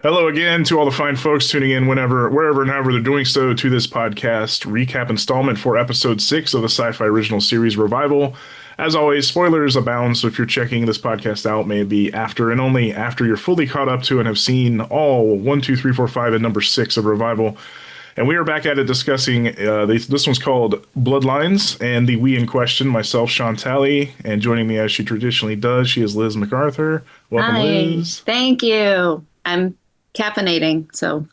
Hello again to all the fine folks tuning in whenever, wherever, and however they're doing so to this podcast recap installment for episode 6 of the sci-fi original series Revival. As always, spoilers abound, so if you're checking this podcast out, may it be after and only after you're fully caught up to and have seen all 1, 2, 3, 4, 5, and number 6 of Revival. And we are back at it discussing, this one's called Bloodlines, and the we in question, myself, Shawn Talley, and joining me as she traditionally does, she is Liz MacArthur. Welcome, Hi. Liz. Thank you. I'm caffeinating, so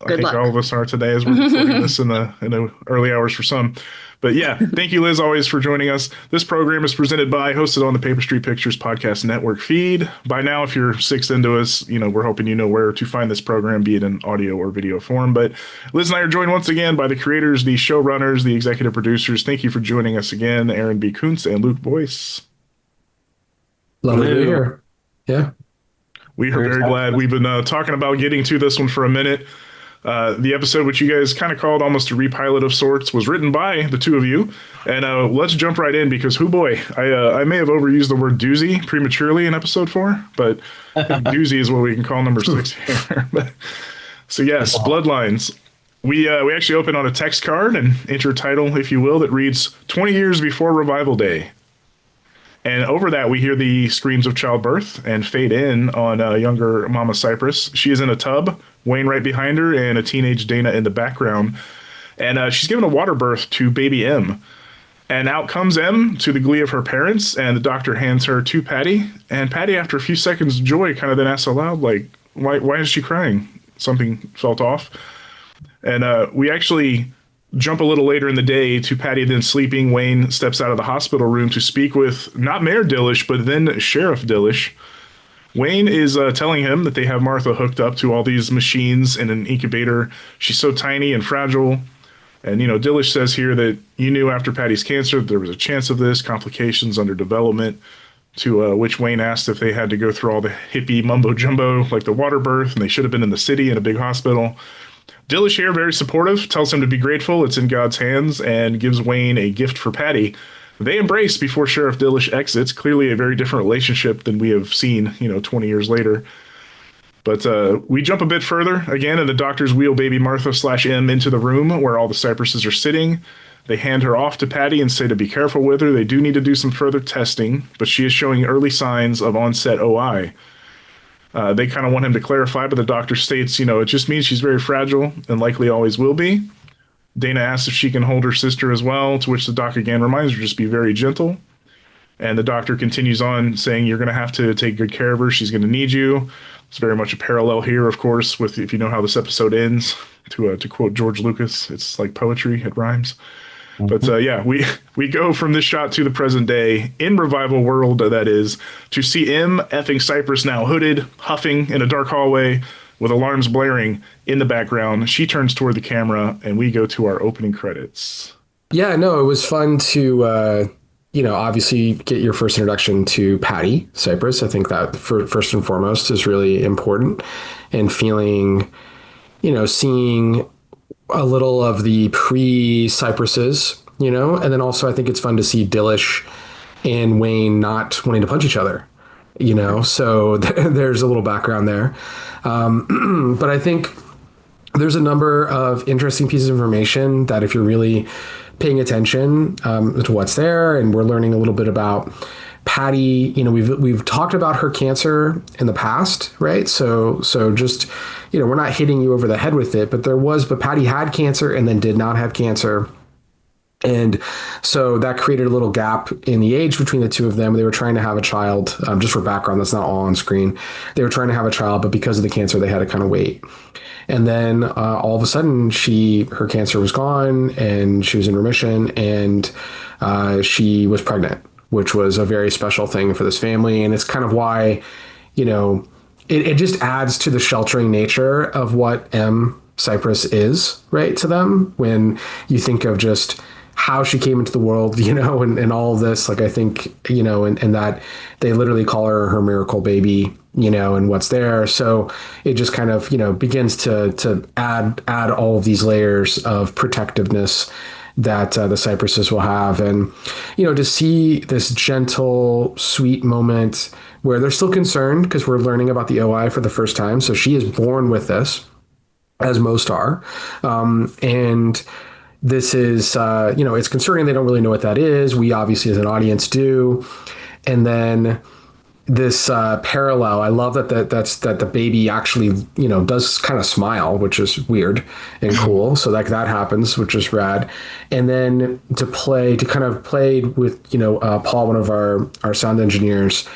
good luck. All of us are today as we're recording this in the early hours for some. But yeah, thank you, Liz, always for joining us. This program is presented by, hosted on the Paper Street Pictures Podcast Network feed. By now, if you're 6 into us, we're hoping you know where to find this program, be it in audio or video form. But Liz and I are joined once again by the creators, the showrunners, the executive producers. Thank you for joining us again, Aaron B. Koontz and Luke Boyce. Lovely to be here. Yeah. We are very glad. We've been talking about getting to this one for a minute. The episode, which you guys kind of called almost a repilot of sorts, was written by the two of you. And let's jump right in because, boy, I may have overused the word doozy prematurely in episode 4, but doozy is what we can call number 6 here. So yes, Bloodlines. We actually open on a text card, an intro title, if you will, that reads 20 years before Revival Day. And over that, we hear the screams of childbirth and fade in on younger Mama Cypress. She is in a tub, Wayne right behind her, and a teenage Dana in the background. And she's given a water birth to baby M. And out comes M to the glee of her parents, and the doctor hands her to Patty. And Patty, after a few seconds of joy, kind of then asks aloud, like, why is she crying? Something felt off. And we actually jump a little later in the day to Patty then sleeping. Wayne steps out of the hospital room to speak with not Mayor Dillish, but then Sheriff Dillish. Wayne is telling him that they have Martha hooked up to all these machines in an incubator. She's so tiny and fragile. And, Dillish says here that you knew after Patty's cancer that there was a chance of this, complications under development, to which Wayne asked if they had to go through all the hippie mumbo jumbo, like the water birth, and they should have been in the city in a big hospital. Dillish here, very supportive, tells him to be grateful, it's in God's hands, and gives Wayne a gift for Patty. They embrace before Sheriff Dillish exits, clearly a very different relationship than we have seen, 20 years later. But we jump a bit further, again, and the doctors wheel baby Martha /M into the room where all the cypresses are sitting. They hand her off to Patty and say to be careful with her. They do need to do some further testing, but she is showing early signs of onset OI. They kind of want him to clarify, but the doctor states, it just means she's very fragile and likely always will be. Dana asks if she can hold her sister as well, to which the doc again reminds her just be very gentle. And the doctor continues on saying, you're going to have to take good care of her. She's going to need you. It's very much a parallel here, of course, with if you know how this episode ends, to quote George Lucas, it's like poetry, it rhymes. But yeah, we go from this shot to the present day in Revival world, that is, to see M effing Cypress now hooded, huffing in a dark hallway with alarms blaring in the background. She turns toward the camera and we go to our opening credits. Yeah, no, it was fun to, obviously get your first introduction to Patty Cypress. I think that first and foremost is really important, and feeling, seeing a little of the pre-Cypresses, and then also I think it's fun to see Dillish and Wayne not wanting to punch each other, so there's a little background there. But I think there's a number of interesting pieces of information that if you're really paying attention to what's there, and we're learning a little bit about Patty, we've talked about her cancer in the past, right? So just, we're not hitting you over the head with it, but Patty had cancer and then did not have cancer. And so that created a little gap in the age between the two of them. They were trying to have a child, just for background, that's not all on screen. They were trying to have a child, but because of the cancer, they had to kind of wait. And then all of a sudden, her cancer was gone and she was in remission, and she was pregnant, which was a very special thing for this family. And it's kind of why, it just adds to the sheltering nature of what M. Cypress is, right, to them, when you think of just how she came into the world, and all of this, like, I think, and that they literally call her miracle baby, and what's there. So it just kind of, begins to add all of these layers of protectiveness that the cypresses will have. And, to see this gentle, sweet moment where they're still concerned because we're learning about the OI for the first time. So she is born with this, as most are. And this is, it's concerning. They don't really know what that is. We obviously, as an audience, do. And then this parallel, I love that the baby actually, does kind of smile, which is weird and cool. So that happens, which is rad. And then to kind of play with, Paul, one of our sound engineers,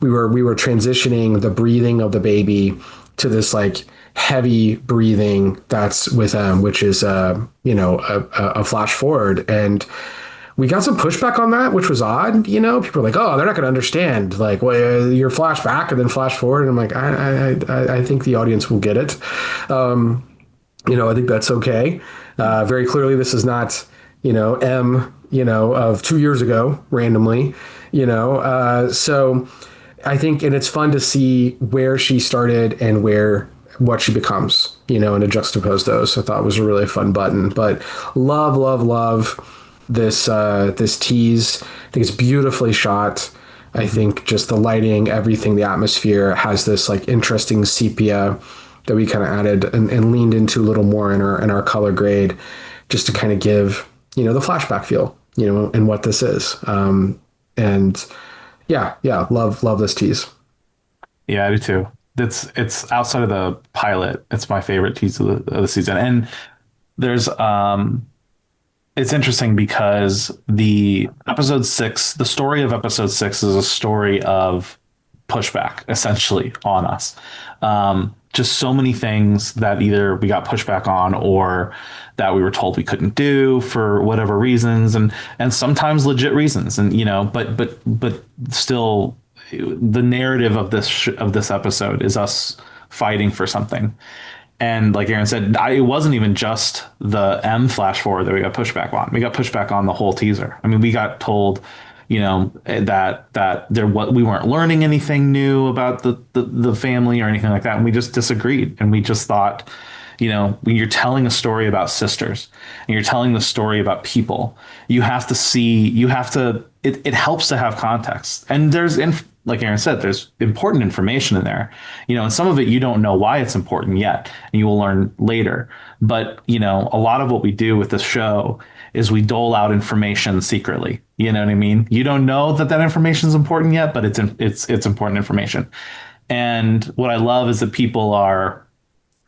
we were transitioning the breathing of the baby to this like heavy breathing that's with which is a flash forward. And we got some pushback on that, which was odd. People are like, "Oh, they're not going to understand." Like, well, you're flash back and then flash forward. And I'm like, I think the audience will get it. I think that's okay. Very clearly, this is not, M, of 2 years ago randomly. So I think, and it's fun to see where she started and what she becomes, and to juxtapose those. I thought was a really fun button. But love this tease. I think it's beautifully shot. I think just the lighting, everything, the atmosphere has this like interesting sepia that we kind of added and leaned into a little more in our color grade, just to kind of give, the flashback feel, and what this is. And yeah, love this tease. Yeah, I do too. It's outside of the pilot. It's my favorite tease of the season. And there's it's interesting because the story of episode 6 is a story of pushback essentially on us. Just so many things that either we got pushback on or that we were told we couldn't do for whatever reasons, and sometimes legit reasons. And, but still the narrative of this episode is us fighting for something. And like Aaron said, it wasn't even just the M flash forward that we got pushback on. We got pushback on the whole teaser. I mean, we got told, that we weren't learning anything new about the family or anything like that. And we just disagreed. And we just thought, when you're telling a story about sisters and you're telling the story about people, it helps to have context. And like Aaron said, there's important information in there, and some of it you don't know why it's important yet, and you will learn later. But, a lot of what we do with this show is we dole out information secretly. You know what I mean? You don't know that information is important yet, but it's important information. And what I love is that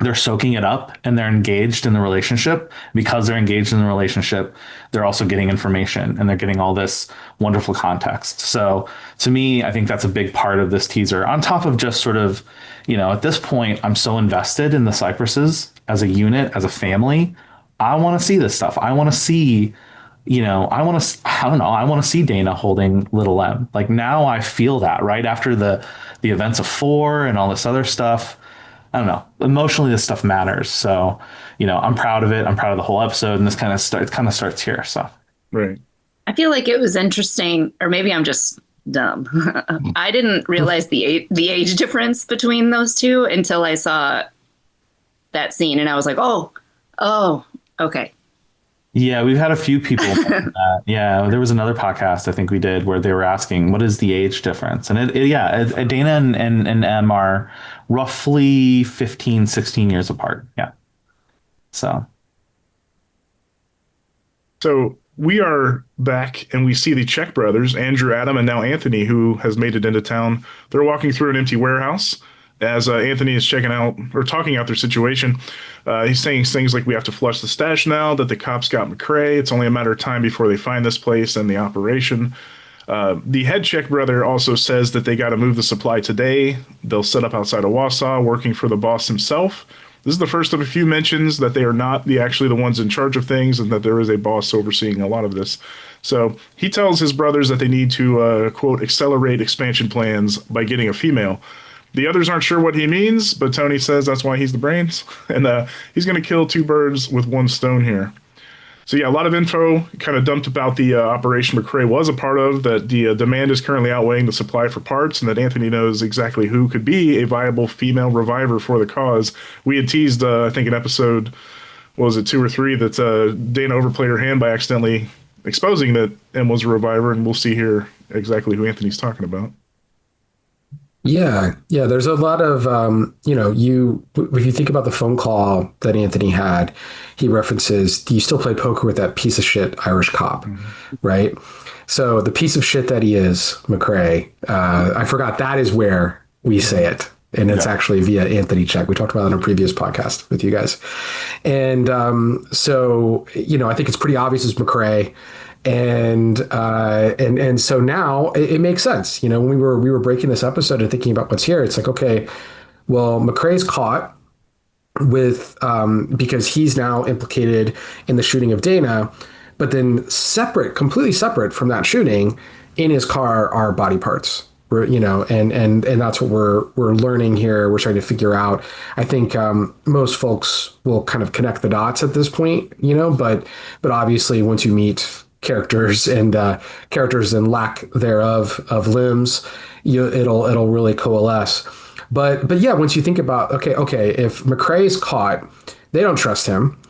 they're soaking it up and they're engaged in the relationship. Because they're engaged in the relationship, they're also getting information and they're getting all this wonderful context. So to me, I think that's a big part of this teaser, on top of just sort of, at this point, I'm so invested in the Cypresses as a unit, as a family. I want to see this stuff. I want to see, I want to see Dana holding little M. Like, now I feel that right after the events of 4 and all this other stuff. I don't know. Emotionally, this stuff matters. So, I'm proud of it. I'm proud of the whole episode, and this kind of starts here. So, right. I feel like it was interesting, or maybe I'm just dumb. I didn't realize the age difference between those two until I saw that scene, and I was like, oh, okay. Yeah, we've had a few people. Yeah, there was another podcast I think we did where they were asking, what is the age difference? And Dana and M are roughly 15, 16 years apart. Yeah. So we are back and we see the Czech brothers, Andrew, Adam, and now Anthony, who has made it into town. They're walking through an empty warehouse as Anthony is checking out or talking out their situation. He's saying things like, we have to flush the stash now that the cops got McCrae. It's only a matter of time before they find this place and the operation. The head Czech brother also says that they got to move the supply today. They'll set up outside of Wausau, working for the boss himself. This is the first of a few mentions that they are not actually the ones in charge of things, and that there is a boss overseeing a lot of this. So he tells his brothers that they need to, quote, accelerate expansion plans by getting a female. The others aren't sure what he means, but Tony says that's why he's the brains. And he's going to kill 2 birds with 1 stone here. So yeah, a lot of info kind of dumped about the operation McCrae was a part of, that the demand is currently outweighing the supply for parts, and that Anthony knows exactly who could be a viable female reviver for the cause. We had teased, I think, an episode what was it, 2 or 3 that Dana overplayed her hand by accidentally exposing that M was a reviver, and we'll see here exactly who Anthony's talking about. Yeah, yeah. There's a lot of, if you think about the phone call that Anthony had, he references, do you still play poker with that piece of shit Irish cop, right? So the piece of shit that he is, McCrae, I forgot that is where we say it. And it's actually via Anthony Check. We talked about it on a previous podcast with you guys. And so, I think it's pretty obvious it's McCrae. And so now it makes sense. When we were breaking this episode and thinking about what's here, it's like, okay, well, McCrae's caught with because he's now implicated in the shooting of Dana, but then completely separate from that shooting, in his car are body parts. And that's what we're learning here. We're starting to figure out. I think most folks will kind of connect the dots at this point, but obviously once you meet characters and lack thereof of limbs, it'll really coalesce. But yeah, once you think about okay, if McCrae's caught, they don't trust him,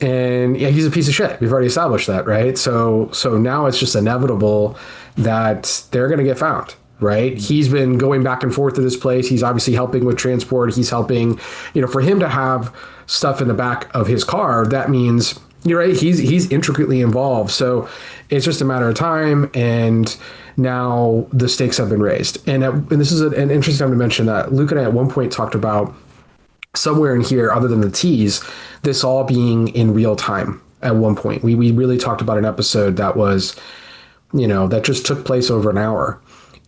and yeah, he's a piece of shit. We've already established that, right? So now it's just inevitable that they're going to get found. Right. He's been going back and forth to this place. He's obviously helping with transport. He's helping, for him to have stuff in the back of his car. That means, you're right, he's intricately involved. So it's just a matter of time. And now the stakes have been raised. And this is an interesting time to mention that Luke and I at one point talked about somewhere in here, other than the tease, this all being in real time at one point. We really talked about an episode that was, that just took place over an hour.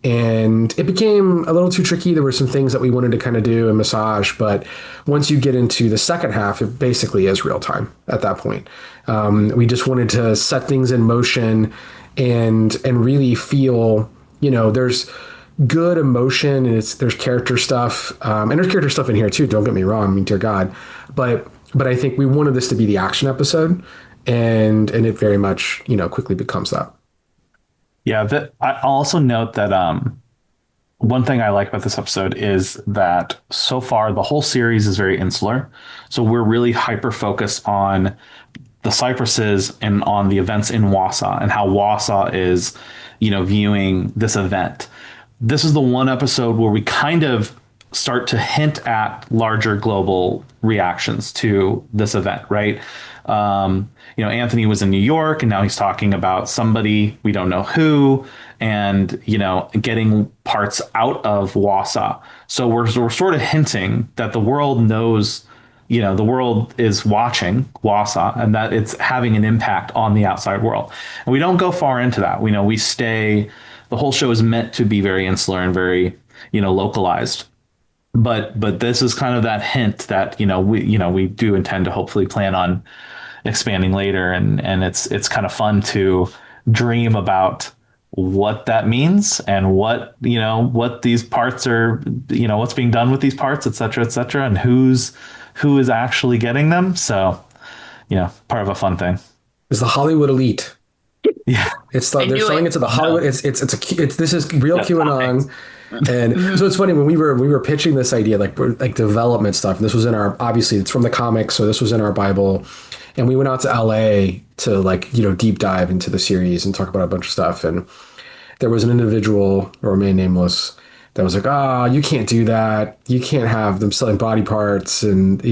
And it became a little too tricky. There were some things that we wanted to kind of do and massage, but once you get into the second half, it basically is real time at that point. We just wanted to set things in motion and really feel, there's good emotion and there's character stuff. And there's character stuff in here too. Don't get me wrong. I mean, dear God, but I think we wanted this to be the action episode, and it very much, quickly becomes that. Yeah, I'll also note that one thing I like about this episode is that so far the whole series is very insular. So we're really hyper focused on the Cypresses and on the events in Wausau and how Wausau is, viewing this event. This is the one episode where we kind of start to hint at larger global reactions to this event, right? Anthony was in New York and now he's talking about somebody, we don't know who, and, getting parts out of Wausau. So we're sort of hinting that the world knows, the world is watching Wausau and that it's having an impact on the outside world. And we don't go far into that. We stay, the whole show is meant to be very insular and very, localized. But this is kind of that hint that, we do intend to hopefully plan on expanding later, and it's kind of fun to dream about what that means and what these parts are, what's being done with these parts, et cetera, and who is actually getting them. So, part of a fun thing. It's the Hollywood elite. Yeah, it's like they're selling it to the Hollywood. No. It's this is real QAnon. And so it's funny when we were pitching this idea, like development stuff. And this was in our, obviously it's from the comics, so this was in our Bible. And we went out to LA to deep dive into the series and talk about a bunch of stuff. And there was an individual, or remain nameless, that was like, "Oh, you can't do that. You can't have them selling body parts and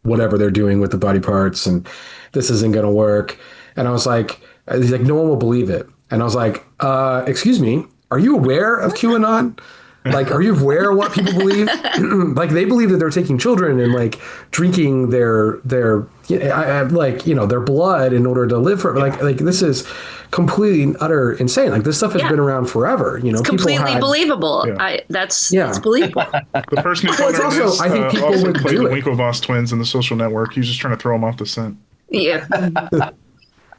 whatever they're doing with the body parts, and this isn't going to work." And I was like, he's like, "No one will believe it." And I was like, "Excuse me, are you aware of QAnon? Like, are you aware of what people believe? Like, they believe that they're taking children and drinking their blood in order to live for like this is completely and utter insane. Like, this stuff has been around forever. It's completely believable. Yeah. It's believable. The person who well, this, I think people also would played do the it. Winklevoss twins in The Social Network. He's just trying to throw them off the scent. Yeah.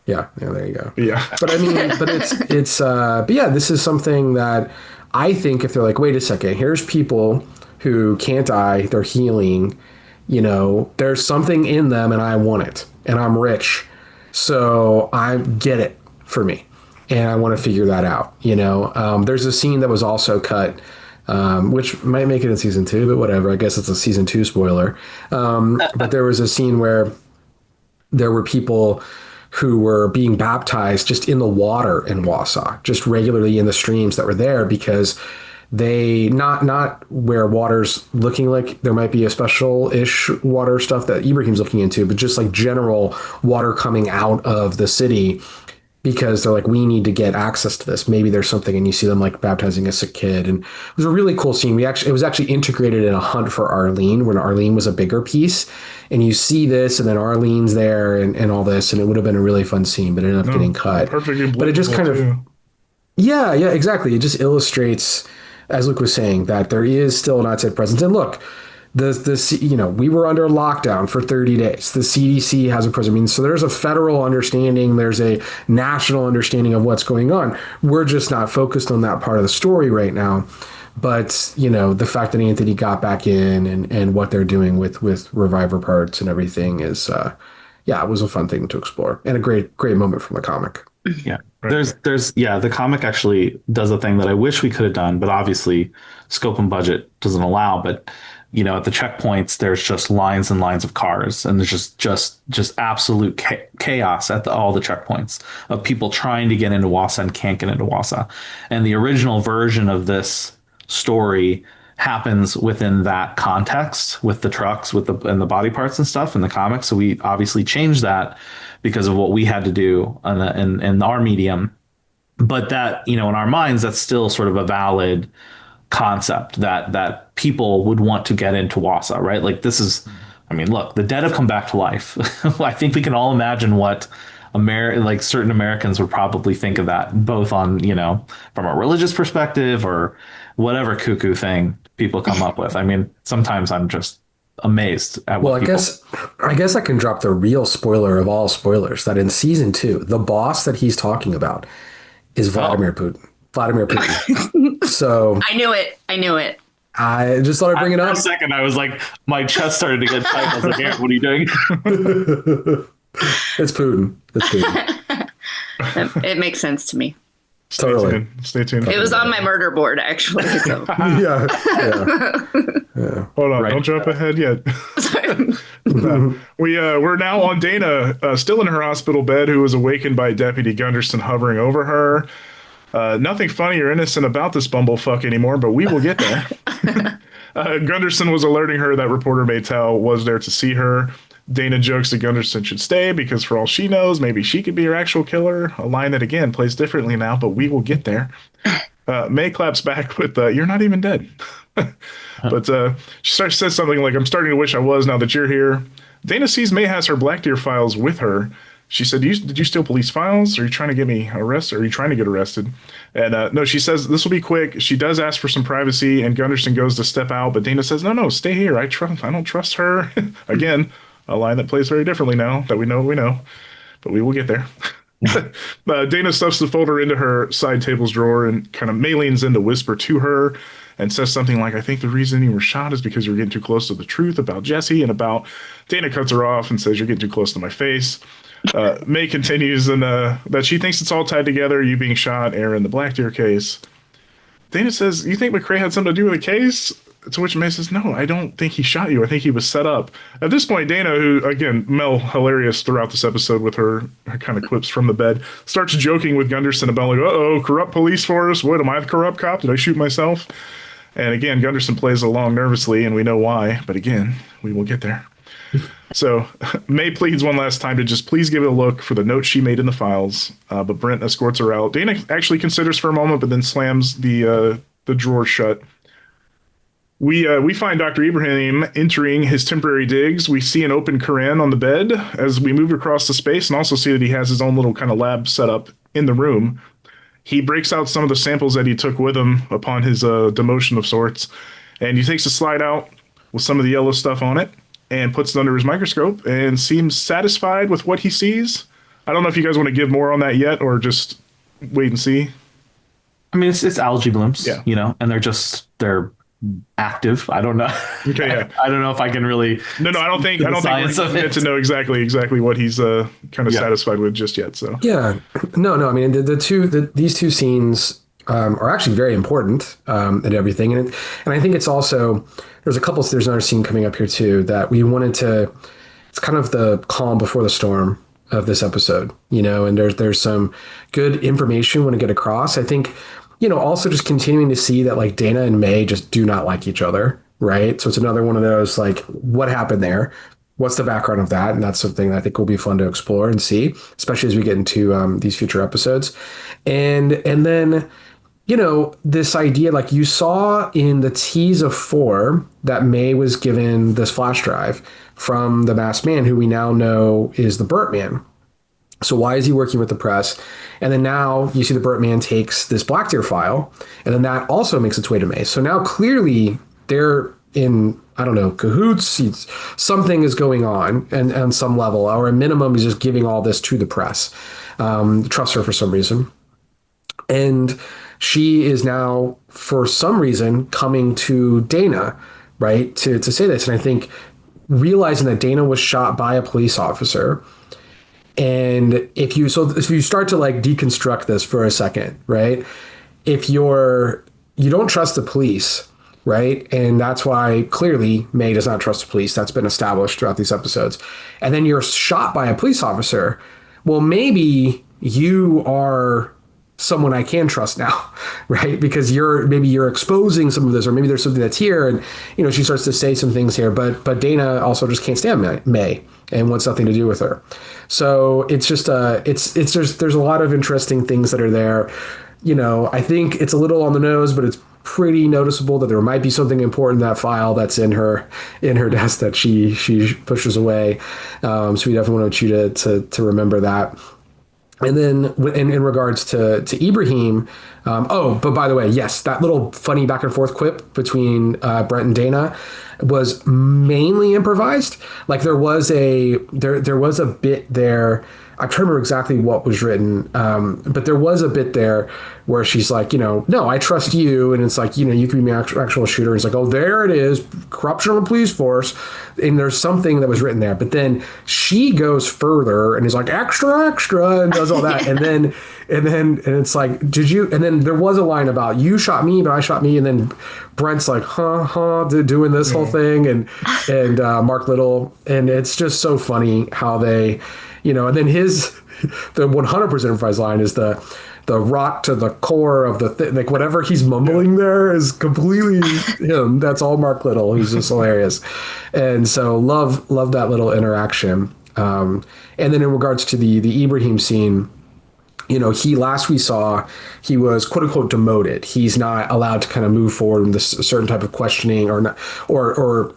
Yeah, there you go. Yeah. But I mean, but yeah, this is something that I think if they're like, wait a second, here's people who can't die, they're healing, there's something in them and I want it and I'm rich. So I get it for me and I want to figure that out. There's a scene that was also cut which might make it in season 2, but whatever. I guess it's a season 2 spoiler. But there was a scene where there were people who were being baptized just in the water in Wausau, just regularly in the streams that were there, because they not where water's looking like there might be a special-ish water stuff that Ibrahim's looking into, but just like general water coming out of the city, because they're like, we need to get access to this. Maybe there's something, and you see them like baptizing a sick kid, and it was a really cool scene. It was actually integrated in a hunt for Arlene, when Arlene was a bigger piece, and you see this, and then Arlene's there, and all this, and it would have been a really fun scene, but it ended up getting cut. But it just kind of, yeah, exactly. It just illustrates, as Luke was saying, that there is still an outside presence. And look, we were under lockdown for 30 days. The CDC has a presence. I mean, so there's a federal understanding. There's a national understanding of what's going on. We're just not focused on that part of the story right now. But, the fact that Anthony got back in and what they're doing with Reviver parts and everything is, it was a fun thing to explore, and a great moment from the comic. Yeah. The comic actually does a thing that I wish we could have done, but obviously scope and budget doesn't allow. But, at the checkpoints, there's just lines and lines of cars, and there's just absolute chaos at all the checkpoints of people trying to get into Wausau and can't get into Wausau. And the original version of this story happens within that context with the trucks, and the body parts and stuff in the comics. So we obviously changed that because of what we had to do in our medium. But that, in our minds, that's still sort of a valid concept that people would want to get into Wausau, right? Like this is, look, the dead have come back to life. I think we can all imagine what certain Americans would probably think of that, both on, from a religious perspective or whatever cuckoo thing people come up with. Sometimes I'm just amazed at what I guess I can drop the real spoiler of all spoilers, that in season 2, the boss that he's talking about is Vladimir Putin. So I knew it. I just thought I'd bring it up. For a second, I was like, my chest started to get tight. I was like, Aaron, what are you doing? It's Putin. It makes sense to me. Stay tuned. It was on my murder board, actually. So. yeah. Hold on, Don't jump ahead yet. We're now on Dana, still in her hospital bed, who was awakened by Deputy Gunderson hovering over her. Nothing funny or innocent about this bumblefuck anymore, but we will get there. Gunderson was alerting her that reporter Maytel was there to see her. Dana jokes that Gunderson should stay because for all she knows, maybe she could be her actual killer. A line that, again, plays differently now, but we will get there. May claps back with, you're not even dead. But she says something like, I'm starting to wish I was now that you're here. Dana sees May has her Black Deer files with her. She said, did you steal police files? Are you trying to get me arrested? Are you trying to get arrested? And no, she says, this will be quick. She does ask for some privacy, and Gunderson goes to step out, but Dana says, no, stay here. I don't trust her. Again, a line that plays very differently now that we know, but we will get there. Dana stuffs the folder into her side table's drawer and kind of May leans in to whisper to her and says something like, I think the reason you were shot is because you were getting too close to the truth about Jesse and about... Dana cuts her off and says, you're getting too close to my face. May continues and that she thinks it's all tied together, you being shot, Aaron, the Black Deer case. Dana says, you think McCrae had something to do with the case? To which May says, no, I don't think he shot you. I think he was set up. At this point, Dana, who, again, Mel, hilarious throughout this episode with her kind of clips from the bed, starts joking with Gunderson about, like, uh-oh, corrupt police force. What, am I the corrupt cop? Did I shoot myself? And again, Gunderson plays along nervously, and we know why. But again, we will get there. So May pleads one last time to just please give it a look for the notes she made in the files. But Brent escorts her out. Dana actually considers for a moment, but then slams the drawer shut. We find Dr. Ibrahim entering his temporary digs. We see an open Quran on the bed as we move across the space and also see that he has his own little kind of lab set up in the room. He breaks out some of the samples that he took with him upon his demotion of sorts, and he takes a slide out with some of the yellow stuff on it and puts it under his microscope and seems satisfied with what he sees. I don't know if you guys want to give more on that yet or just wait and see. I mean, it's algae blooms, yeah. And they're active. I don't know. Okay, yeah. I don't know if I can really. No, I don't think we get to know exactly what he's kind of satisfied with just yet. So yeah, no. I mean, these two scenes are actually very important and everything. And I think it's also, there's another scene coming up here too that we wanted to, it's kind of the calm before the storm of this episode, and there's some good information we want to get across. I think, also just continuing to see that like Dana and May just do not like each other. Right. So it's another one of those, like, what happened there? What's the background of that? And that's something I think will be fun to explore and see, especially as we get into these future episodes. And then, this idea, like you saw in the tease of 4, that May was given this flash drive from the masked man, who we now know is the Burt Man. So why is he working with the press? And then now you see the Burt Man takes this Blackdeer file, and then that also makes its way to May. So now clearly they're in, I don't know, cahoots. Something is going on, and on some level, or a minimum, he's just giving all this to the press. Trust her for some reason. And she is now, for some reason, coming to Dana, right, to say this. And I think realizing that Dana was shot by a police officer. And if you start to like deconstruct this for a second, right, if you don't trust the police, right, and that's why clearly May does not trust the police. That's been established throughout these episodes. And then you're shot by a police officer. Well, maybe you are someone I can trust now, right? Because you're exposing some of this, or maybe there's something that's here, and she starts to say some things here, but Dana also just can't stand May and wants nothing to do with her. So it's just there's a lot of interesting things that are there. I think it's a little on the nose, but it's pretty noticeable that there might be something important in that file that's in her desk that she pushes away. So we definitely want you to remember that. And then in regards to Ibrahim, but by the way, yes, that little funny back and forth quip between Brent and Dana was mainly improvised. Like there was a bit there. I can't remember exactly what was written, but there was a bit there where she's like, no, I trust you. And it's like, you can be an actual shooter. It's like, oh, there it is. Corruption on the police force. And there's something that was written there. But then she goes further and is like, extra, and does all that. And it's like, did you? And then there was a line about you shot me, but I shot me. And then Brent's like, doing this whole thing. And Mark Little. And it's just so funny how they, and then the 100% improvised line is the rot to the core of the thing, like whatever he's mumbling there is completely him. That's all Mark Little. He's just hilarious. And so love that little interaction. And then in regards to the Ibrahim scene, last we saw, he was quote unquote demoted. He's not allowed to kind of move forward in this certain type of questioning or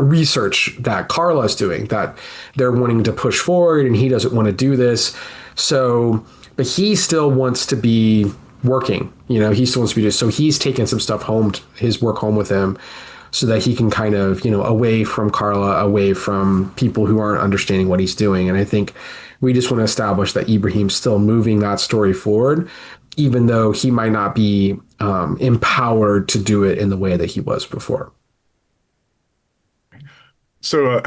research that Carla is doing, that they're wanting to push forward, and he doesn't want to do this. So, but he still wants to be working, he still wants to be doing, so he's taking some stuff home, his work home with him, so that he can kind of, away from Carla, away from people who aren't understanding what he's doing. And I think we just want to establish that Ibrahim's still moving that story forward, even though he might not be empowered to do it in the way that he was before. So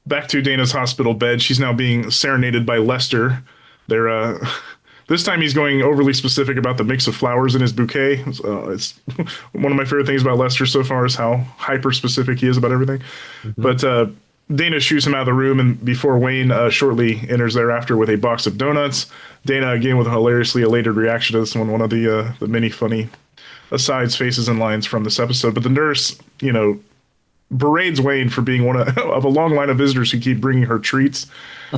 back to Dana's hospital bed. She's now being serenaded by Lester. They're this time he's going overly specific about the mix of flowers in his bouquet. It's one of my favorite things about Lester so far is how hyper specific he is about everything. Mm-hmm. But Dana shoos him out of the room, and before Wayne shortly enters thereafter with a box of donuts. Dana, again, with a hilariously elated reaction to this one of the many funny asides, faces, and lines from this episode. But the nurse, berates Wayne for being one of a long line of visitors who keep bringing her treats.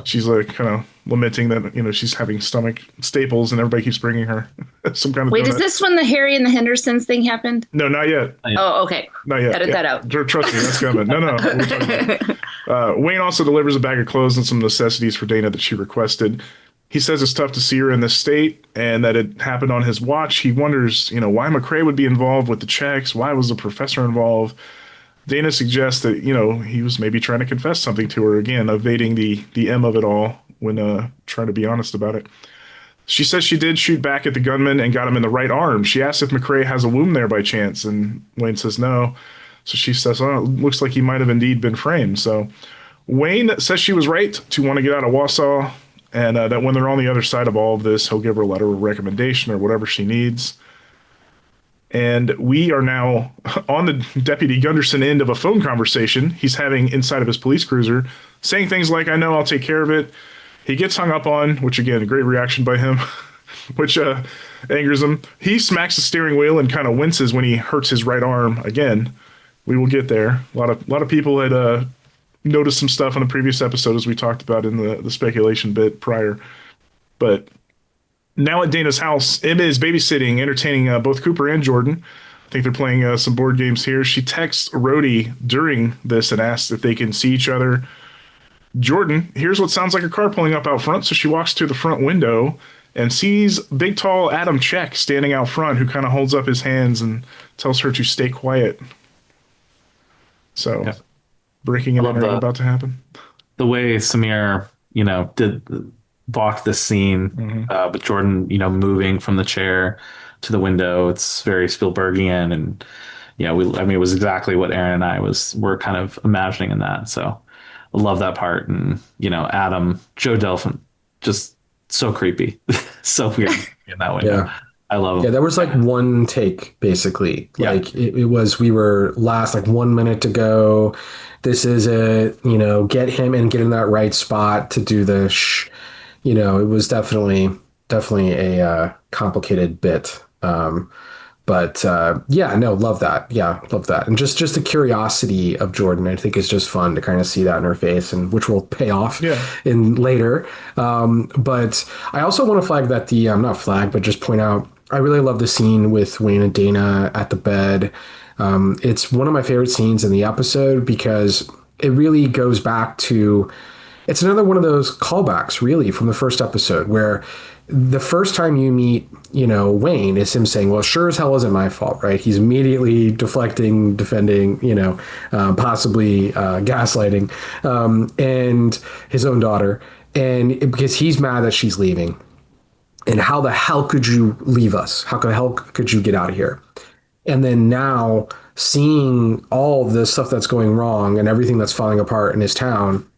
She's like kind of lamenting that, she's having stomach staples and everybody keeps bringing her some kind of Wait, donut. is this when the Harry and the Hendersons thing happened? No, not yet. Oh, okay. Not yet. Edit that out. Trust me, that's coming. No. Wayne also delivers a bag of clothes and some necessities for Dana that she requested. He says it's tough to see her in this state and that it happened on his watch. He wonders, why McCrae would be involved with the checks. Why was the professor involved? Dana suggests that, he was maybe trying to confess something to her, again, evading the M of it all when trying to be honest about it. She says she did shoot back at the gunman and got him in the right arm. She asks if McCrae has a wound there by chance, and Wayne says no. So she says, oh, it looks like he might have indeed been framed. So Wayne says she was right to want to get out of Wausau, and that when they're on the other side of all of this, he'll give her a letter of recommendation or whatever she needs. And we are now on the Deputy Gunderson end of a phone conversation he's having inside of his police cruiser, saying things like, I know, I'll take care of it. He gets hung up on, which again, a great reaction by him, which angers him. He smacks the steering wheel and kind of winces when he hurts his right arm again. We will get there. A lot of people had noticed some stuff on the previous episode, as we talked about in the speculation bit prior. But now at Dana's house, Emma is babysitting, entertaining both Cooper and Jordan. I think they're playing some board games here. She texts Rhodey during this and asks if they can see each other. Jordan hears what sounds like a car pulling up out front, so she walks to the front window and sees big, tall Adam Check standing out front, who kind of holds up his hands and tells her to stay quiet. So, yeah. Breaking in on her about to happen. The way Samir, did block this scene with Jordan, moving from the chair to the window, it's very Spielbergian, and it was exactly what Aaron and I were kind of imagining in that. So I love that part. And, Adam, Joe Delphine, just so creepy, so weird in that window. Yeah. I love him. Yeah, there was like one take, basically. Yeah. Like it was, we were last like 1 minute to go. This is it, get him and get in that right spot to do the it was definitely a complicated bit. But love that. Yeah, love that. And just the curiosity of Jordan, I think, is just fun to kind of see that in her face, and which will pay off in later. But I also want to flag that just point out, I really love the scene with Wayne and Dana at the bed. It's one of my favorite scenes in the episode because it really goes back to, it's another one of those callbacks really from the first episode, where the first time you meet, Wayne, is him saying, well, sure as hell isn't my fault, right? He's immediately deflecting, defending, possibly gaslighting, and his own daughter. And because he's mad that she's leaving. And how the hell could you leave us? How the hell could you get out of here? And then now seeing all the stuff that's going wrong and everything that's falling apart in his town,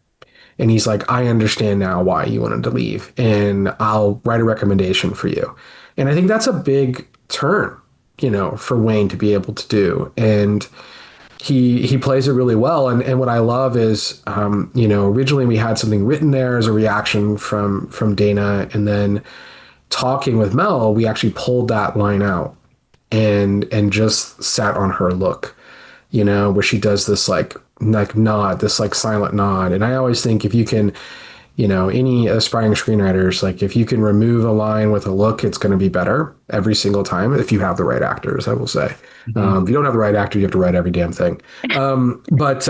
and he's like, I understand now why you wanted to leave, and I'll write a recommendation for you. And I think that's a big turn, for Wayne to be able to do. And he plays it really well. And what I love is, originally we had something written there as a reaction from Dana, and then talking with Mel, we actually pulled that line out and just sat on her look, where she does this like nod, this like silent nod. And I always think if you can, any aspiring screenwriters, like if you can remove a line with a look, it's going to be better every single time if you have the right actors, I will say. If you don't have the right actor, you have to write every damn thing. But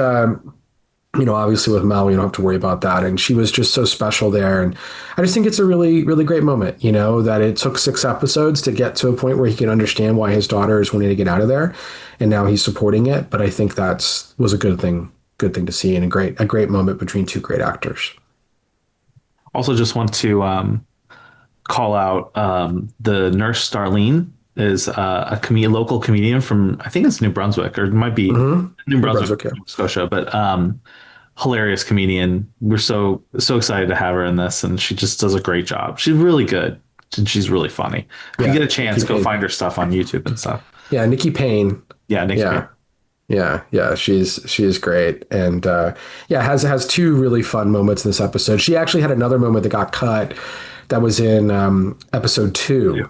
obviously with Mel, you don't have to worry about that. And she was just so special there. And I just think it's a really, really great moment, that it took 6 episodes to get to a point where he can understand why his daughter is wanting to get out of there. And now he's supporting it. But I think was a good thing to see, and a great moment between 2 great actors. Also just want to call out the nurse Starlene is a local comedian from, I think it's New Brunswick, or it might be New Brunswick, Nova Scotia, but hilarious comedian. We're so excited to have her in this, and she just does a great job. She's really good, and she's really funny. If you get a chance, go find her stuff on YouTube and stuff. Yeah, Nikki Payne. Yeah, Nikki Payne. Yeah, she is great, and has 2 really fun moments in this episode. She actually had another moment that got cut that was in episode 2,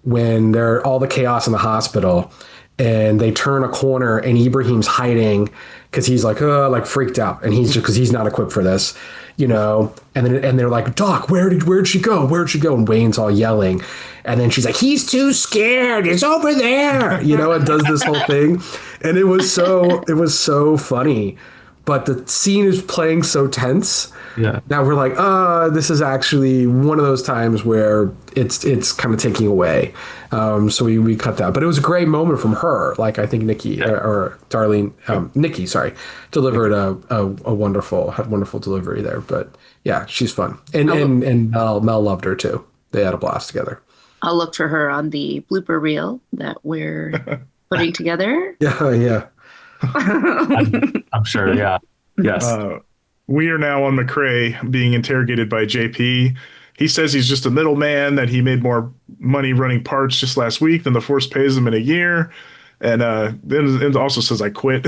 when they're all the chaos in the hospital, and they turn a corner, and Ibrahim's hiding because he's like freaked out, and he's just because he's not equipped for this, and they're like, Doc, where'd she go? And Wayne's all yelling, and then she's like, he's too scared, it's over there, and does this whole thing, and it was so funny. But the scene is playing so tense. Yeah. Now we're like, this is actually one of those times where it's kind of taking away. So we cut that. But it was a great moment from her. Like, I think Nikki or Darlene, Nikki, delivered a wonderful delivery there. But yeah, she's fun. And Mel loved her too. They had a blast together. I'll look for her on the blooper reel that we're putting together. Yeah. I'm sure. Yeah. Yes. We are now on McCrae being interrogated by JP. He says he's just a middleman, that he made more money running parts just last week than the Force pays him in a year. And then it also says, I quit.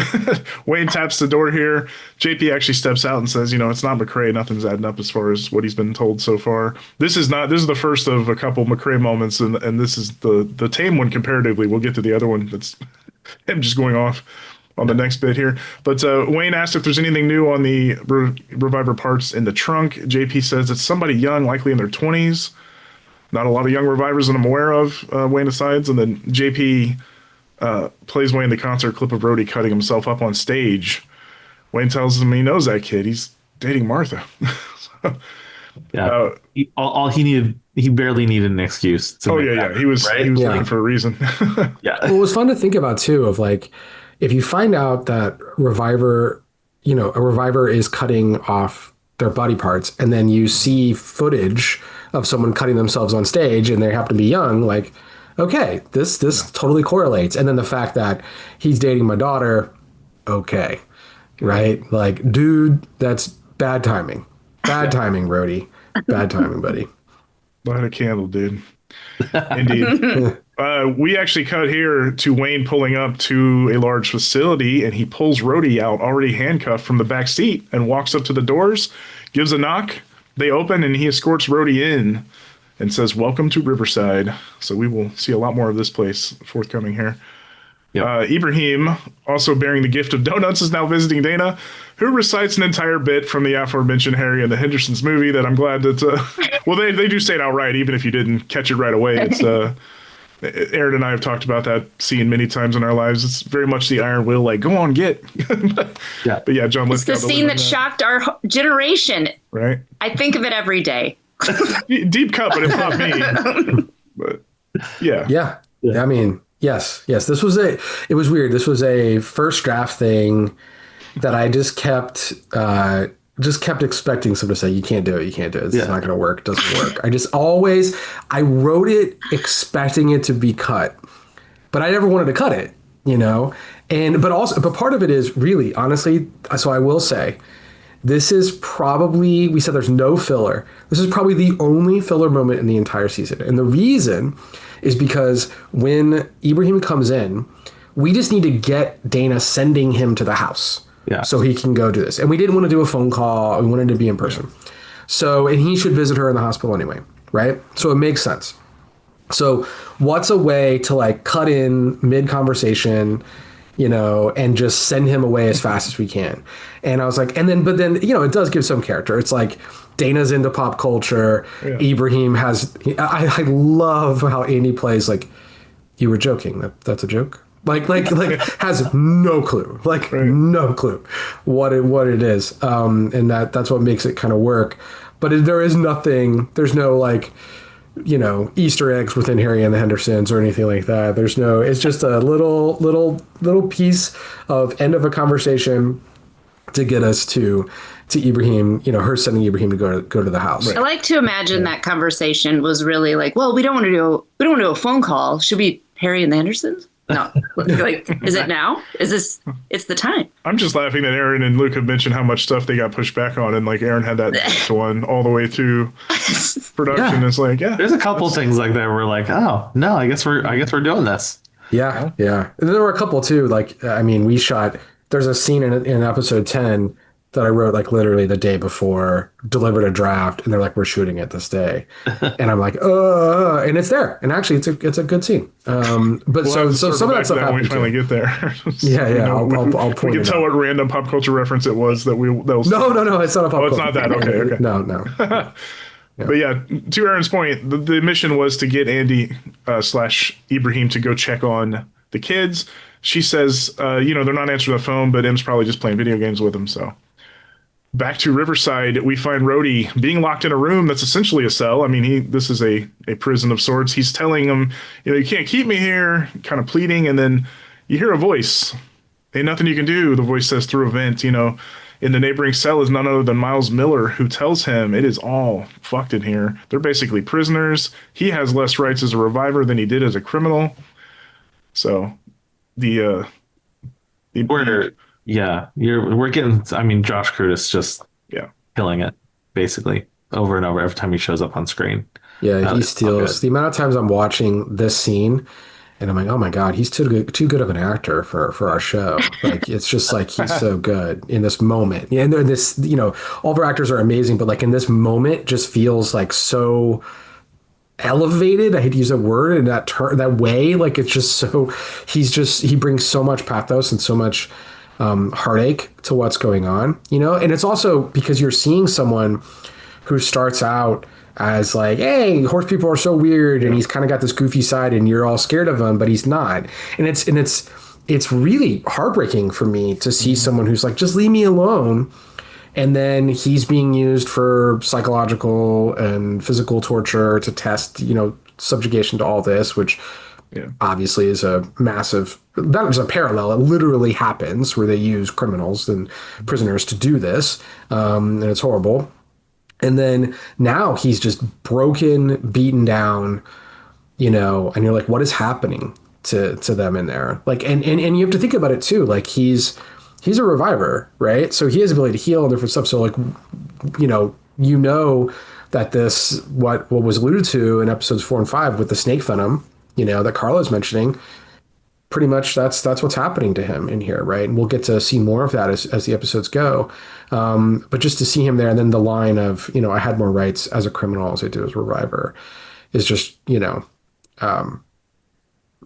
Wayne taps the door here. JP actually steps out and says, it's not McCrae. Nothing's adding up as far as what he's been told so far. This is the first of a couple McCrae moments, and this is the tame one comparatively. We'll get to the other one that's him just going off on the next bit here. But Wayne asked if there's anything new on the Reviver parts in the trunk. JP says it's somebody young, likely in their 20s. Not a lot of young Revivers that I'm aware of, Wayne decides. And then JP plays Wayne the concert clip of Rhodey cutting himself up on stage. Wayne tells him he knows that kid. He's dating Martha. Yeah. He barely needed an excuse. He was looking for a reason. Yeah. Well, it was fun to think about too, of like, if you find out that a Reviver is cutting off their body parts, and then you see footage of someone cutting themselves on stage and they happen to be young, like, okay, this totally correlates. And then the fact that he's dating my daughter, okay, right? Like, dude, that's bad timing. Bad timing, Rhodey. Bad timing, buddy. Light a candle, dude. Indeed. We actually cut here to Wayne pulling up to a large facility, and he pulls Rhodey out, already handcuffed, from the back seat and walks up to the doors, gives a knock. They open, and he escorts Rhodey in and says, "Welcome to Riverside." So we will see a lot more of this place forthcoming here. Yep. Ibrahim, also bearing the gift of donuts, is now visiting Dana, who recites an entire bit from the aforementioned Harry and the Hendersons movie that I'm glad that, well, they do say it outright, even if you didn't catch it right away. It's Aaron and I have talked about that scene many times in our lives. It's very much the Iron Will, like, go on, get. Yeah. But yeah, John Lithgow. It's the scene that shocked our generation. Right. I think of it every day. Deep cut, but it popped me. But yeah. I mean, yes. It was weird. This was a first draft thing that I just kept expecting someone to say, you can't do it. It's not going to work. It doesn't work. I wrote it expecting it to be cut, but I never wanted to cut it, but part of it is really, honestly, so I will say, this is probably, we said there's no filler. This is probably the only filler moment in the entire season. And the reason is because when Ibrahim comes in, we just need to get Dana sending him to the house so he can go do this. And we didn't want to do a phone call. We wanted to be in person. Yeah. So, and he should visit her in the hospital anyway, right? So it makes sense. So what's a way to like cut in mid-conversation, and just send him away as fast as we can. And I was like, but then, it does give some character. It's like Dana's into pop culture. Yeah. Ibrahim I love how Andy plays like, you were joking. That's a joke. Like has no clue, no clue what it is. And that's what makes it kind of work. But there's no Easter eggs within Harry and the Hendersons or anything like that. It's just a little piece of end of a conversation to get us to Ibrahim, her sending Ibrahim to go to the house. Right. I like to imagine that conversation was really like, well, we don't want to do a phone call. Should we Harry and the Hendersons? No. Is it now? It's the time. I'm just laughing that Aaron and Luke have mentioned how much stuff they got pushed back on, and like Aaron had that one all the way through production. It's like, there's a couple things like that. We're like, oh no, I guess we're doing this. Yeah. And there were a couple too. There's a scene in episode 10 that I wrote like literally the day before, delivered a draft, and they're like, we're shooting it this day. And I'm like, and it's there. And actually it's a good scene. But so some of that stuff happened when we finally get there. I'll point we can tell what random pop culture reference it was that was. No, it's not a pop culture. It's not that. Okay. No. Yeah. But yeah, to Aaron's point, the mission was to get Andy / Ibrahim to go check on the kids. She says, they're not answering the phone, but M's probably just playing video games with them. So back to Riverside, we find Rhodey being locked in a room that's essentially a cell. I mean, this is a prison of sorts. He's telling him, you can't keep me here, kind of pleading. And then you hear a voice. Ain't nothing you can do, the voice says through a vent. In the neighboring cell is none other than Miles Miller, who tells him it is all fucked in here. They're basically prisoners. He has less rights as a reviver than he did as a criminal. So we're getting, Josh Curtis just killing it, basically. over and over every time he shows up on screen. Yeah, he It's all steals. good. The amount of times I'm watching this scene and I'm like, oh my God, he's too good of an actor for our show. Like, it's just like he's so good in this moment. Yeah, and they're this, all of our actors are amazing, but like in this moment just feels like so elevated. I hate to use that word in that way. Like it's just so he brings so much pathos and so much heartache to what's going on, and it's also because you're seeing someone who starts out as like, hey, horse people are so weird, and he's kind of got this goofy side, and you're all scared of him, but he's not, and it's really heartbreaking for me to see someone who's like, just leave me alone. And then he's being used for psychological and physical torture to test, subjugation to all this, which obviously is a massive, that is a parallel. It literally happens where they use criminals and prisoners to do this. And it's horrible. And then now he's just broken, beaten down, and you're like, what is happening to them in there? Like, and you have to think about it too. Like he's a reviver, right? So he has the ability to heal and different stuff. So like, that this, what was alluded to in episodes 4 and 5 with the snake venom, that Carla's mentioning, pretty much that's what's happening to him in here, right? And we'll get to see more of that as the episodes go. But just to see him there, and then the line of, I had more rights as a criminal as I do as a reviver, is just,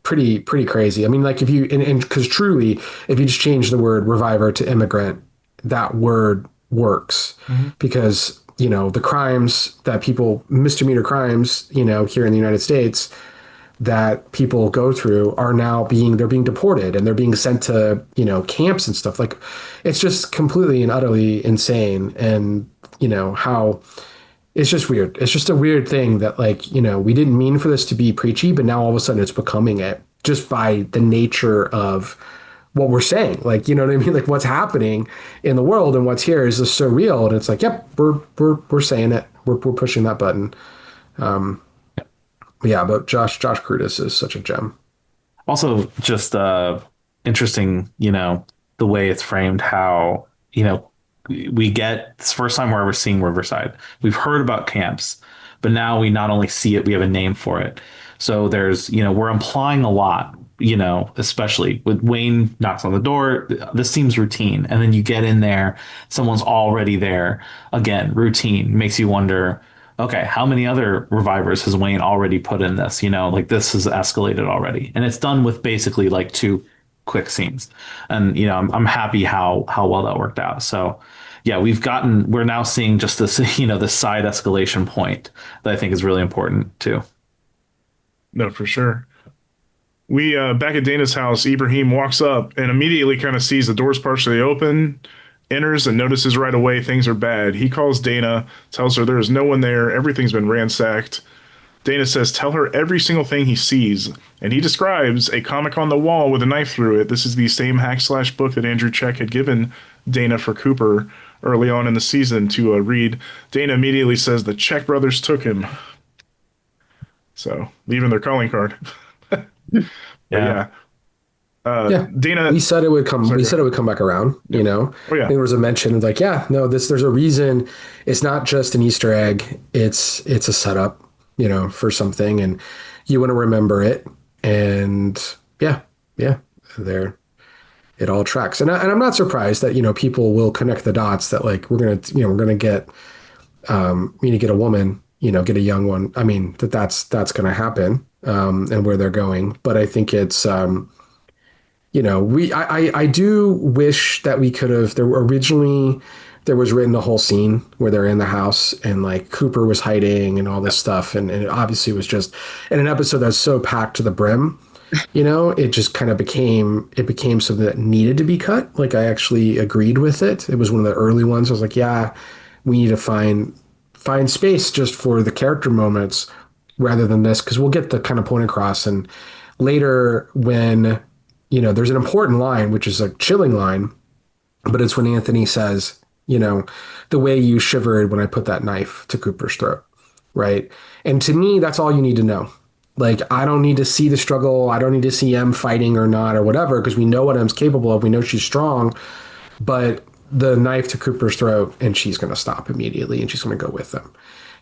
pretty crazy. I mean, like if you, and because truly, if you just change the word reviver to immigrant, that word works because, the crimes that people, misdemeanor crimes, here in the United States that people go through are now they're being deported and they're being sent to, camps and stuff. Like it's just completely and utterly insane. And, how it's just weird. It's just a weird thing that like, we didn't mean for this to be preachy, but now all of a sudden it's becoming it just by the nature of what we're saying. Like, you know what I mean? Like what's happening in the world and what's here is just so real. And it's like, yep, we're saying it. We're pushing that button. Yeah, but Josh Curtis is such a gem. Also, just interesting, the way it's framed, how, we get this first time we're ever seeing Riverside. We've heard about camps, but now we not only see it, we have a name for it. So there's, we're implying a lot, especially with Wayne knocks on the door. This seems routine. And then you get in there, someone's already there. Again, routine makes you wonder, okay, how many other revivers has Wayne already put in this? Like this has escalated already. And it's done with basically like 2 quick scenes. And, I'm happy how well that worked out. So yeah, we're now seeing just this, this side escalation point that I think is really important too. No, for sure. We back at Dana's house, Ibrahim walks up and immediately kind of sees the doors partially open, enters and notices right away things are bad. He calls Dana, tells her there is no one there, everything's been ransacked. Dana says, tell her every single thing he sees. And he describes a comic on the wall with a knife through it. This is the same hack/slash book that Andrew Check had given Dana for Cooper early on in the season to read. Dana immediately says the Check brothers took him. So, leaving their calling card. Yeah. Dana, we said it would come. We said it would come back around. Oh yeah. There was a mention of like, there's a reason. It's not just an Easter egg. It's a setup, for something, and you want to remember it. And there, it all tracks. And I'm not surprised that people will connect the dots. That like we're gonna get get a woman, get a young one. I mean that's going to happen, and where they're going. But I think it's. I do wish that we could have. There was written a whole scene where they're in the house and like Cooper was hiding and all this stuff, and it obviously was just in an episode that's so packed to the brim. It just kind of became something that needed to be cut. Like I actually agreed with it. It was one of the early ones. I was like, yeah, we need to find space just for the character moments rather than this, because we'll get the kind of point across. And later when there's an important line, which is a chilling line, but it's when Anthony says, the way you shivered when I put that knife to Cooper's throat, right? And to me, that's all you need to know. Like, I don't need to see the struggle. I don't need to see Em fighting or not or whatever, because we know what Em's capable of. We know she's strong. But the knife to Cooper's throat, and she's going to stop immediately, and she's going to go with them.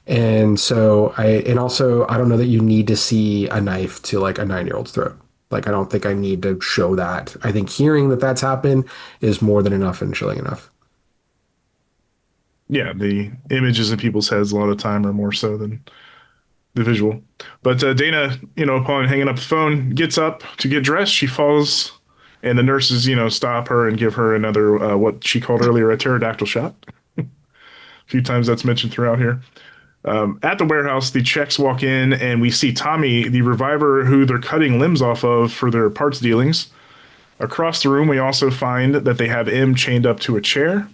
And so also I don't know that you need to see a knife to like a 9-year-old's throat. Like, I don't think I need to show that. I think hearing that that's happened is more than enough and chilling enough. Yeah, the images in people's heads a lot of the time are more so than the visual. But Dana, upon hanging up the phone, gets up to get dressed. She falls, and the nurses, stop her and give her another, what she called earlier, a pterodactyl shot. A few times that's mentioned throughout here. At the warehouse, the Czechs walk in, and we see Tommy, the reviver who they're cutting limbs off of for their parts dealings. Across the room, we also find that they have M chained up to a chair.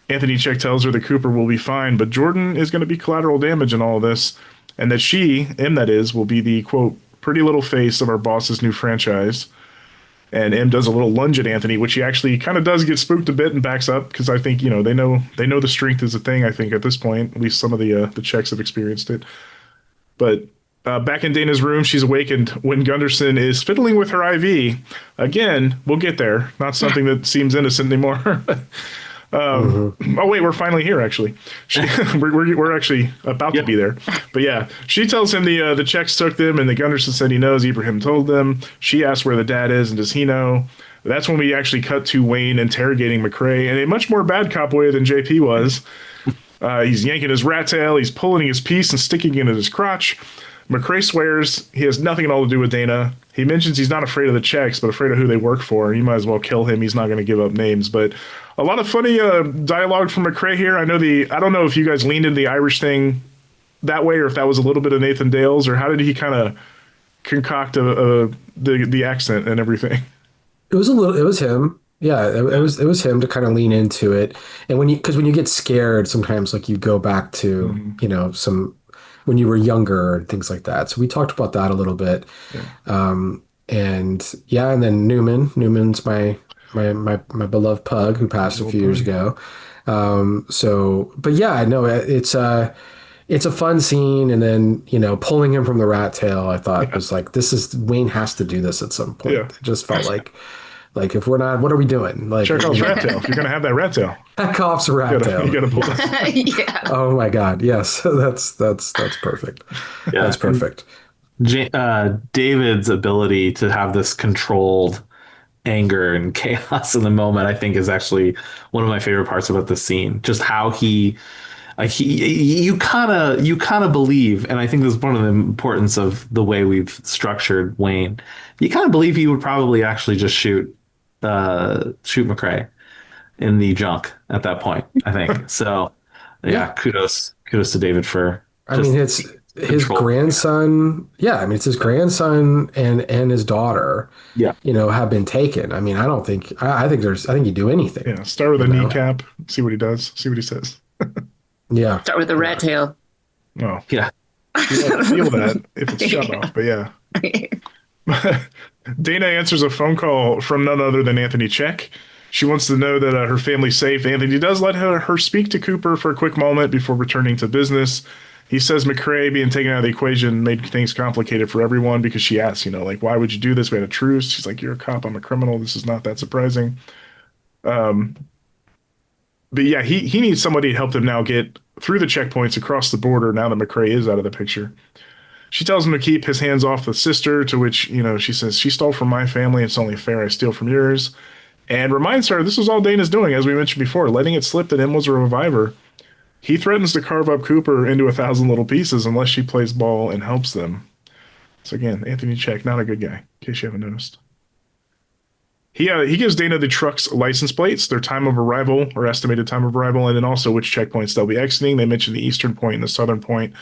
Anthony Czech tells her that Cooper will be fine, but Jordan is going to be collateral damage in all of this, and that she, M that is, will be the, quote, pretty little face of our boss's new franchise. And M does a little lunge at Anthony, which he actually kind of does get spooked a bit and backs up, because I think, they know the strength is a thing, I think, at this point. At least some of the Czechs have experienced it. But back in Dana's room, she's awakened when Gunderson is fiddling with her IV. Again, we'll get there. Not something that seems innocent anymore. Oh wait, we're finally here. Actually, we're actually about to be there. But yeah, she tells him the Czechs took them, and the Gunderson said he knows. Ibrahim told them. She asked where the dad is, and does he know? That's when we actually cut to Wayne interrogating McCrae in a much more bad cop way than JP was. He's yanking his rat tail. He's pulling his piece and sticking it in his crotch. McCrae swears he has nothing at all to do with Dana. He mentions he's not afraid of the Czechs, but afraid of who they work for. You might as well kill him. He's not going to give up names. But a lot of funny dialogue from McCrae here. I don't know if you guys leaned into the Irish thing that way, or if that was a little bit of Nathan Dale's, or how did he kind of concoct the accent and everything? It was him. Yeah, it was him to kind of lean into it. And when you get scared, sometimes like you go back to, some when you were younger and things like that. So we talked about that a little bit. Yeah. And then Newman's my beloved pug who passed a few years ago. But yeah, no, it's a fun scene. And then, pulling him from the rat tail, I thought was like, Wayne has to do this at some point. Yeah. It just felt like if we're not, what are we doing? Like, Chekhov's rat tail. If you're gonna have that rat tail. Chekhov's rat tail. You gotta pull that. Yeah. Oh my God. Yes. That's perfect. Yeah. That's perfect. David's ability to have this controlled anger and chaos in the moment, I think, is actually one of my favorite parts about this scene. Just how you kind of believe, and I think this is one of the importance of the way we've structured Wayne. You kind of believe he would probably actually just shoot McCrae in the junk at that point, I think. So yeah, kudos to David for. I mean, it's his grandson. Yeah, I mean, it's his grandson and his daughter. Yeah, have been taken. I mean, I think you do anything. Yeah, start with a kneecap, see what he does, see what he says. Yeah, start with a rat tail. Oh yeah, feel that if it's shut off, but yeah. Dana answers a phone call from none other than Anthony Czech. She wants to know that her family's safe. Anthony does let her speak to Cooper for a quick moment before returning to business. He says McCrae being taken out of the equation made things complicated for everyone, because she asks, why would you do this? We had a truce. She's like, you're a cop, I'm a criminal. This is not that surprising. But yeah, he needs somebody to help them now get through the checkpoints across the border now that McCrae is out of the picture. She tells him to keep his hands off the sister, to which, she says, she stole from my family. It's only fair I steal from yours. And reminds her this is all Dana's doing, as we mentioned before, letting it slip that M was a reviver. He threatens to carve up Cooper into 1,000 little pieces unless she plays ball and helps them. So again, Anthony Czech, not a good guy, in case you haven't noticed. He gives Dana the truck's license plates, their time of arrival or estimated time of arrival, and then also which checkpoints they'll be exiting. They mention the eastern point and the southern point.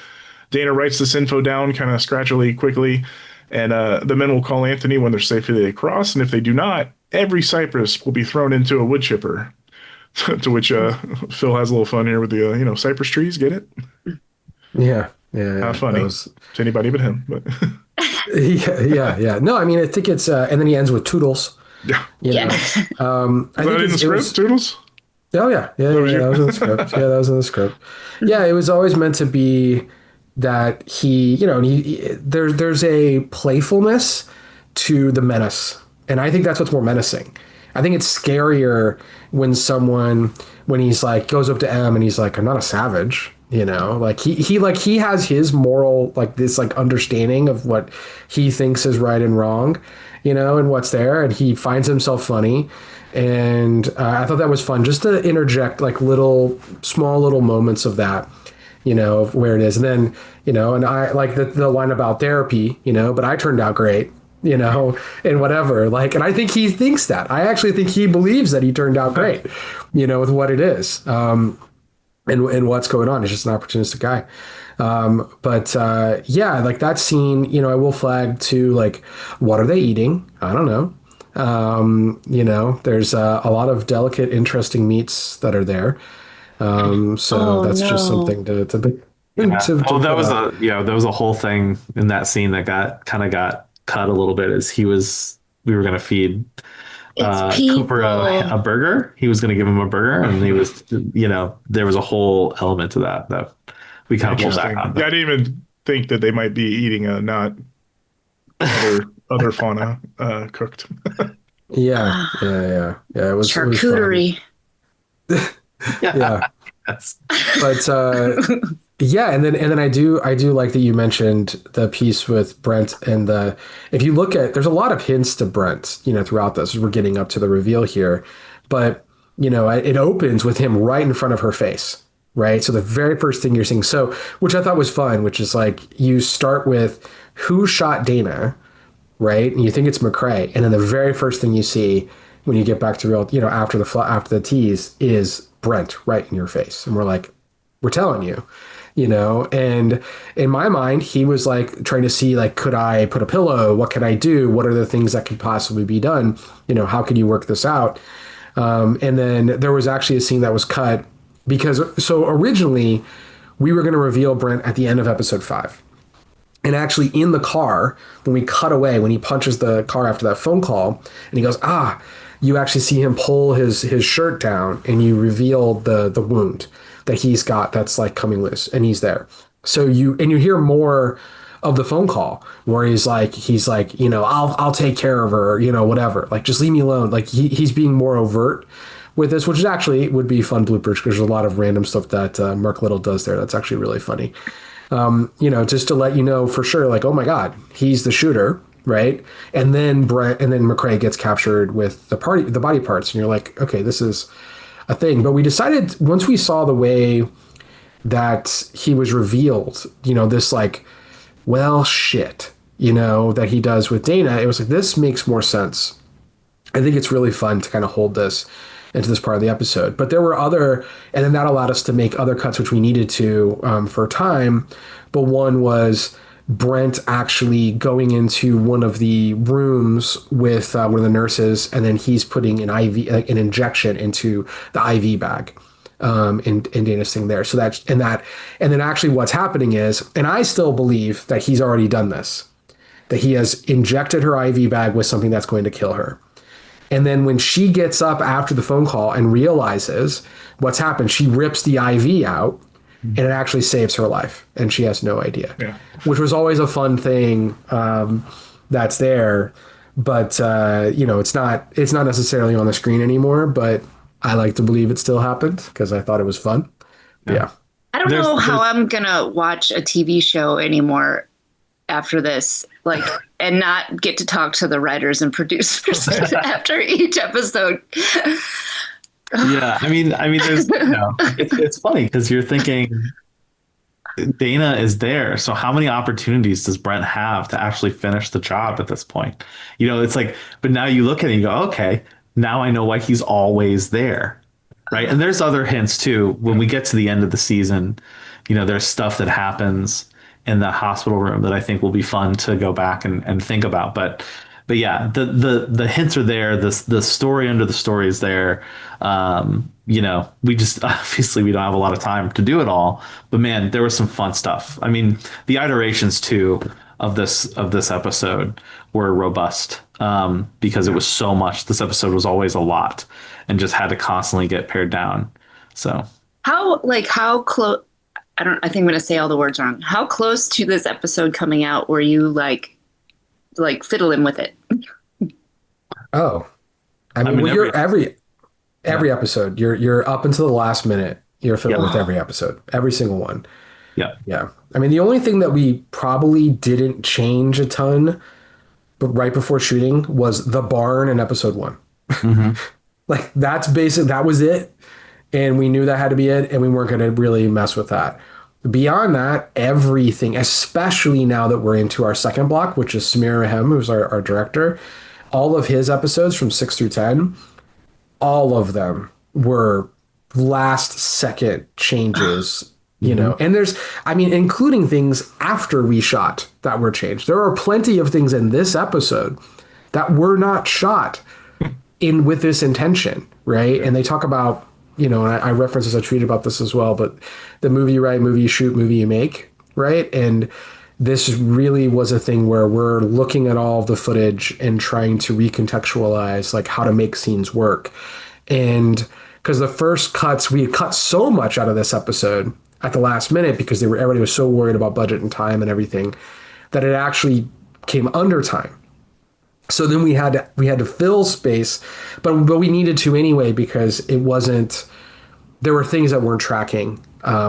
Dana writes this info down kind of scratchily, quickly, and the men will call Anthony when they're safely across, and if they do not, every cypress will be thrown into a wood chipper. To which Phil has a little fun here with the cypress trees. Get it? Yeah. Not funny to anybody but him. But yeah. No, I mean, I think it's and then he ends with toodles. Yeah. Yeah. I think in the script, toodles. Oh yeah. That was in the script. Yeah, that was in the script. Yeah, it was always meant to be that there's a playfulness to the menace, and I think that's what's more menacing. I think it's scarier when someone, when he's like, goes up to M and he's like, I'm not a savage. Like he has his moral, like this, like understanding of what he thinks is right and wrong, and what's there. And he finds himself funny. And I thought that was fun just to interject like small little moments of that, of where it is. And then, and I like the line about therapy, but I turned out great, and whatever. Like, and I think he thinks that. I actually think he believes that he turned out great, with what it is. And what's going on. He's just an opportunistic guy. But yeah, like that scene, I will flag to like, what are they eating? I don't know. There's a lot of delicate, interesting meats that are there. So that's just something to there was a whole thing in that scene that got cut a little bit as we were going to feed Cooper a burger. He was going to give him a burger, and he was, there was a whole element to that we kind of pulled back on. Yeah, I didn't even think that they might be eating a not other fauna cooked. Yeah. It was charcuterie. Yeah. Yes. But yeah, and then I do like that you mentioned the piece with Brent and if you look at, there's a lot of hints to Brent, throughout this as we're getting up to the reveal here, but it opens with him right in front of her face, right? So the very first thing you're seeing, which I thought was fun, which is like you start with who shot Dana, right? And you think it's McCrae, and then the very first thing you see when you get back to real, after the tease is Brent right in your face, and we're like, we're telling you. And in my mind, he was like trying to see, like, could I put a pillow? What can I do? What are the things that could possibly be done? How could you work this out? And then there was actually a scene that was cut because, so originally we were going to reveal Brent at the end of episode 5. And actually in the car, when we cut away, when he punches the car after that phone call and he goes, you actually see him pull his shirt down and you reveal the wound that he's got that's like coming loose, and he's there. So you hear more of the phone call where he's like, I'll take care of her, whatever, like, just leave me alone. Like he's being more overt with this, which is actually would be fun bloopers because there's a lot of random stuff that Mark Little does there. That's actually really funny. Just to let you know for sure, like, oh my God, he's the shooter. Right. And then McCrae gets captured with the body parts. And you're like, okay, this is a thing. But we decided once we saw the way that he was revealed, this like, well, shit, that he does with Dana, it was like, this makes more sense. I think it's really fun to kind of hold this into this part of the episode. But there were and then that allowed us to make other cuts, which we needed to for time. But one was Brent actually going into one of the rooms with one of the nurses, and then he's putting an IV, like an injection into the IV bag, in Dana's thing there. So and then actually what's happening is, and I still believe that he's already done this, that he has injected her IV bag with something that's going to kill her. And then when she gets up after the phone call and realizes what's happened, she rips the IV out. And it actually saves her life, and she has no idea, which was always a fun thing that's there. But it's not necessarily on the screen anymore. But I like to believe it still happened because I thought it was fun. Yeah. I don't know how I'm gonna watch a TV show anymore after this, like, and not get to talk to the writers and producers after each episode. Yeah, I mean, there's, it's funny because you're thinking Dana is there. So how many opportunities does Brent have to actually finish the job at this point? It's like, but now you look at it and you go, okay, now I know why he's always there. Right. And there's other hints too. When we get to the end of the season, there's stuff that happens in the hospital room that I think will be fun to go back and think about. But yeah, the hints are there. The story under the story is there. We just, obviously we don't have a lot of time to do it all, but man, there was some fun stuff. I mean, the iterations too of this episode were robust, because it was so much. This episode was always a lot and just had to constantly get pared down. So how close, I think I'm going to say all the words wrong. How close to this episode coming out were you like fiddling with it? Oh, I mean, well, you're every episode. You're up until the last minute. You're filming with every episode, every single one. Yeah. Yeah. I mean, the only thing that we probably didn't change a ton, but right before shooting was the barn in episode 1. Like that's basic. That was it. And we knew that had to be it. And we weren't going to really mess with that. Beyond that, everything, especially now that we're into our second block, which is Samir Rahem, who's our director, all of his episodes from 6 through 10, all of them were last second changes, you know, and there's, I mean, including things after we shot that were changed. There are plenty of things in this episode that were not shot in with this intention, right? And they talk about, you know, and I reference this, I tweeted about this as well, but the movie you write, movie you shoot, movie you make, right? And this really was a thing where we're looking at all of the footage and trying to recontextualize like how to make scenes work. And because the first cuts, we had cut so much out of this episode at the last minute because everybody was so worried about budget and time and everything that it actually came under time. So then we had to fill space, but we needed to anyway because it wasn't. There were things that weren't tracking,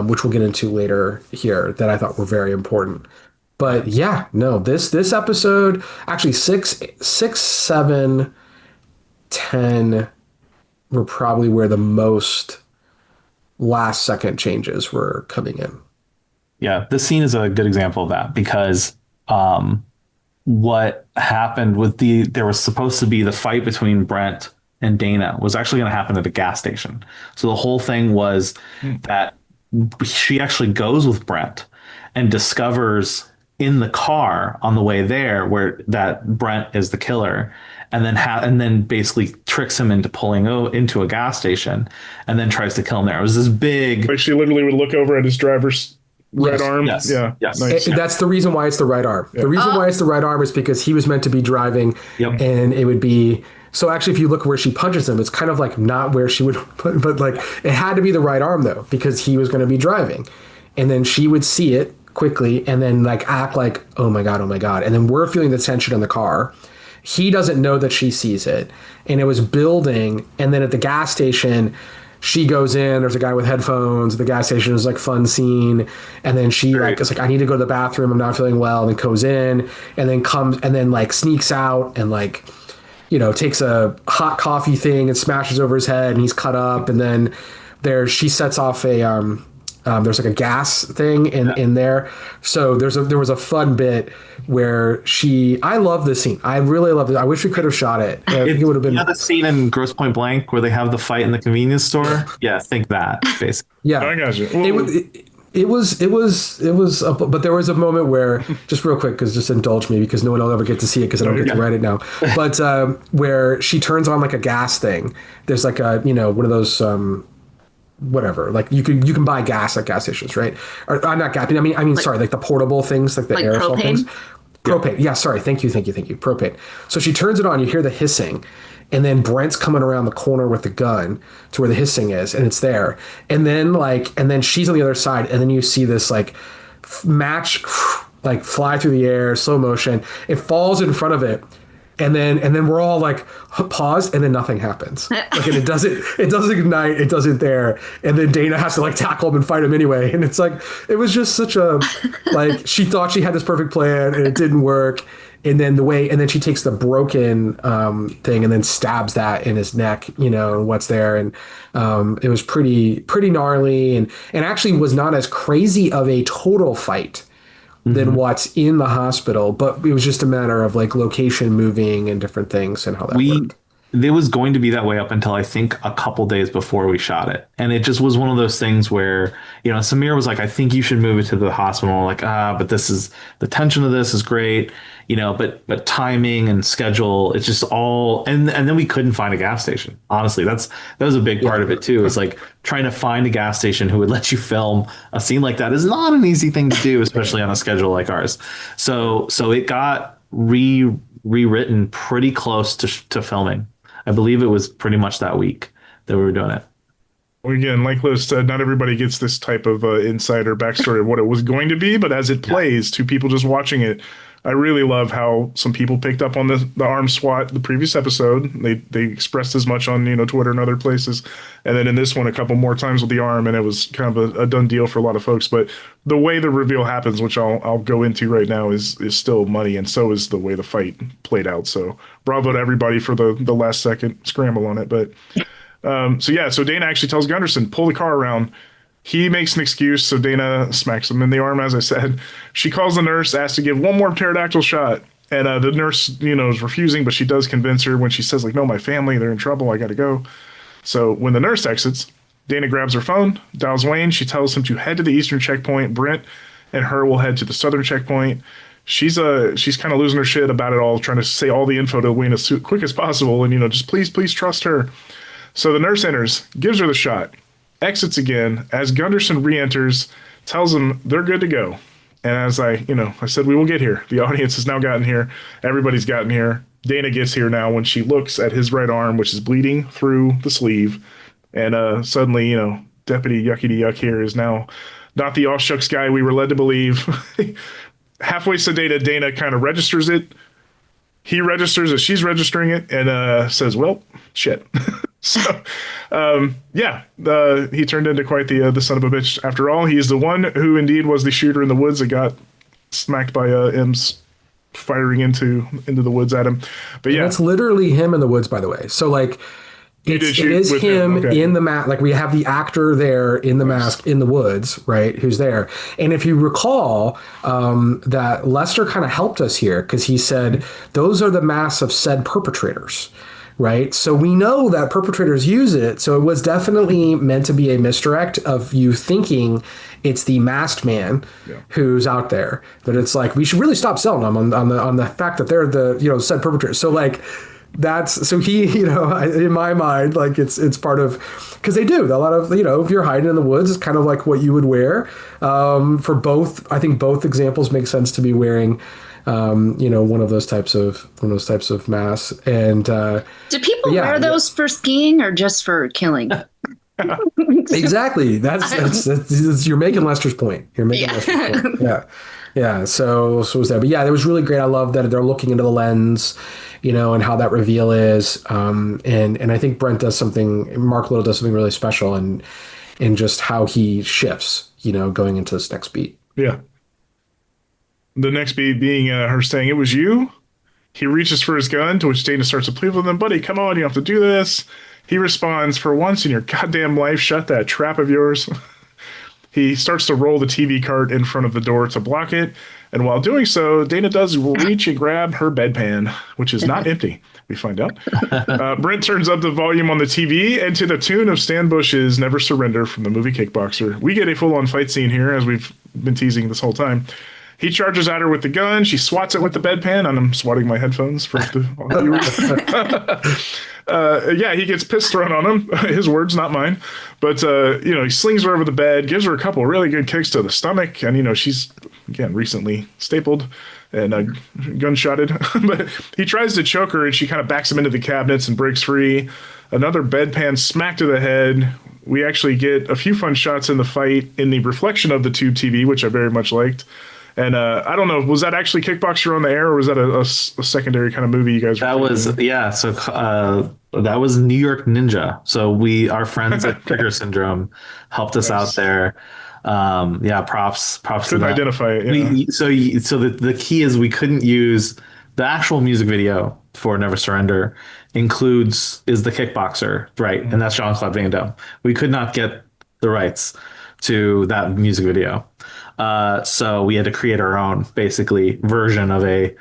which we'll get into later here, that I thought were very important. But yeah, no, this episode actually 6, 7, 10 were probably where the most last second changes were coming in. Yeah, this scene is a good example of that because what happened with there was supposed to be the fight between Brent and Dana was actually going to happen at a gas station. So the whole thing was that she actually goes with Brent and discovers in the car on the way there where that Brent is the killer, and then basically tricks him into pulling into a gas station and then tries to kill him there. It was this big, like she literally would look over at his driver's right arm. Yes. Yeah. Yes. Nice. That's the reason why it's the right arm. The reason why it's the right arm is because he was meant to be driving, and it would be. So actually, if you look where she punches him, it's kind of like not where she would put, but like it had to be the right arm though, because he was going to be driving, and then she would see it quickly and then like act like, oh my God. And then we're feeling the tension in the car. He doesn't know that she sees it, and it was building. And then at the gas station, she goes in, there's a guy with headphones. The gas station is like fun scene. And then she is like, I need to go to the bathroom. I'm not feeling well. And then goes in and then comes and then like sneaks out and like, you know, takes a hot coffee thing and smashes over his head and he's cut up. And then she sets off there's like a gas thing in there. So there was a fun bit where I love this scene. I really love it. I wish we could have shot it. I think it would have been. You know the scene in Grosse Point Blank where they have the fight in the convenience store? Yeah, think that, basically. Yeah. I got you. It was, but there was a moment where, just real quick, because just indulge me because no one will ever get to see it because I don't get to write it now. But where she turns on like a gas thing. There's like a, you know, one of those, whatever, like you can buy gas at gas stations, right? Or not gas. I mean, like, sorry, like the portable things, like the aerosol propane? things. Propane. Yeah, sorry. Thank you. Propane. So she turns it on. You hear the hissing, and then Brent's coming around the corner with the gun to where the hissing is, and it's there. And then she's on the other side, and then you see this like match like fly through the air, slow motion. It falls in front of it. And then we're all like pause, and then nothing happens. Like, and it doesn't ignite, it doesn't there. And then Dana has to like tackle him and fight him anyway. And it's like, it was just such a, like, she thought she had this perfect plan and it didn't work. And then she takes the broken thing and then stabs that in his neck, you know, what's there. And it was pretty gnarly and actually was not as crazy of a total fight than what's in the hospital, but it was just a matter of like location moving and different things and how that worked. It was going to be that way up until I think a couple days before we shot it. And it just was one of those things where, you know, Samir was like, I think you should move it to the hospital. We're like, but this is, the tension of this is great, you know, but timing and schedule, it's just all, and then we couldn't find a gas station. Honestly, that was a big part of it too. Is like trying to find a gas station who would let you film a scene like that is not an easy thing to do, especially on a schedule like ours. So it got rewritten pretty close to filming. I believe it was pretty much that week that we were doing it. Again, like Liz said, not everybody gets this type of insight or backstory of what it was going to be, but as it plays to people just watching it, I really love how some people picked up on the arm swat the previous episode. They expressed as much on Twitter and other places, and then in this one a couple more times with the arm, and it was kind of a done deal for a lot of folks. But the way the reveal happens, which I'll go into right now, is still money, and so is the way the fight played out. So bravo to everybody for the last second scramble on it. But so Dana actually tells Gunderson, pull the car around. He makes an excuse, so Dana smacks him in the arm, as I said. She calls the nurse, asks to give one more pterodactyl shot. And the nurse, is refusing, but she does convince her when she says, like, no, my family, they're in trouble, I got to go. So when the nurse exits, Dana grabs her phone, dials Wayne. She tells him to head to the eastern checkpoint. Brent and her will head to the southern checkpoint. She's kind of losing her shit about it all, trying to say all the info to Wayne as quick as possible. And, just please trust her. So the nurse enters, gives her the shot, exits again. As Gunderson re-enters, tells him they're good to go. And as I said, we will get here. The audience has now gotten here. Everybody's gotten here. Dana gets here now when she looks at his right arm, which is bleeding through the sleeve. And suddenly, Deputy Yuckity Yuck here is now not the all shucks guy we were led to believe. Halfway sedated, Dana kind of registers it. He registers as she's registering it and says, well, shit. So, he turned into quite the son of a bitch. After all, he's the one who indeed was the shooter in the woods that got smacked by M's firing into the woods at him. But yeah, it's literally him in the woods, by the way. So like, it is him okay. In the mask. Like we have the actor there in the mask in the woods, right? Who's there? And if you recall, that Lester kind of helped us here because he said those are the masks of said perpetrators. Right. So we know that perpetrators use it. So it was definitely meant to be a misdirect of you thinking it's the masked man who's out there. That it's like we should really stop selling them on the fact that they're the said perpetrators. So like he in my mind, like it's part of, because they do a lot of if you're hiding in the woods, it's kind of like what you would wear. For both, I think both examples make sense to be wearing. One of those types of masks. And do people wear those for skiing or just for killing? Exactly. That's you're making Lester's point. Lester's point. Yeah. So was that? But yeah, that was really great. I love that they're looking into the lens, and how that reveal is. And I think Mark Little does something really special in just how he shifts, going into this next beat. Yeah. The next beat being her saying, it was you. He reaches for his gun, to which Dana starts to plead with him. Buddy, come on, you have to do this. He responds, for once in your goddamn life, shut that trap of yours. He starts to roll the TV cart in front of the door to block it. And while doing so, Dana does reach and grab her bedpan, which is not empty, we find out. Brent turns up the volume on the TV, and to the tune of Stan Bush's Never Surrender from the movie Kickboxer, we get a full-on fight scene here, as we've been teasing this whole time. He charges at her with the gun. She swats it with the bedpan, and I'm swatting my headphones for the viewers. He gets piss thrown on him. His words, not mine. But, he slings her over the bed, gives her a couple really good kicks to the stomach. And, she's, again, recently stapled and gunshotted. But he tries to choke her, and she kind of backs him into the cabinets and breaks free. Another bedpan smack to the head. We actually get a few fun shots in the fight in the reflection of the tube TV, which I very much liked. And I don't know, was that actually Kickboxer on the air, or was that a secondary kind of movie you guys were That was, yeah. So that was New York Ninja. So our friends at Trigger Syndrome helped us out there. Props couldn't to that. Identify it. So the key is we couldn't use the actual music video for Never Surrender is the Kickboxer, right? Mm-hmm. And that's Jean-Claude Van Damme. We could not get the rights to that music video. So we had to create our own, basically, version of a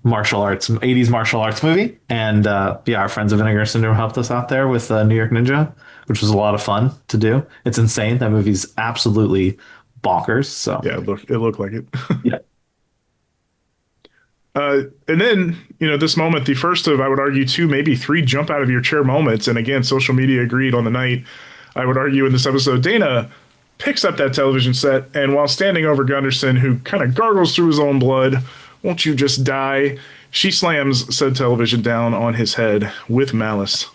80s martial arts movie. And our friends of Vinegar Syndrome helped us out there with New York Ninja, which was a lot of fun to do. It's insane. That movie's absolutely bonkers. So yeah, it looked like it. Yeah. And then, this moment, the first of, I would argue, 2, maybe 3 jump out of your chair moments. And again, social media agreed on the night. I would argue in this episode, Dana picks up that television set, and while standing over Gunderson, who kind of gargles through his own blood, won't you just die? She slams said television down on his head with malice.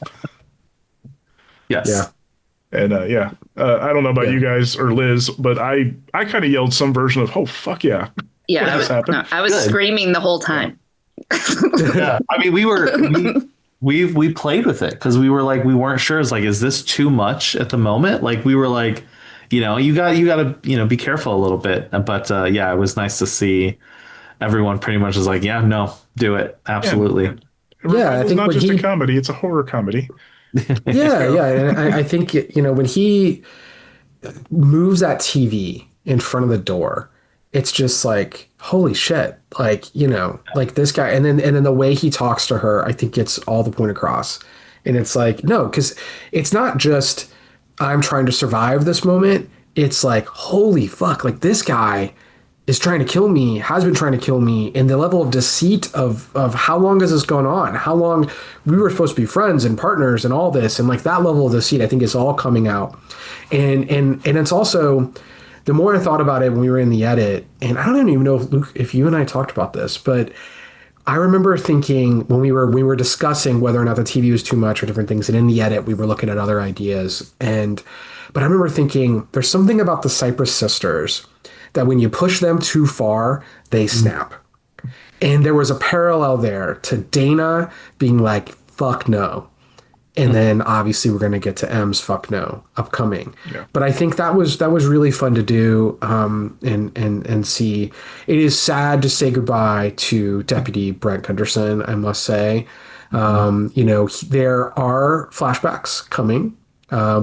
Yes. Yeah. And I don't know about you guys or Liz, but I kind of yelled some version of, oh, fuck yeah. Yeah, What has happened? no, I was Good. screaming the whole time. Yeah, I mean, we played with it because we were like, we weren't sure. It's like, is this too much at the moment? Like, we were like, you got to be careful a little bit. But yeah, it was nice to see everyone pretty much is like, yeah, no, do it, absolutely. Yeah, I Revival's think not when just a he, comedy; it's a horror comedy. yeah, So, yeah, and I think when he moves that TV in front of the door, it's just like, holy shit, like like this guy, and then the way he talks to her, I think gets all the point across, and it's like no, because it's not just I'm trying to survive this moment. It's like holy fuck, like this guy is trying to kill me, has been trying to kill me, and the level of deceit of how long has this gone on? How long we were supposed to be friends and partners and all this, and like that level of deceit, I think is all coming out, and it's also the more I thought about it when we were in the edit, and I don't even know if Luke, if you and I talked about this, but I remember thinking when we were discussing whether or not the TV was too much or different things, and in the edit we were looking at other ideas, but I remember thinking there's something about the Cypress sisters that when you push them too far, they snap. And there was a parallel there to Dana being like, fuck no. And then obviously we're going to get to M's fuck no upcoming. Yeah. But I think that was really fun to do and see. It is sad to say goodbye to Deputy Brent Gunderson, I must say. There are flashbacks coming,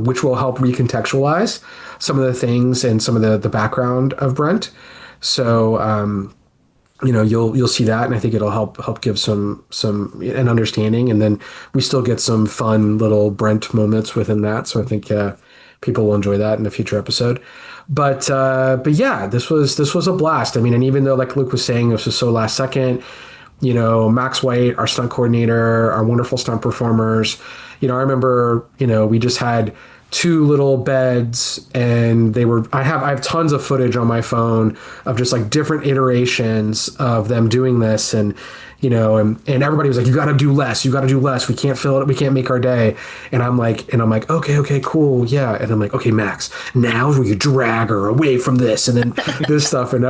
which will help recontextualize some of the things and some of the background of Brent. So you'll see that, and I think it'll help give some an understanding, and then we still get some fun little Brent moments within that. So I think people will enjoy that in a future episode. But yeah, this was a blast. I mean, and even though like Luke was saying, this was so last second. Max White, our stunt coordinator, our wonderful stunt performers. I remember, we just had two little beds, and I have tons of footage on my phone of just like different iterations of them doing this, and and everybody was like, you got to do less, we can't fill it, we can't make our day. And I'm like okay, cool, yeah. And I'm like, okay, Max, now where you drag her away from this, and then this stuff, and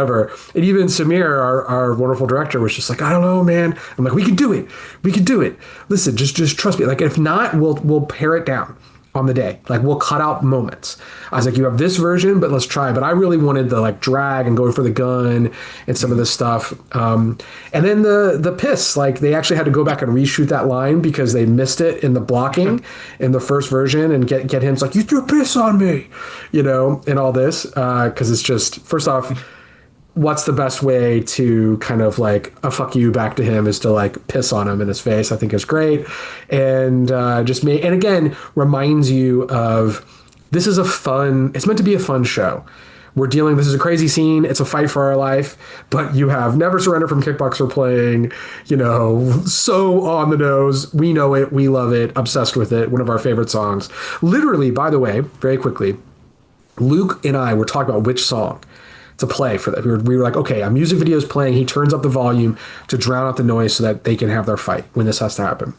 even Samir, our wonderful director, was just like, I don't know, man. I'm like, we can do it, listen, just trust me, like if not, we'll pare it down on the day. Like we'll cut out moments. I was like, you have this version, but let's try. But I really wanted the like drag and going for the gun and some of this stuff. And then the piss, like they actually had to go back and reshoot that line because they missed it in the blocking in the first version, and get him. It's like, you threw piss on me, and all this. Cause it's just, first off, what's the best way to kind of like a fuck you back to him is to like piss on him in his face. I think is great. And and again, reminds you of it's meant to be a fun show. This is a crazy scene. It's a fight for our life, but you have Never Surrender from Kickboxer playing, so on the nose. We know it. We love it. Obsessed with it. One of our favorite songs. Literally, by the way, very quickly, Luke and I were talking about which song to play for that. We were like, okay, a music video is playing. He turns up the volume to drown out the noise so that they can have their fight when this has to happen.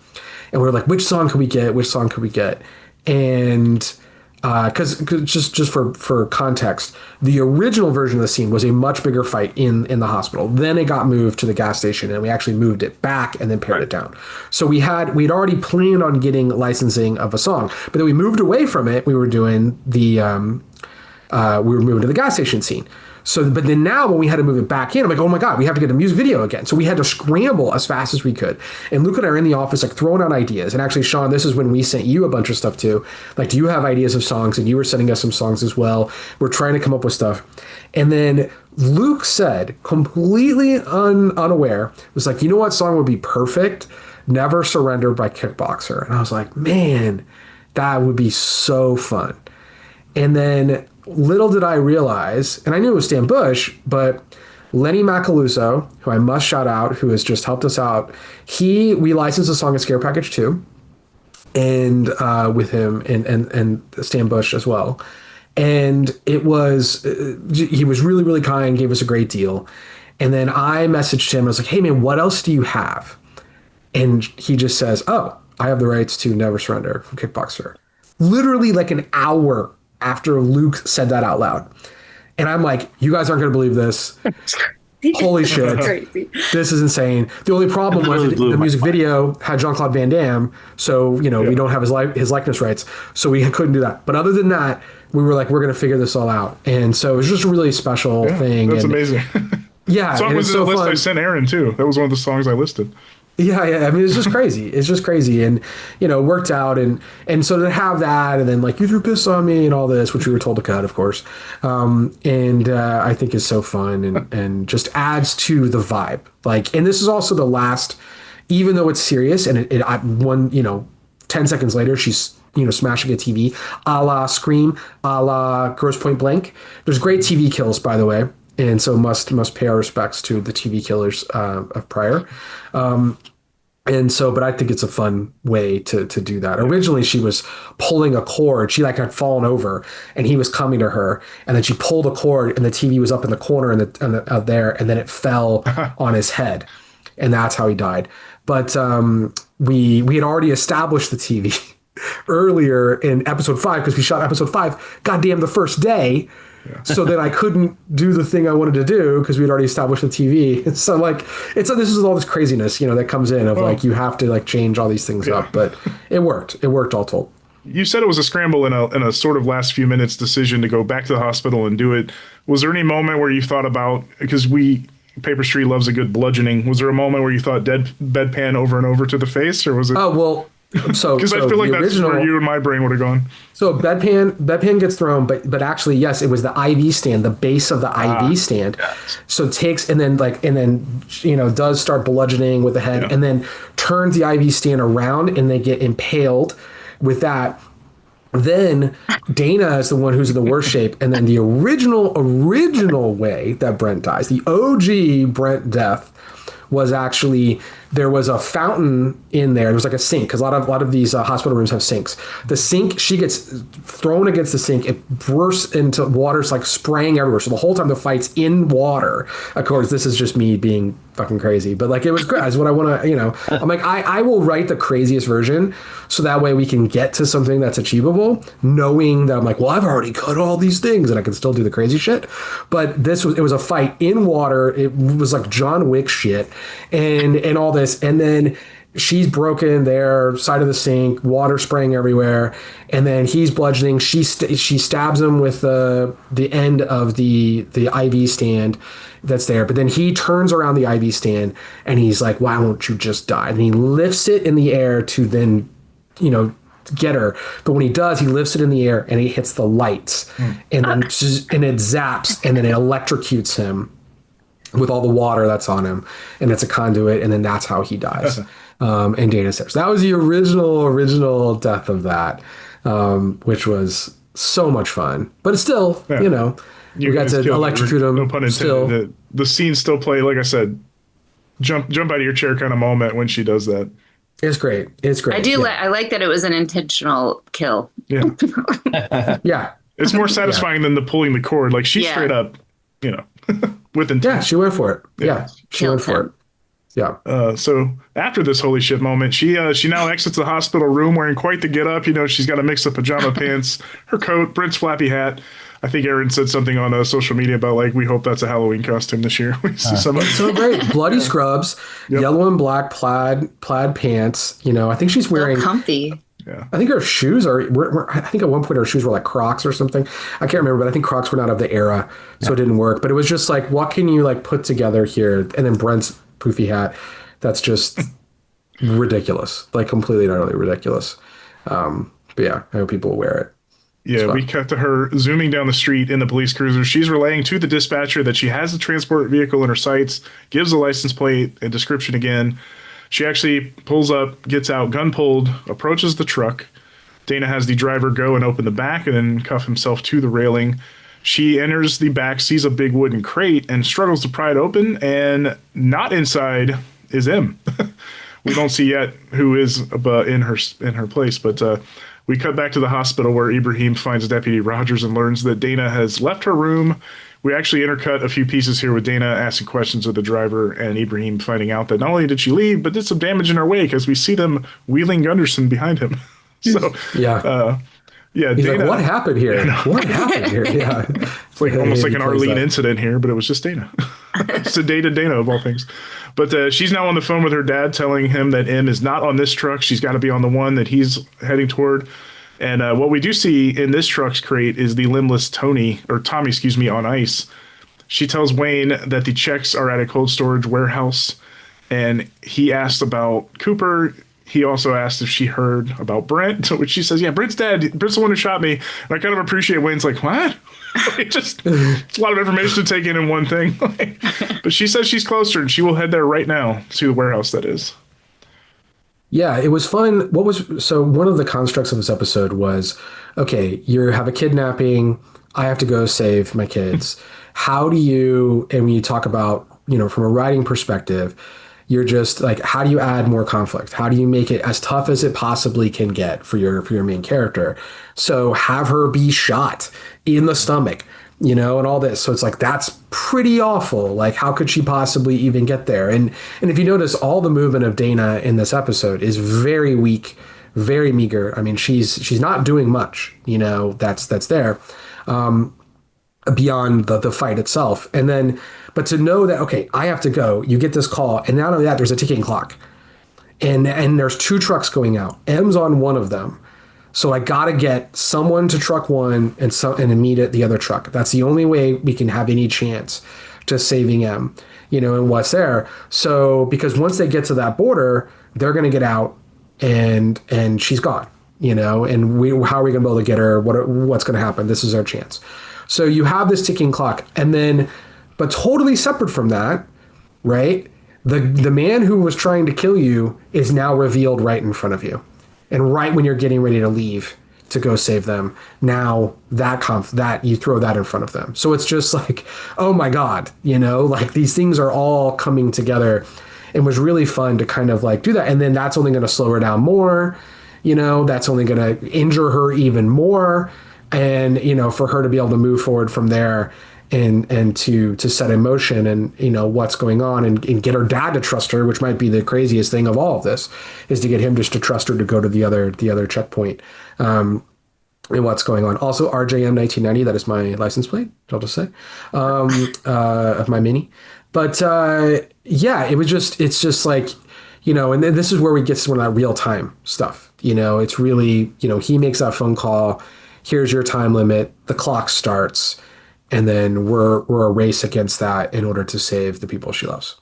And we were like, which song could we get? And because just for context, the original version of the scene was a much bigger fight in the hospital. Then it got moved to the gas station, and we actually moved it back and then pared it down. So we'd already planned on getting licensing of a song, but then we moved away from it. We were doing we were moving to the gas station scene. So, but then now when we had to move it back in, I'm like, oh my God, we have to get a music video again. So we had to scramble as fast as we could. And Luke and I are in the office, like throwing out ideas. And actually, Shawn, this is when we sent you a bunch of stuff too. Like, do you have ideas of songs? And you were sending us some songs as well. We're trying to come up with stuff. And then Luke said, completely unaware, was like, you know what song would be perfect? Never Surrender by Kickboxer. And I was like, man, that would be so fun. And then little did I realize, and I knew it was Stan Bush, but Lenny Macaluso, who I must shout out, who has just helped us out, we licensed a song at Scare Package 2, and with him and Stan Bush as well. And it was, he was really, really kind, gave us a great deal. And then I messaged him, I was like, hey man, what else do you have? And he just says, oh, I have the rights to Never Surrender from Kickboxer. Literally like an hour after Luke said that out loud. And I'm like, you guys aren't going to believe this. holy shit, Crazy. this is insane. The only problem was literally blew the my music mind. video had Jean-Claude Van Damme, so we don't have his likeness rights, so we couldn't do that. But other than that, we were like, we're going to figure this all out, and so it was just a really special thing. That's and amazing. Yeah, Song and was it's in the so list fun. I sent Aaron too. That was one of the songs I listed. Yeah. I mean, it's just crazy. It's just crazy, and it worked out, and so to have that, and then like you threw piss on me and all this, which we were told to cut, of course, and I think is so fun and just adds to the vibe. Like, and this is also the last, even though it's serious, and one 10 seconds later she's smashing a TV, a la Scream, a la Gross Point Blank. There's great TV kills, by the way. And so must pay our respects to the TV killers of prior. And so, but I think it's a fun way to do that. Originally, she was pulling a cord. She like had fallen over, and he was coming to her, and then she pulled a cord, and the TV was up in the corner and there, and then it fell on his head, and that's how he died. But we had already established the TV earlier in episode 5 because we shot episode 5. Goddamn, the first day. So then I couldn't do the thing I wanted to do because we'd already established the TV. So like, this is all this craziness, that comes in of like, you have to like change all these things up, but it worked. It worked all told. You said it was a scramble in a sort of last few minutes decision to go back to the hospital and do it. Was there any moment where you thought about, because Paper Street loves a good bludgeoning. Was there a moment where you thought bedpan over and over to the face, or was it? Oh, well, so because I feel like that's original, where you and my brain would have gone. So bedpan gets thrown, but actually, yes, it was the IV stand, the base of the IV stand. Yes. So takes and then does start bludgeoning with the head, and then turns the IV stand around, and they get impaled with that. Then Dana is the one who's in the worst shape, and then the original way that Brent dies, the OG Brent death, was actually there was a fountain in there. There was like a sink because a lot of these hospital rooms have sinks. The sink, she gets thrown against the sink. It bursts into water. It's like spraying everywhere. So the whole time the fight's in water. Of course, this is just me being fucking crazy, but like it was great. That's what I want to, I'm like, I will write the craziest version so that way we can get to something that's achievable, knowing that I'm like, well, I've already cut all these things and I can still do the crazy shit. But it was a fight in water. It was like John Wick shit and all this. And then she's broken there, side of the sink, water spraying everywhere. And then he's bludgeoning. She stabs him with the end of the IV stand that's there. But then he turns around the IV stand and he's like, why won't you just die? And he lifts it in the air to then, get her. But when he does, he lifts it in the air and he hits the lights and then and it zaps and then it electrocutes him with all the water that's on him, and it's a conduit, and then that's how he dies. And Dana's there. So that was the original death of that, which was so much fun. But it's still, we got to electrocute him. No pun intended. Still. The scenes still play, like I said, jump out of your chair kind of moment when she does that. It's great. It's great. I do. I like that it was an intentional kill. Yeah. Yeah. It's more satisfying than the pulling the cord. Like she straight up, with intent. Yeah, she went for it. Yeah, she went for it. Yeah. So after this holy shit moment, she now exits the hospital room wearing quite the get up. She's got a mix of pajama pants, her coat, Brent's flappy hat. I think Aaron said something on social media about like, we hope that's a Halloween costume this year. We see some of So great. Bloody scrubs, yellow and black plaid pants. I think she's wearing so comfy. Yeah. I think her shoes I think at one point her shoes were like Crocs or something. I can't remember, but I think Crocs were not of the era, so it didn't work. But it was just like, what can you like put together here? And then Brent's poofy hat. That's just ridiculous. Like completely and utterly ridiculous. But yeah, I hope people will wear it. Yeah, we cut to her zooming down the street in the police cruiser. She's relaying to the dispatcher that she has the transport vehicle in her sights, gives the license plate and description again. She actually pulls up, gets out, gun pulled, approaches the truck. Dana has the driver go and open the back and then cuff himself to the railing. She enters the back, sees a big wooden crate, and struggles to pry it open, and not inside is M. We don't see yet who is in her place, but we cut back to the hospital where Ibrahim finds Deputy Rogers and learns that Dana has left her room. We actually intercut a few pieces here with Dana asking questions of the driver and Ibrahim finding out that not only did she leave, but did some damage in her way because we see them wheeling Gunderson behind him. So, yeah. Yeah, He's Dana. like, what happened here? What happened here? Yeah. It's like almost like an Arlene incident here, but it was just Dana. Sedated Dana of all things. But she's now on the phone with her dad, telling him that M is not on this truck. She's got to be on the one that he's heading toward. And what we do see in this truck's crate is the limbless Tommy, excuse me, on ice. She tells Wayne that the checks are at a cold storage warehouse, and he asks about Cooper. He also asked if she heard about Brent, which she says, yeah, Brent's dead. Brent's the one who shot me. And I kind of appreciate Wayne's like, what? It's a lot of information to take in one thing. But she says she's closer, and she will head there right now to the warehouse that is. Yeah, it was fun. So one of the constructs of this episode was, okay, you have a kidnapping. I have to go save my kids. How do you, and when you talk about, from a writing perspective, you're just like, how do you add more conflict? How do you make it as tough as it possibly can get for your main character? So have her be shot in the stomach, and all this. So it's like, that's pretty awful. Like, how could she possibly even get there? And if you notice, all the movement of Dana in this episode is very weak, very meager. I mean, she's not doing much, that's there. Beyond the fight itself. And then, but to know that, okay, I have to go, you get this call. And not only that, there's a ticking clock and there's 2 trucks going out. M's on one of them. So I got to get someone to truck one and meet at the other truck. That's the only way we can have any chance to saving M, and what's there. So, because once they get to that border, they're going to get out and she's gone, and how are we going to be able to get her? What's going to happen? This is our chance. So you have this ticking clock, and then, but totally separate from that, right? The man who was trying to kill you is now revealed right in front of you, and right when you're getting ready to leave to go save them, now that you throw that in front of them. So it's just like, oh my God, like these things are all coming together. It was really fun to kind of like do that, and then that's only going to slow her down more. That's only going to injure her even more. And, for her to be able to move forward from there and to set in motion and, what's going on and get her dad to trust her, which might be the craziest thing of all of this, is to get him just to trust her to go to the other checkpoint and what's going on. Also, RJM 1990, that is my license plate, I'll just say, of my Mini. But yeah, it's just like, and then this is where we get to some of that real time stuff. It's really, he makes that phone call. Here's your time limit. The clock starts, and then we're a race against that in order to save the people she loves.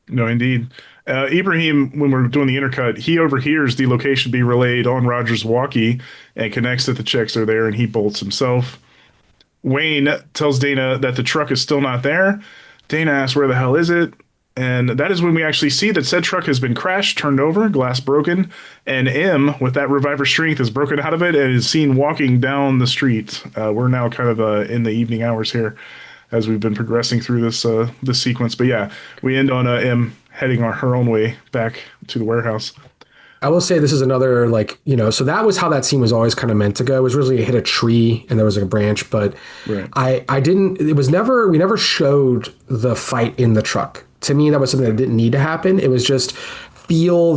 No, indeed. Ibrahim, when we're doing the intercut, he overhears the location be relayed on Roger's walkie and connects that the checks are there, and he bolts himself. Wayne tells Dana that the truck is still not there. Dana asks, where the hell is it? And that is when we actually see that said truck has been crashed, turned over, glass broken, and M, with that reviver strength, is broken out of it and is seen walking down the street. We're now kind of in the evening hours here as we've been progressing through this sequence. But yeah, we end on M heading her own way back to the warehouse. I will say this is another, so that was how that scene was always kind of meant to go. It was really hit a tree and there was a branch, but right. We never showed the fight in the truck. To me, that was something that didn't need to happen. It was just feel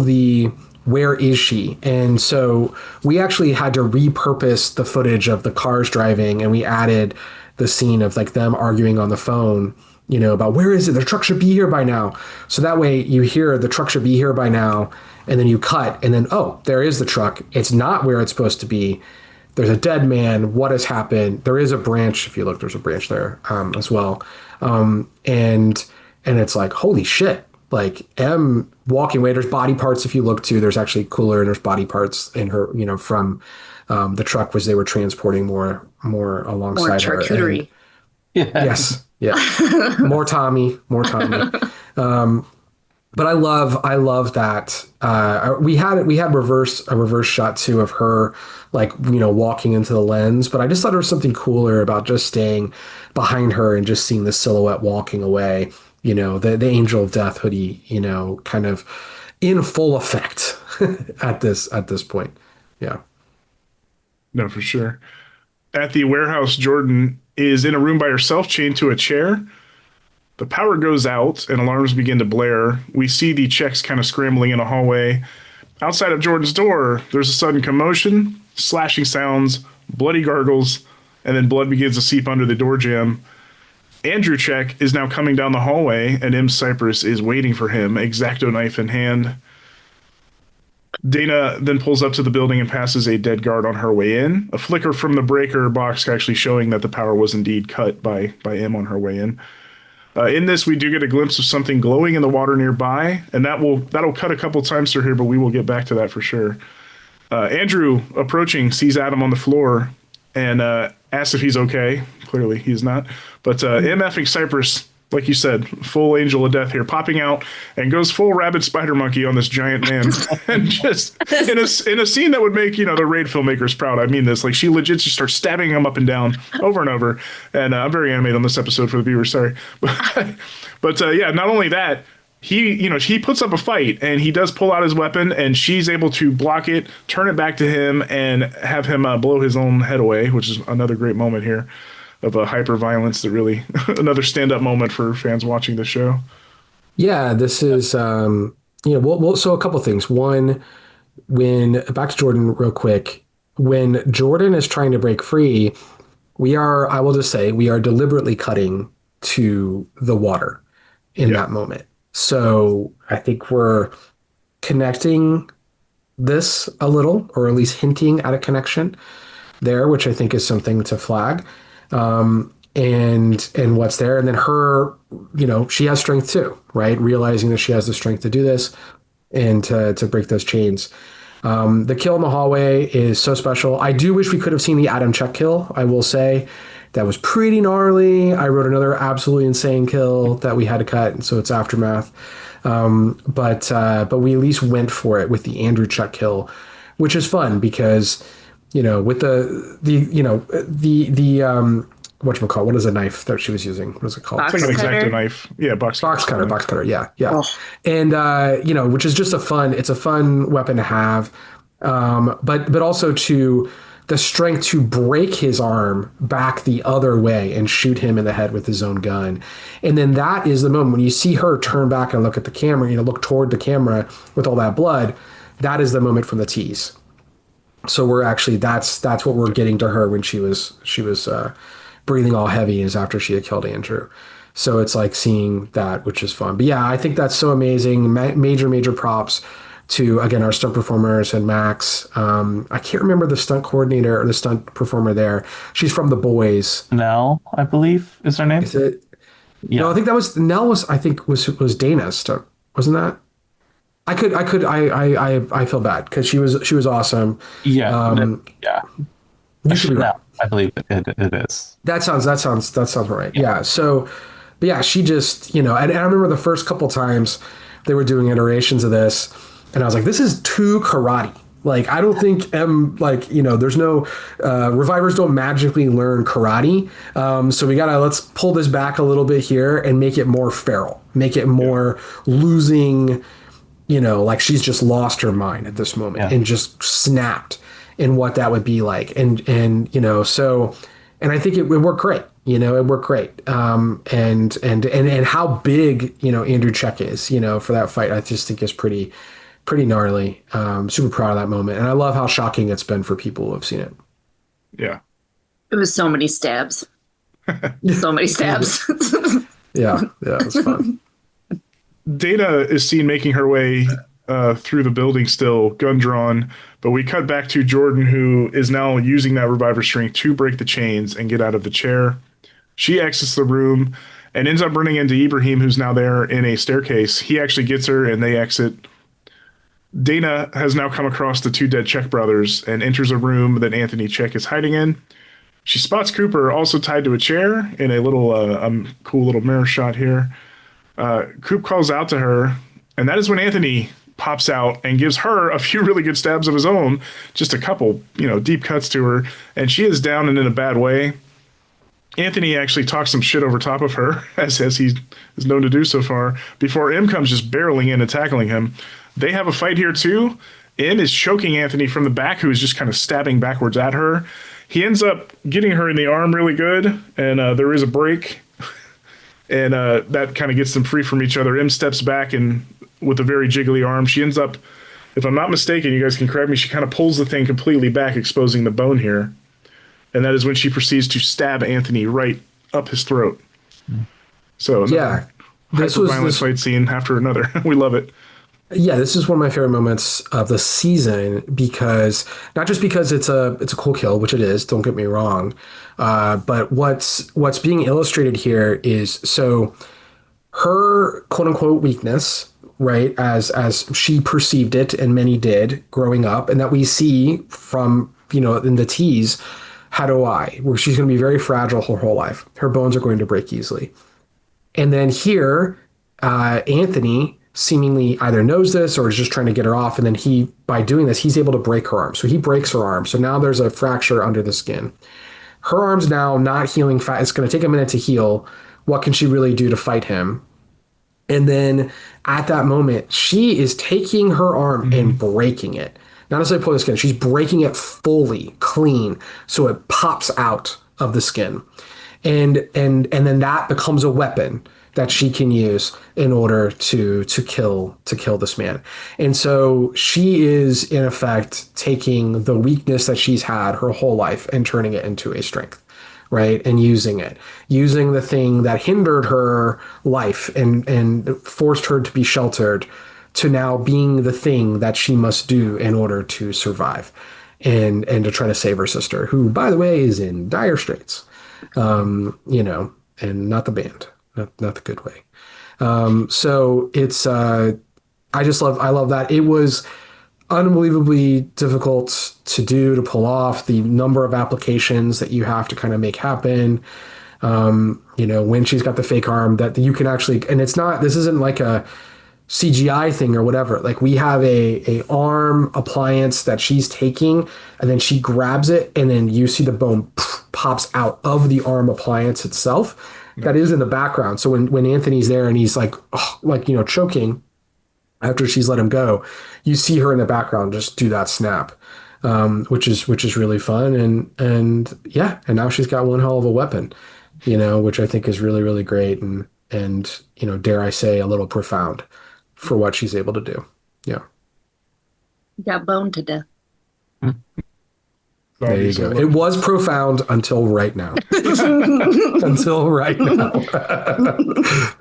where is she? And so we actually had to repurpose the footage of the cars driving, and we added the scene of like them arguing on the phone, about where is it? The truck should be here by now. So that way you hear the truck should be here by now, and then you cut, and then, oh, there is the truck. It's not where it's supposed to be. There's a dead man. What has happened? There is a branch. If you look, there's a branch there as well. And it's like, holy shit, like M walking away. There's body parts. If you look too, there's actually cooler and there's body parts in her, from the truck was they were transporting more alongside her. More charcuterie. Yes. Yeah. More Tommy. But I love that. We had a reverse shot too of her, walking into the lens. But I just thought there was something cooler about just staying behind her and just seeing the silhouette walking away. The Angel of Death hoodie, kind of in full effect at this point. Yeah. No, for sure. At the warehouse, Jordan is in a room by herself, chained to a chair. The power goes out and alarms begin to blare. We see the checks kind of scrambling in a hallway. Outside of Jordan's door, there's a sudden commotion, slashing sounds, bloody gargles, and then blood begins to seep under the door jamb. Andrew Check is now coming down the hallway, and M. Cypress is waiting for him, X-Acto knife in hand. Dana then pulls up to the building and passes a dead guard on her way in. A flicker from the breaker box actually showing that the power was indeed cut by M on her way in. In this, we do get a glimpse of something glowing in the water nearby, and that'll cut a couple times through here, but we will get back to that for sure. Andrew, approaching, sees Adam on the floor and asks if he's okay. Clearly, he's not. But MFing Cypress, like you said, full angel of death here, popping out and goes full rabid spider monkey on this giant man. And just in a scene that would make, the Raid filmmakers proud. I mean this. Like, she legit just starts stabbing him up and down over and over. And I'm very animated on this episode for the viewers, sorry. But yeah, not only that, he puts up a fight and he does pull out his weapon and she's able to block it, turn it back to him, and have him blow his own head away, which is another great moment here of a hyper violence that really another stand up moment for fans watching the show. Yeah, this is so a couple things. One, back to Jordan real quick, when Jordan is trying to break free, I will just say we are deliberately cutting to the water in that moment. So I think we're connecting this a little, or at least hinting at a connection there, which I think is something to flag. And what's there. And then her, she has strength too, right? Realizing that she has the strength to do this and to break those chains. The kill in the hallway is so special. I do wish we could have seen the Adam Check kill. I will say that was pretty gnarly. I wrote another absolutely insane kill that we had to cut, and so it's aftermath. But we at least went for it with the Andrew Check kill, which is fun because, with the whatchamacallit, what is a knife that she was using? What is it called? It's like an X-Acto knife. Yeah, box cutter. Yeah. Oh. And which is just a fun weapon to have. But also to the strength to break his arm back the other way and shoot him in the head with his own gun. And then that is the moment when you see her turn back and look at the camera, look toward the camera with all that blood. That is the moment from the tease. So we're actually, that's what we're getting to her when she was breathing all heavy, is after she had killed Andrew. So it's like seeing that, which is fun. But yeah, I think that's so amazing. Major props to, again, our stunt performers and Max. I can't remember the stunt coordinator or the stunt performer there. She's from The Boys. Nell, I believe, is her name. Is it? Yeah. No, I think that was Nell. Was Dana's stunt, wasn't that? I feel bad because she was awesome. Yeah. Yeah. You should be right. I believe it is. That sounds right. Yeah. So, but yeah, she just, and I remember the first couple times they were doing iterations of this, and I was like, this is too karate. Like, I don't think there's no revivers don't magically learn karate. So let's pull this back a little bit here and make it more feral, make it more losing, like she's just lost her mind at this moment and just snapped in what that would be like. And so, and I think it worked great. It worked great. And how big, Andrew Check is, for that fight, I just think is pretty gnarly. Super proud of that moment. And I love how shocking it's been for people who have seen it. Yeah. It was so many stabs. So many stabs. Yeah. It was fun. Dana is seen making her way through the building still, gun drawn, but we cut back to Jordan, who is now using that reviver strength to break the chains and get out of the chair. She exits the room and ends up running into Ibrahim, who's now there in a staircase. He actually gets her and they exit. Dana has now come across the two dead Check brothers and enters a room that Anthony Check is hiding in. She spots Cooper also tied to a chair in a little cool little mirror shot here. Coop calls out to her, and that is when Anthony pops out and gives her a few really good stabs of his own, just a couple, deep cuts to her, and she is down and in a bad way. Anthony actually talks some shit over top of her, as he is known to do so far, before M comes just barreling in and tackling him. They have a fight here too. M is choking Anthony from the back, who is just kind of stabbing backwards at her. He ends up getting her in the arm really good, and there is a break. And that kind of gets them free from each other. M steps back and with a very jiggly arm, she ends up if I'm not mistaken, you guys can correct me, she kind of pulls the thing completely back, exposing the bone here. And that is when she proceeds to stab Anthony right up his throat. So Yeah, this was violent fight scene after another. We love it. Yeah, this is one of my favorite moments of the season because not just because it's a cool kill, which it is. Don't get me wrong, but what's being illustrated here is so her quote unquote weakness, right? As she perceived it, and many did growing up, and that we see from in the tease, how do I? Where she's going to be very fragile her whole life. Her bones are going to break easily. And then here, Anthony seemingly either knows this or is just trying to get her off. And then by doing this, he's able to break her arm. So he breaks her arm. So now there's a fracture under the skin. Her arm's now not healing fast. It's going to take a minute to heal. What can she really do to fight him? And then at that moment, she is taking her arm and breaking it. Not necessarily pulling the skin. She's breaking it fully clean. So it pops out of the skin. And then that becomes a weapon that she can use in order to kill this man. And so she is in effect taking the weakness that she's had her whole life and turning it into a strength, right? And using the thing that hindered her life and forced her to be sheltered to now being the thing that she must do in order to survive and to try to save her sister, who, by the way, is in dire straits. And not the band, not the good way. So it's, I love that. It was unbelievably difficult to pull off, the number of applications that you have to kind of make happen. When she's got the fake arm that you can actually, and this isn't like a CGI thing or whatever. Like we have a arm appliance that she's taking, and then she grabs it, and then you see the bone pops out of the arm appliance itself. That is in the background. So when Anthony's there and he's choking after she's let him go, you see her in the background just do that snap, which is really fun. And now she's got one hell of a weapon, which I think is really, really great and dare I say, a little profound for what she's able to do. Yeah. Got boned to death. There you go. It was profound until right now. Until right now.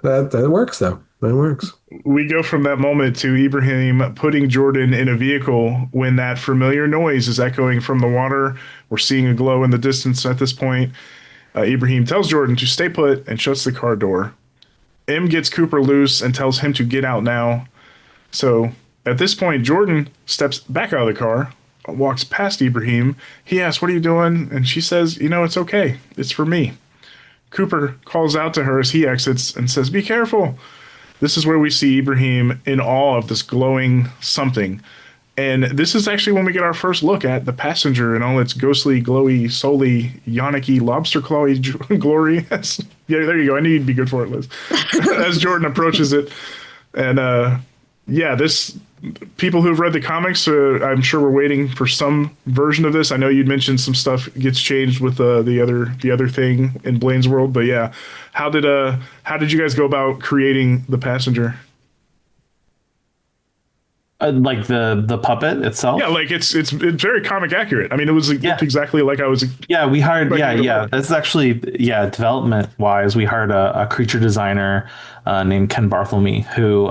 That works, though. That works. We go from that moment to Ibrahim putting Jordan in a vehicle when that familiar noise is echoing from the water. We're seeing a glow in the distance at this point. Ibrahim tells Jordan to stay put and shuts the car door. M gets Cooper loose and tells him to get out now. So at this point, Jordan steps back out of the car, walks past Ibrahim. He asks, "What are you doing?" And she says, "It's okay. It's for me." Cooper calls out to her as he exits and says, "Be careful." This is where we see Ibrahim in awe of this glowing something. And this is actually when we get our first look at the passenger in all its ghostly, glowy, soul-y, yonic-y, lobster clawy glory. Yeah, there you go. I knew you'd be good for it, Liz. As Jordan approaches it. And this people who've read the comics, I'm sure we're waiting for some version of this. I know you'd mentioned some stuff gets changed with the other thing in Blaine's world, but yeah, how did you guys go about creating the passenger? Like the puppet itself? Yeah, like it's very comic accurate. I mean, it looked exactly like I was. Yeah, we hired. That's actually development wise, we hired a creature designer named Ken Bartholomew who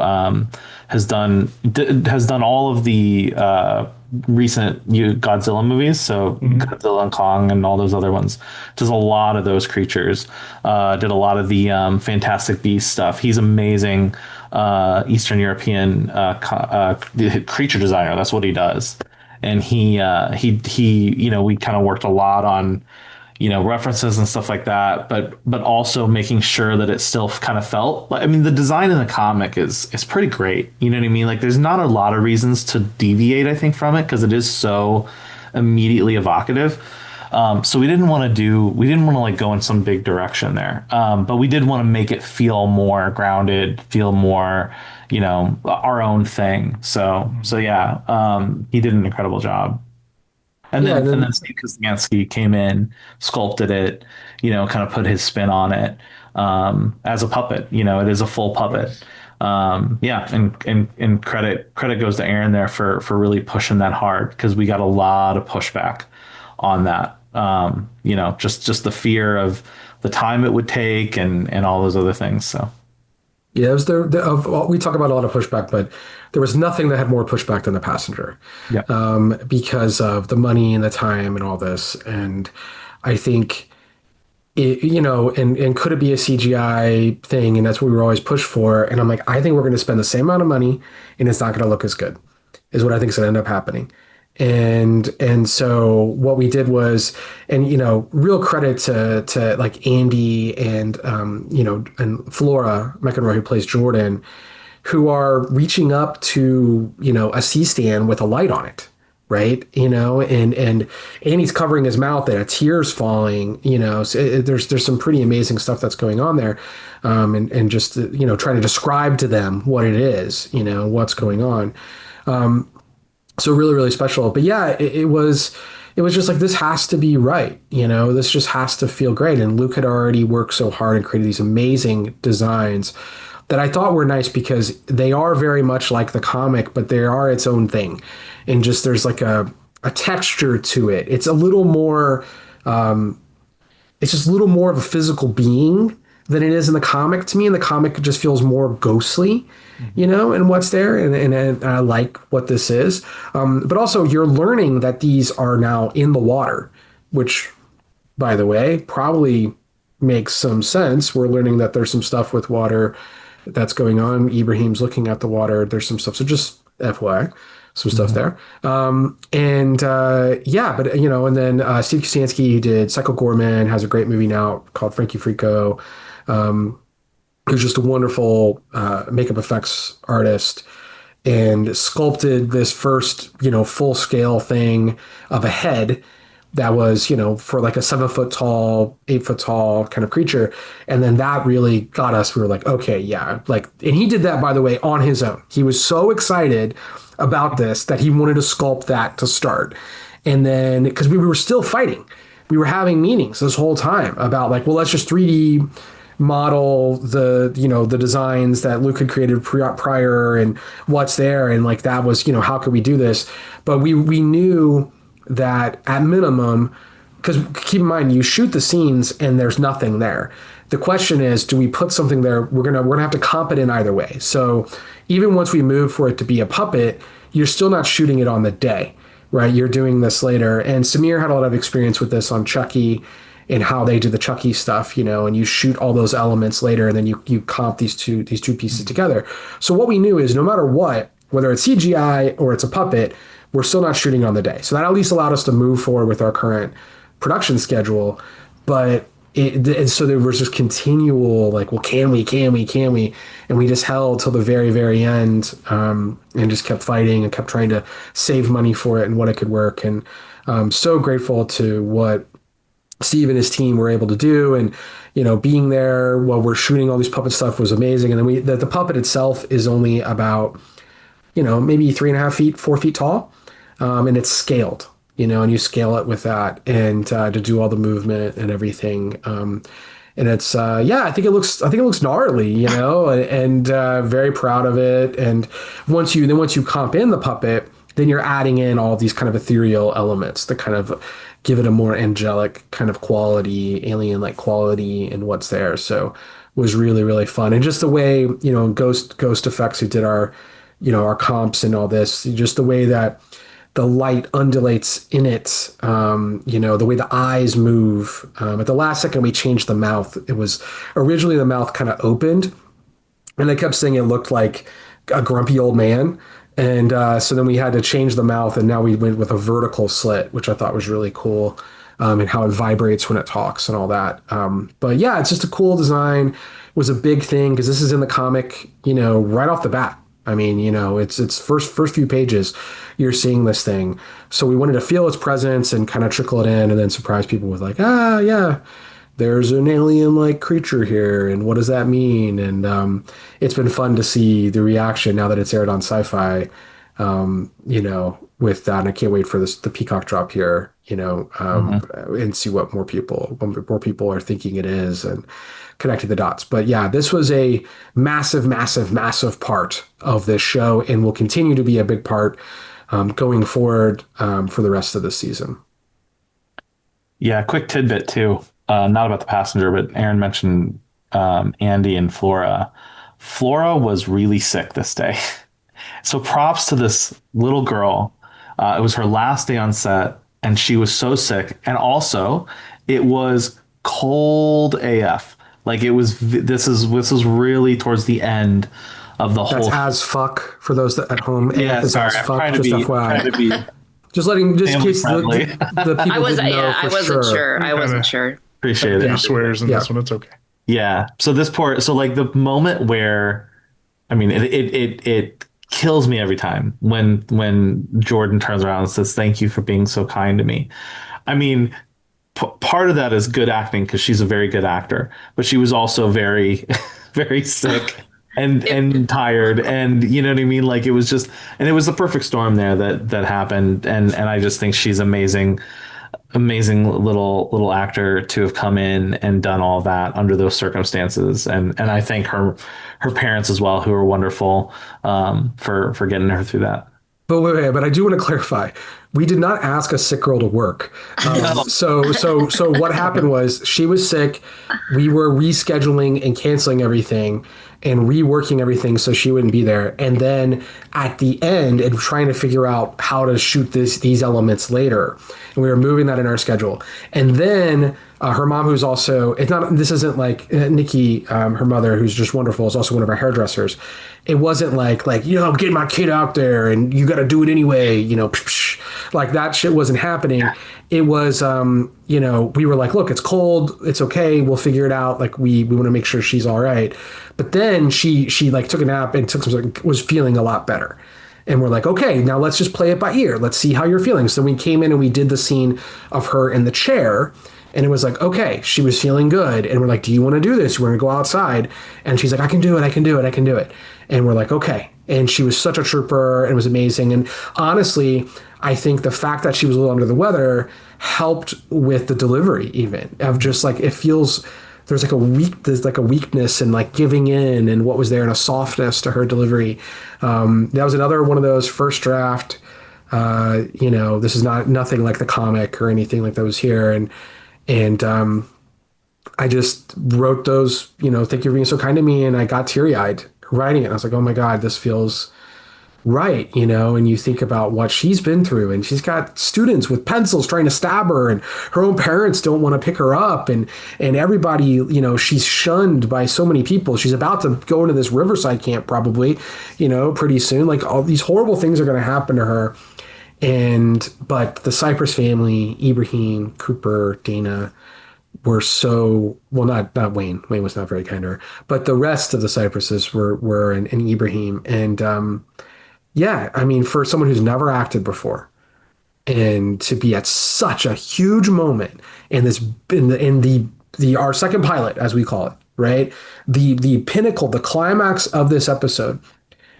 has done all of the recent Godzilla movies. So Godzilla and Kong and all those other ones. Does a lot of those creatures. Did a lot of the Fantastic Beasts stuff. He's amazing. Eastern European creature designer. That's what he does. And he we kind of worked a lot on, references and stuff like that, but also making sure that it still kind of felt like, I mean, the design in the comic is pretty great. You know what I mean? Like there's not a lot of reasons to deviate, I think, from it because it is so immediately evocative. So we didn't want to like go in some big direction there. But we did want to make it feel more grounded, feel more, our own thing. So yeah, he did an incredible job. And then Steve Kostanski came in, sculpted it, kind of put his spin on it, as a puppet. It is a full puppet. Yeah, and credit goes to Aaron there for really pushing that hard, because we got a lot of pushback on that. Just the fear of the time it would take and all those other things. So Yeah, it was we talk about a lot of pushback, but there was nothing that had more pushback than the passenger, yeah, because of the money and the time and all this. And I think and could it be a CGI thing? And that's what we were always pushed for. And I'm like, I think we're going to spend the same amount of money and it's not going to look as good, is what I think is going to end up happening. And so what we did was, and real credit to like Andy and and Flora McEnroy, who plays Jordan, who are reaching up to a C-stand with a light on it, right? And Andy's covering his mouth and a tear's falling. So there's some pretty amazing stuff that's going on there, and just trying to describe to them what it is, what's going on. So really, really special. But yeah, it was just like, this has to be right. This just has to feel great. And Luke had already worked so hard and created these amazing designs that I thought were nice, because they are very much like the comic, but they are its own thing. And just there's like a texture to it. It's a little more, it's just a little more of a physical being than it is in the comic to me. And the comic just feels more ghostly, and what's there. And I like what this is. But also you're learning that these are now in the water, which, by the way, probably makes some sense. We're learning that there's some stuff with water that's going on. Ibrahim's looking at the water. There's some stuff. So just FYI, some stuff there. Yeah, but and then Steve Kustanski, who did Psycho Gorman, has a great movie now called Frankie Frico, who's just a wonderful makeup effects artist, and sculpted this first full scale thing of a head that was, for like a 7 foot tall, 8 foot tall kind of creature. And then that really got us. We were like, okay, yeah. And he did that, by the way, on his own. He was so excited about this that he wanted to sculpt that to start. And then, because we were still fighting, we were having meetings this whole time about like, well, let's just 3D model the designs that Luke had created prior and what's there. And like, that was, how could we do this? But we knew that at minimum, because keep in mind, you shoot the scenes and there's nothing there. The question is, do we put something there? We're gonna have to comp it in either way. So even once we move for it to be a puppet, you're still not shooting it on the day, right? You're doing this later. And Samir had a lot of experience with this on Chucky and how they do the Chucky stuff, and you shoot all those elements later, and then you comp these two pieces together. So what we knew is, no matter what, whether it's CGI or it's a puppet, we're still not shooting on the day. So that at least allowed us to move forward with our current production schedule. But and so there was just continual like, well, can we? And we just held till the very, very end, and just kept fighting and kept trying to save money for it and what it could work. And so grateful to what Steve and his team were able to do. And, being there while we're shooting all these puppet stuff was amazing. And then the puppet itself is only about, maybe 3.5 feet, 4 feet tall. And it's scaled, and you scale it with that, and to do all the movement and everything. And it's I think it looks gnarly, and very proud of it. And once you comp in the puppet, then you're adding in all these kind of ethereal elements that kind of give it a more angelic kind of quality, alien-like quality in what's there. So it was really, really fun. And just the way, Ghost Effects, who did our comps and all this, just the way that the light undulates in it, the way the eyes move. At the last second, we changed the mouth. It was originally the mouth kind of opened, and they kept saying it looked like a grumpy old man. And so then we had to change the mouth, and now we went with a vertical slit, which I thought was really cool, and how it vibrates when it talks and all that. But yeah, it's just a cool design. It was a big thing because this is in the comic, right off the bat. I mean, it's first few pages, you're seeing this thing. So we wanted to feel its presence and kind of trickle it in, and then surprise people with like, yeah, there's an alien-like creature here, and what does that mean? And it's been fun to see the reaction now that it's aired on Sci-Fi, with that. And I can't wait for the Peacock drop here and see what more people are thinking it is and connecting the dots. But yeah, this was a massive, massive, massive part of this show and will continue to be a big part going forward for the rest of the season. Yeah, quick tidbit too. Not about the passenger, but Aaron mentioned Andy and Flora. Flora was really sick this day. So props to this little girl. It was her last day on set, and she was so sick. And also, it was cold AF. Like it was. This is really towards the end of the whole. That's as fuck for those that at home. Yeah, AF is sorry. as I'm fuck. trying to Just be. FYI. Trying to be just in case friendly. the people I was didn't know yeah, I for wasn't sure. I wasn't sure. Appreciate A it. few swears in this one. It's okay. Yeah. So like the moment where, I mean, it kills me every time when Jordan turns around and says, "Thank you for being so kind to me." I mean, part of that is good acting because she's a very good actor, but she was also very, very sick and tired, and you know what I mean. Like it was just, and it was the perfect storm there that happened, and I just think she's amazing little actor to have come in and done all that under those circumstances, and I thank her parents as well, who are wonderful for getting her through that. But but I do want to clarify. We did not ask a sick girl to work. So what happened was she was sick. We were rescheduling and canceling everything and reworking everything so she wouldn't be there. And then at the end, and trying to figure out how to shoot these elements later, and we were moving that in our schedule. And then her mom, who's also, this isn't like Nikki, her mother, who's just wonderful, is also one of our hairdressers. It wasn't like, get my kid out there and you got to do it anyway, like that shit wasn't happening. It was, we were like, look, it's cold. It's okay. We'll figure it out. Like we want to make sure she's all right. But then she like took a nap and was feeling a lot better. And we're like, okay, now let's just play it by ear. Let's see how you're feeling. So we came in and we did the scene of her in the chair. And it was like, okay, she was feeling good. And we're like, do you want to do this? You want to go outside? And she's like, I can do it. And we're like, okay. And she was such a trooper and it was amazing. And honestly, I think the fact that she was a little under the weather helped with the delivery even of just like, it feels there's like a weakness and like giving in and what was there and a softness to her delivery. That was another one of those first draft, this is nothing like the comic or anything like that was here. And I just wrote those, thank you for being so kind to me. And I got teary-eyed writing it. I was like, oh my God, this feels right, and you think about what she's been through, and she's got students with pencils trying to stab her, and her own parents don't want to pick her up, and everybody, she's shunned by so many people. She's about to go into this Riverside camp probably, pretty soon. Like all these horrible things are going to happen to her. But the Cypress family, Ibrahim, Cooper, Dana, were so, well, not Wayne. Wayne was not very kind to her, but the rest of the Cypresses were and Ibrahim. And for someone who's never acted before and to be at such a huge moment in our second pilot, as we call it, right? The pinnacle, the climax of this episode.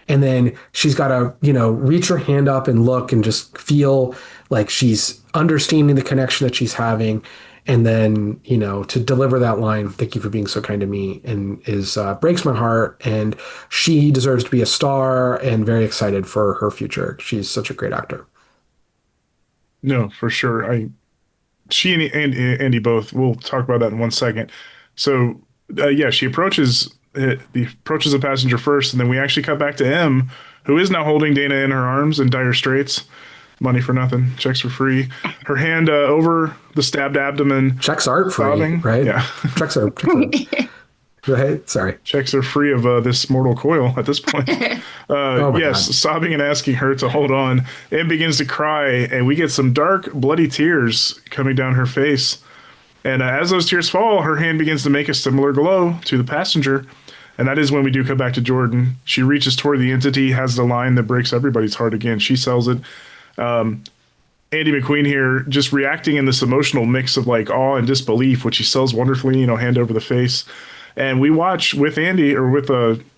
And then she's got to, reach her hand up and look and just feel like she's understanding the connection that she's having. And then, to deliver that line, thank you for being so kind to me, and breaks my heart. And she deserves to be a star, and very excited for her future. She's such a great actor. No, for sure. She and Andy both, we'll talk about that in 1 second. So, she approaches the passenger first, and then we actually cut back to M, who is now holding Dana in her arms in dire straits. Money for nothing, checks for free. Her hand over the stabbed abdomen. Checks aren't free, sobbing. Right? Yeah. Checks are. Go ahead. Sorry. Checks are free of this mortal coil at this point. God. Sobbing and asking her to hold on, and begins to cry, and we get some dark, bloody tears coming down her face. And as those tears fall, her hand begins to make a similar glow to the passenger. And that is when we do come back to Jordan. She reaches toward the entity, has the line that breaks everybody's heart again. She sells it. Andy McQueen here just reacting in this emotional mix of like awe and disbelief, which he sells wonderfully, hand over the face. And we watch with Andy, or with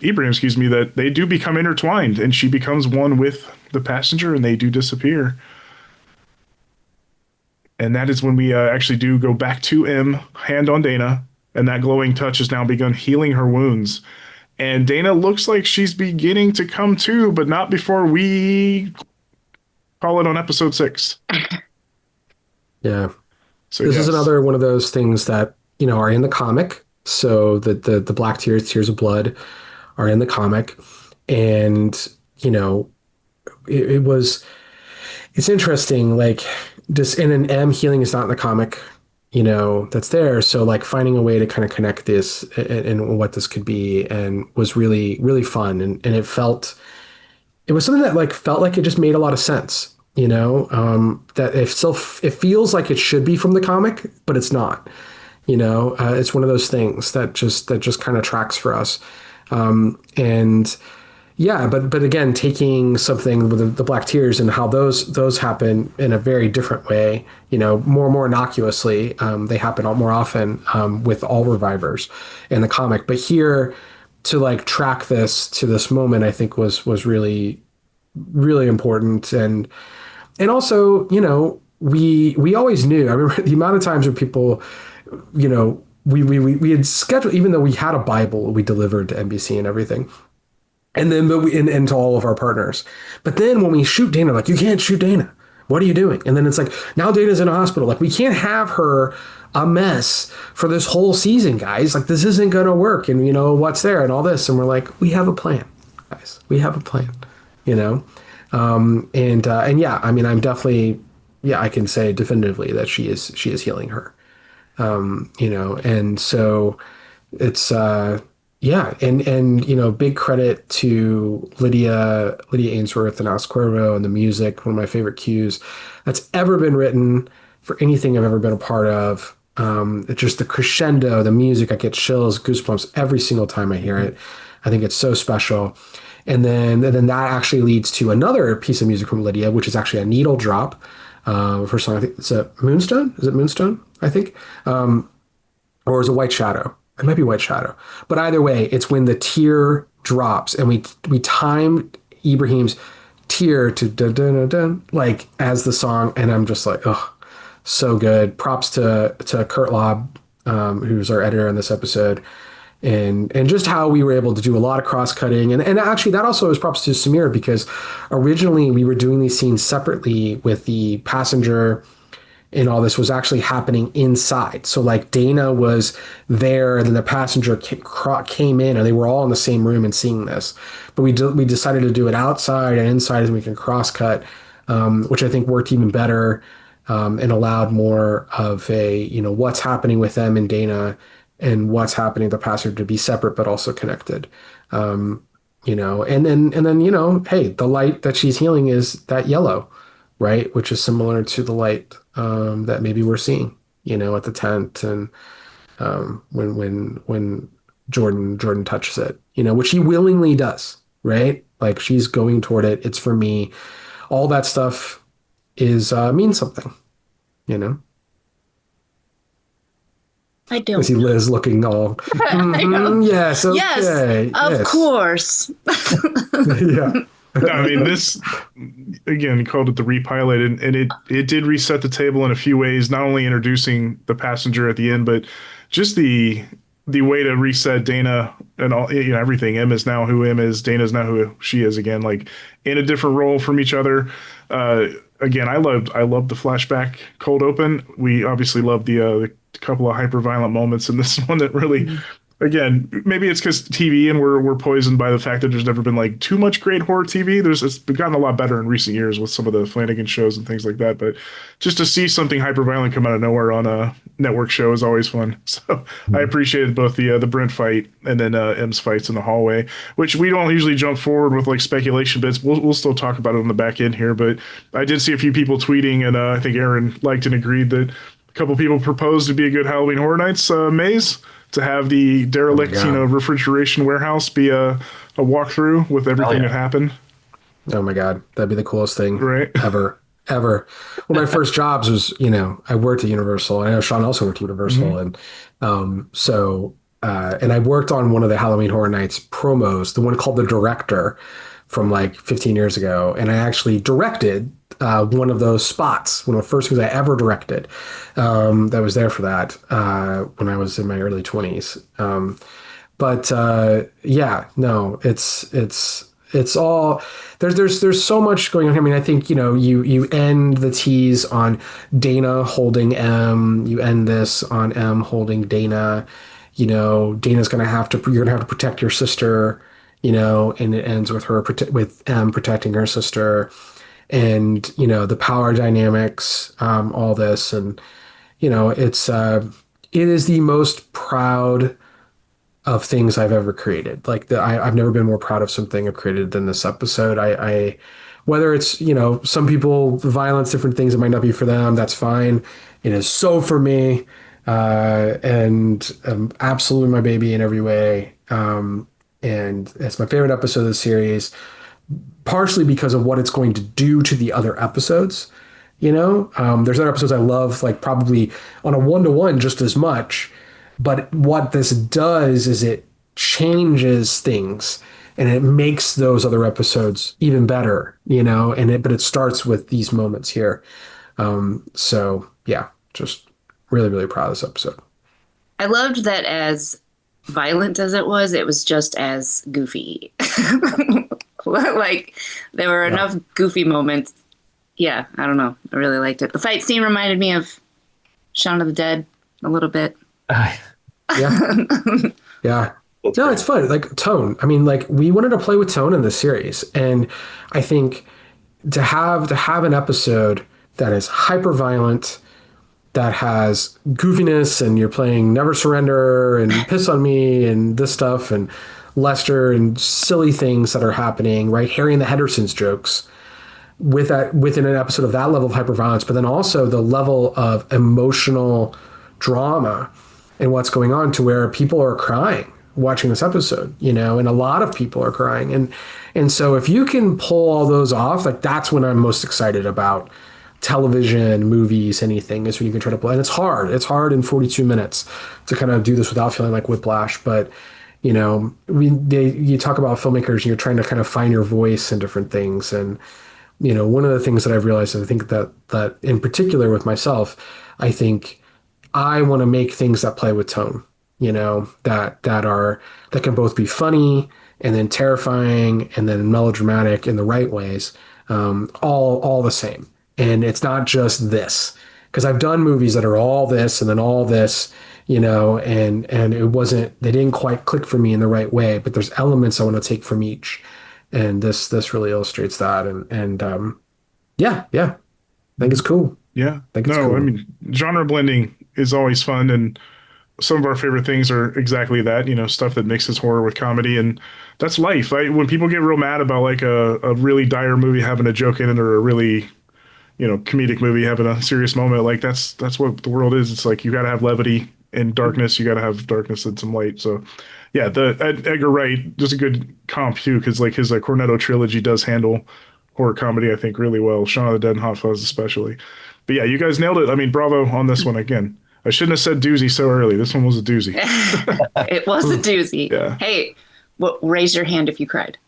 Ibrahim, that they do become intertwined, and she becomes one with the passenger, and they do disappear. And that is when we actually do go back to M, hand on Dana, and that glowing touch has now begun healing her wounds. And Dana looks like she's beginning to come to, but not before we call it on episode 6. Yeah. So This yes. is another one of those things that, are in the comic. So the Black Tears, Tears of Blood are in the comic. And, it's interesting, like just in an M, healing is not in the comic, that's there. So like finding a way to kind of connect this and what this could be, and was really, really fun. And it was something that like felt like it just made a lot of sense, that it feels like it should be from the comic, but it's not, it's one of those things that just kind of tracks for us. And yeah, but again, taking something with the Black Tears and how those happen in a very different way, more innocuously. They happen more often with all revivers in the comic. But here, to like track this to this moment, I think was really, really important. And also, we always knew. I remember the amount of times when people, we had scheduled, even though we had a Bible we delivered to NBC and everything. And then, and to all of our partners. But then when we shoot Dana, like, you can't shoot Dana. What are you doing? And then it's like, now Dana's in a hospital. Like, we can't have her a mess for this whole season, guys. Like, this isn't going to work. And, what's there and all this. And we're like, we have a plan, guys. We have a plan, And yeah, I mean, I'm definitely, I can say definitively that she is healing her, and so it's, yeah, and big credit to Lydia Ainsworth and Alex Cuervo and the music, one of my favorite cues that's ever been written for anything I've ever been a part of. It's just the crescendo, the music, I get chills, goosebumps every single time I hear it. I think it's so special. And then that actually leads to another piece of music from Lydia, which is actually a needle drop. For song, I think it's a Moonstone. Is it Moonstone? I think, or is it White Shadow? It might be White Shadow, but either way, it's when the tear drops, and we timed Ibrahim's tear to dun dun dun dun, like as the song, and I'm just like, oh, so good. Props to Kurt Lobb, who's our editor on this episode, and just how we were able to do a lot of cross cutting, and actually that also is props to Samir, because originally we were doing these scenes separately with the passenger. And all this was actually happening inside. So like Dana was there, and then the passenger came in, and they were all in the same room and seeing this. But we decided to do it outside and inside, as we can cross cut, which I think worked even better, and allowed more of a, what's happening with them and Dana and what's happening to the passenger to be separate but also connected. And then hey, the light that she's healing is that yellow, right? Which is similar to the light that maybe we're seeing, at the tent, and when Jordan touches it, which he willingly does, right? Like, she's going toward it. It's for me. All that stuff is means something, I don't. I see Liz looking all, yes, okay, yes, of course. Yeah. No, I mean, this, again, called it the repilot, and it did reset the table in a few ways, not only introducing the passenger at the end, but just the way to reset Dana and all, everything. M is now who M is, Dana's now who she is again, like in a different role from each other. Again, I loved the flashback cold open. We obviously loved the couple of hyper violent moments in this one that really, again, maybe it's because TV and we're poisoned by the fact that there's never been like too much great horror TV. It's gotten a lot better in recent years with some of the Flanagan shows and things like that. But just to see something hyper violent come out of nowhere on a network show is always fun. So I appreciated both the Brent fight and then M's fights in the hallway, which we don't usually jump forward with like speculation bits. We'll still talk about it on the back end here. But I did see a few people tweeting, and I think Aaron liked and agreed that a couple people proposed to be a good Halloween Horror Nights maze, to have the derelict, refrigeration warehouse be a walkthrough with everything that happened. Oh my God, that'd be the coolest thing ever. Well, my first jobs was, I worked at Universal. I know Shawn also worked at Universal, and and I worked on one of the Halloween Horror Nights promos, the one called The Director, from like 15 years ago, and I actually directed one of those spots, one of the first things I ever directed. That was there for that when I was in my early 20s. But yeah, no, it's all there's so much going on here. I mean, I think you end the tease on Dana holding M. You end this on M holding Dana. Dana's you're gonna have to protect your sister. And it ends with with M protecting her sister, and the power dynamics, all this, and it is the most proud of things I've ever created. Like I've never been more proud of something I've created than this episode. I whether it's some people violence, different things, it might not be for them. That's fine. It is so for me, and absolutely my baby in every way. And it's my favorite episode of the series, partially because of what it's going to do to the other episodes. There's other episodes I love, like probably on a 1-to-1 just as much. But what this does is it changes things and it makes those other episodes even better, but it starts with these moments here. So yeah, just really, really proud of this episode. I loved that as violent as it was just as goofy. Like there were enough goofy moments. Yeah, I don't know. I really liked it. The fight scene reminded me of Shaun of the Dead a little bit. Yeah. Yeah. No, it's fun. Like tone. I mean, like we wanted to play with tone in this series. And I think to have an episode that is hyper violent, that has goofiness, and you're playing Never Surrender and Piss on Me and this stuff and Lester and silly things that are happening, right? Harry and the Hendersons jokes within an episode of that level of hyperviolence, but then also the level of emotional drama and what's going on to where people are crying watching this episode, and a lot of people are crying. And so if you can pull all those off, like that's when I'm most excited about television, movies, anything, is when you can try to play. And it's hard. It's hard in 42 minutes to kind of do this without feeling like whiplash. But, you talk about filmmakers and you're trying to kind of find your voice in different things. And, one of the things that I've realized, I think that in particular with myself, I think I want to make things that play with tone, that can both be funny and then terrifying and then melodramatic in the right ways, all the same. And it's not just this, because I've done movies that are all this and then all this, and they didn't quite click for me in the right way, but there's elements I want to take from each. And this really illustrates that. And yeah, I think it's cool. Yeah. I think it's cool. I mean, genre blending is always fun. And some of our favorite things are exactly that, stuff that mixes horror with comedy. And that's life. When people get real mad about like a really dire movie having a joke in it, or a really, comedic movie having a serious moment, like that's what the world is. It's like, you got to have levity and darkness. You got to have darkness and some light. So yeah, Edgar Wright, just a good comp too, because like his Cornetto trilogy does handle horror comedy, I think, really well. Shaun of the Dead and Hot Fuzz especially. But yeah, you guys nailed it. I mean, bravo on this one again. I shouldn't have said doozy so early. This one was a doozy. It was a doozy. Yeah. Hey, raise your hand if you cried.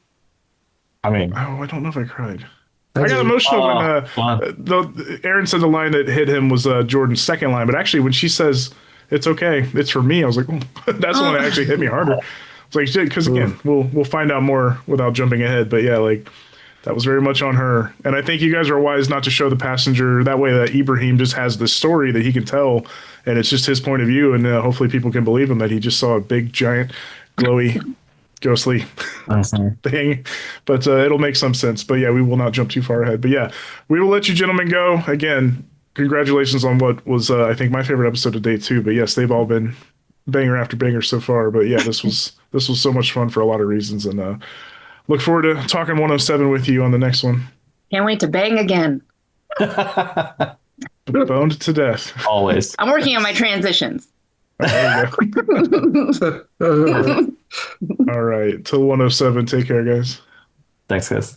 I mean, I don't know if I cried. I got emotional when Aaron said the line that hit him was Jordan's second line, but actually when she says it's okay, it's for me, I was like, oh, that's the one that actually hit me harder. It's like, because again, we'll find out more without jumping ahead, but yeah, like that was very much on her. And I think you guys are wise not to show the passenger that way, that Ibrahim just has this story that he can tell, and it's just his point of view, and hopefully people can believe him that he just saw a big, giant, glowy, ghostly thing. But it'll make some sense. But yeah, we will not jump too far ahead. But yeah, we will let you gentlemen go. Again, congratulations on what was, I think, my favorite episode to date too. But yes, they've all been banger after banger so far. But yeah, this was so much fun for a lot of reasons, and look forward to talking 107 with you on the next one. Can't wait to bang again. Boned to death. Always. I'm working on my transitions. There you go. All right. Till 107. Take care, guys. Thanks, guys.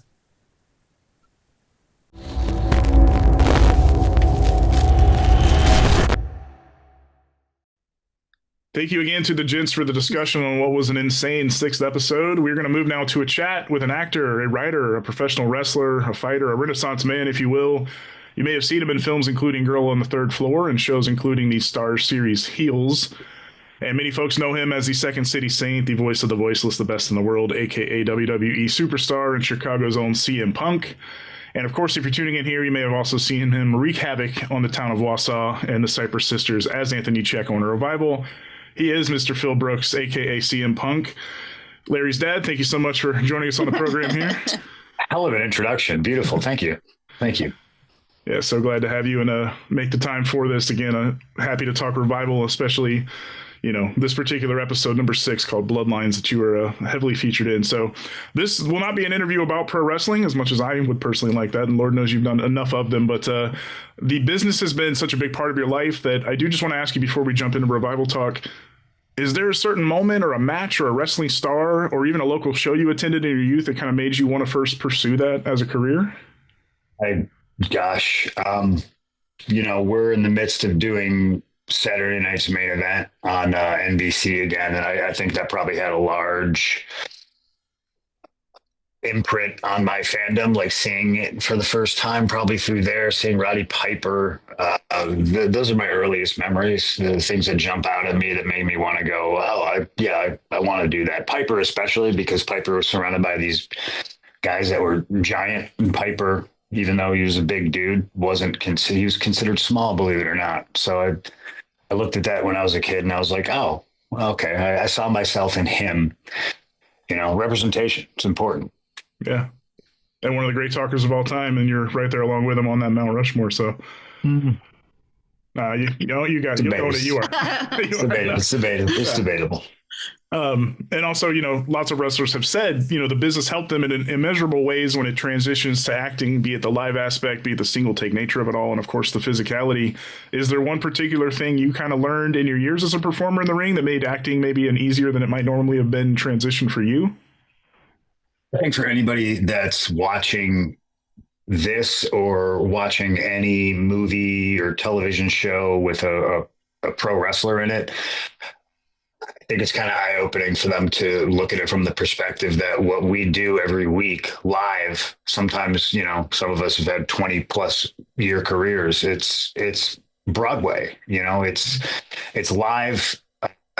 Thank you again to the gents for the discussion on what was an insane 6th episode. We're going to move now to a chat with an actor, a writer, a professional wrestler, a fighter, a Renaissance man, if you will. You may have seen him in films including Girl on the Third Floor and shows including the Star series Heels. And many folks know him as the Second City Saint, the voice of the voiceless, the best in the world, a.k.a. WWE superstar and Chicago's own CM Punk. And of course, if you're tuning in here, you may have also seen him wreak havoc on the town of Wausau and the Cypress Sisters as Anthony Check on a Revival. He is Mr. Phil Brooks, a.k.a. CM Punk. Larry's dad, thank you so much for joining us on the program here. Hell of an introduction. Beautiful. Thank you. Thank you. Yeah, so glad to have you and make the time for this. Again, happy to talk Revival, especially, this particular episode, number 6, called Bloodlines, that you were heavily featured in. So this will not be an interview about pro wrestling, as much as I would personally like that, and Lord knows you've done enough of them. But the business has been such a big part of your life that I do just want to ask you before we jump into Revival talk, is there a certain moment or a match or a wrestling star or even a local show you attended in your youth that kind of made you want to first pursue that as a career? We're in the midst of doing Saturday night's main event on NBC again, and I think that probably had a large imprint on my fandom, like seeing it for the first time, probably through there, seeing Roddy Piper. Those are my earliest memories, the things that jump out at me that made me want to go, I want to do that. Piper, especially because Piper was surrounded by these guys that were giant, and Piper, even though he was a big dude, he was considered small, believe it or not. So I looked at that when I was a kid and I was like, oh, okay. I saw myself in him. Representation, it's important. Yeah. And one of the great talkers of all time, and you're right there along with him on that Mount Rushmore. So you got it. You know what you are. It's debatable. And also, lots of wrestlers have said, the business helped them in immeasurable ways when it transitions to acting, be it the live aspect, be it the single take nature of it all, and of course the physicality. Is there one particular thing you kind of learned in your years as a performer in the ring that made acting maybe an easier than it might normally have been transition for you? I think for anybody that's watching this or watching any movie or television show with a pro wrestler in it, I think it's kind of eye-opening for them to look at it from the perspective that what we do every week live, sometimes, some of us have had 20 plus year careers. It's Broadway, it's live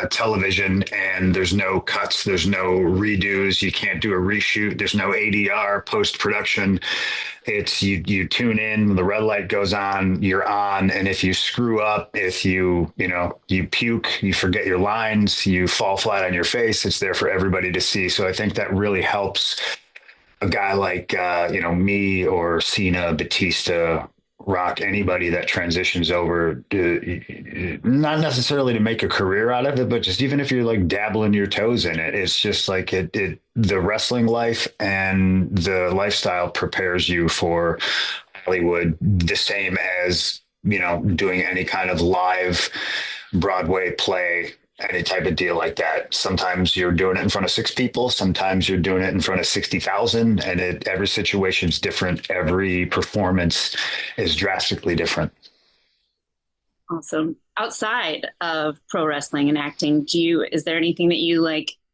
television, and there's no cuts, there's no redos, you can't do a reshoot, there's no ADR post-production. It's you tune in, the red light goes on, you're on, and if you screw up, if you puke, you forget your lines, you fall flat on your face, it's there for everybody to see. So I think that really helps a guy like me or Cena, Batista, Rock, anybody that transitions over to, not necessarily to make a career out of it, but just even if you're like dabbling your toes in it, it's just like the wrestling life and the lifestyle prepares you for Hollywood the same as, doing any kind of live Broadway play, any type of deal like that. Sometimes you're doing it in front of 6 people. Sometimes you're doing it in front of 60,000, and every situation's different. Every performance is drastically different. Awesome. Outside of pro wrestling and acting, is there anything that you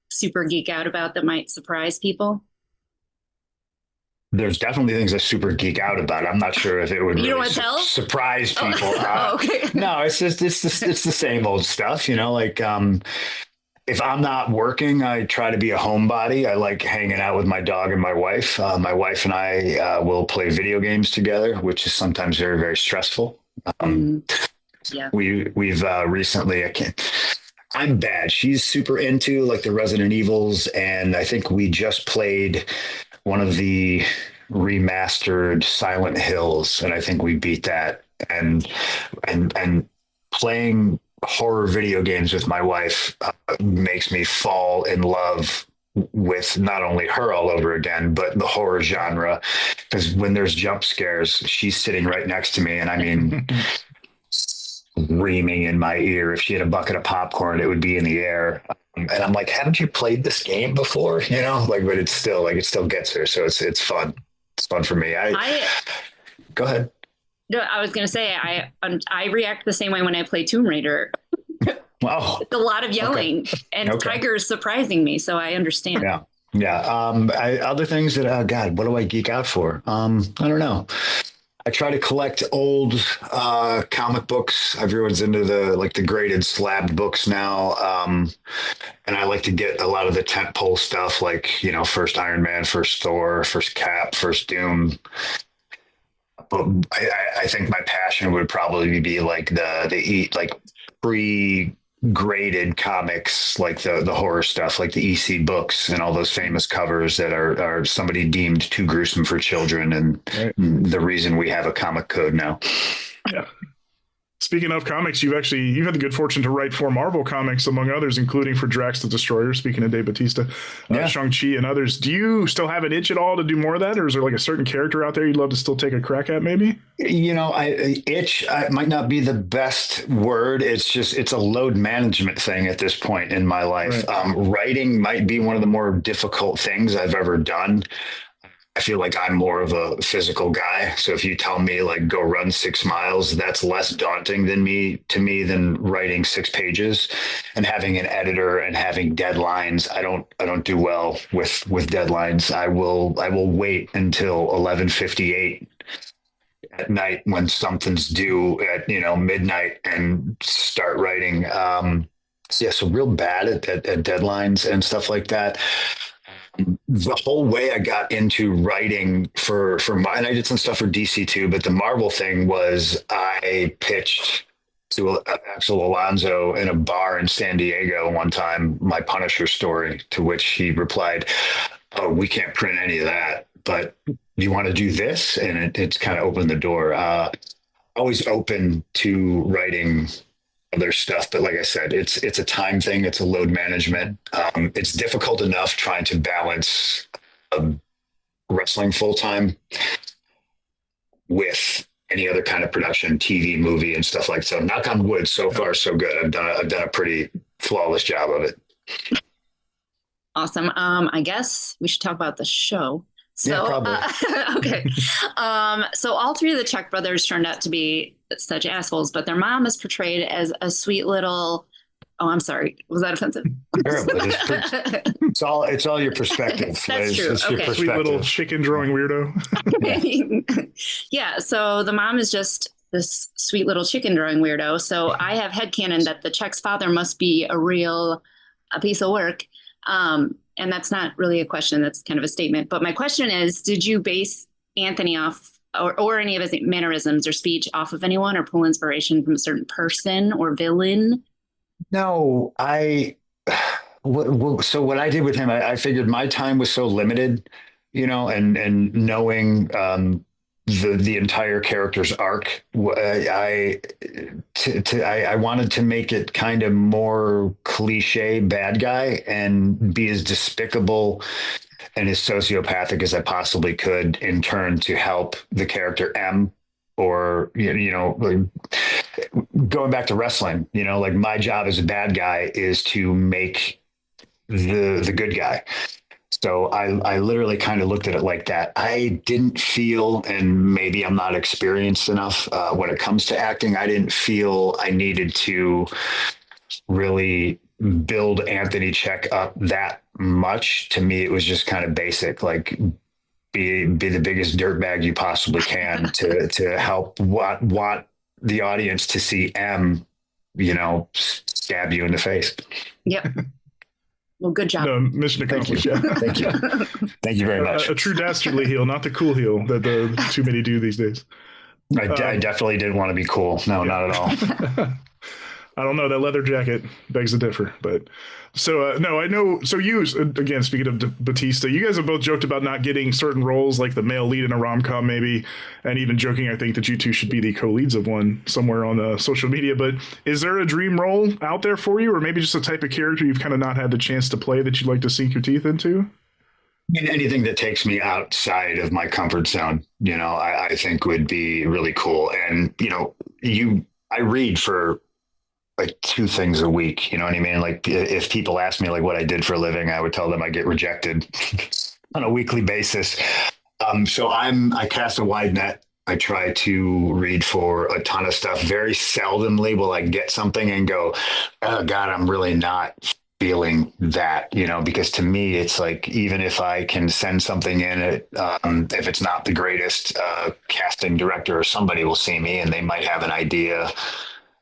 super geek out about that might surprise people? There's definitely things I super geek out about. I'm not sure if it would really surprise people. Okay. No, it's the same old stuff, if I'm not working, I try to be a homebody. I like hanging out with my dog and my wife. My wife and I will play video games together, which is sometimes very, very stressful. Yeah. We've recently, I'm bad. She's super into the Resident Evils, and I think we just played one of the remastered Silent Hills, and I think we beat that. And playing horror video games with my wife makes me fall in love with not only her all over again, but the horror genre. Because when there's jump scares, she's sitting right next to me, and I mean, screaming in my ear. If she had a bucket of popcorn, it would be in the air. And I'm like, haven't you played this game before? But it's still it still gets her. So it's fun. It's fun for me. Go ahead. No, I was going to say, I react the same way when I play Tomb Raider. Wow. It's a lot of yelling, and Tiger is surprising me, so I understand. Yeah. Yeah. Other things that, God, what do I geek out for? I don't know. I try to collect old comic books. Everyone's into the graded slabbed books now. And I like to get a lot of the tentpole stuff, like, first Iron Man, first Thor, first Cap, first Doom. But I think my passion would probably be like the pre-graded comics, like the horror stuff, like the EC books and all those famous covers that are somebody deemed too gruesome for children, and the reason we have a comic code now. Yeah. Speaking of comics, you've had the good fortune to write for Marvel comics, among others, including for Drax the Destroyer, speaking of Dave Bautista, Shang-Chi, and others. Do you still have an itch at all to do more of that? Or is there like a certain character out there you'd love to still take a crack at, maybe? Itch might not be the best word. It's a load management thing at this point in my life. Right. Writing might be one of the more difficult things I've ever done. I feel like I'm more of a physical guy. So if you tell me like go run 6 miles, that's less daunting to me than writing 6 pages and having an editor and having deadlines. I don't do well with deadlines. I will wait until 11:58 at night when something's due at midnight and start writing. So real bad at deadlines and stuff like that. The whole way I got into writing and I did some stuff for DC too, but the Marvel thing was I pitched to Axel Alonso in a bar in San Diego one time my Punisher story, to which he replied, "Oh, we can't print any of that, but you want to do this?" And it's kind of opened the door. Always open to writing other stuff, but like I said, it's a time thing. It's a load management. It's difficult enough trying to balance wrestling full time with any other kind of production, TV, movie, and stuff like that. So knock on wood, so far so good. I've done a pretty flawless job of it. Awesome. I guess we should talk about the show. So, yeah, probably. Okay. So all 3 of the Czech brothers turned out to be such assholes, but their mom is portrayed as a sweet little. Oh, I'm sorry. Was that offensive? It's all your perspective. That's true. It's your perspective. Sweet little chicken drawing weirdo. Yeah. So the mom is just this sweet little chicken drawing weirdo. So I have headcanon that the Czech's father must be a piece of work. And that's not really a question. That's kind of a statement. But my question is, did you base Anthony off or any of his mannerisms or speech off of anyone, or pull inspiration from a certain person or villain? No, so what I did with him, I figured my time was so limited, and knowing the entire character's arc, I wanted to make it kind of more cliche bad guy and be as despicable and as sociopathic as I possibly could, in turn to help the character M. Or, going back to wrestling, like my job as a bad guy is to make the good guy. So I literally kind of looked at it like that. I didn't feel, and maybe I'm not experienced enough when it comes to acting, I didn't feel I needed to really build Anthony Czech up that much. To me, it was just kind of basic, like be the biggest dirtbag you possibly can to help want the audience to see M, stab you in the face. Yep. Well, good job. No, mission accomplished. Yeah. Thank you. Thank you very much. A true dastardly heel, not the cool heel that too many do these days. I definitely didn't want to be cool. No, not at all. I don't know. That leather jacket begs to differ, but no, I know. So you, again, speaking of Batista, you guys have both joked about not getting certain roles, like the male lead in a rom-com maybe, and even joking, I think, that you two should be the co-leads of one somewhere on social media. But is there a dream role out there for you, or maybe just a type of character you've kind of not had the chance to play that you'd like to sink your teeth into? Anything that takes me outside of my comfort zone, I think would be really cool. And, I read for like 2 things a week, you know what I mean? Like if people ask me like what I did for a living, I would tell them I get rejected on a weekly basis. So I cast a wide net. I try to read for a ton of stuff. Very seldomly will I get something and go, oh God, I'm really not feeling that, because to me, it's like, even if I can send something in it, if it's not the greatest casting director, or somebody will see me and they might have an idea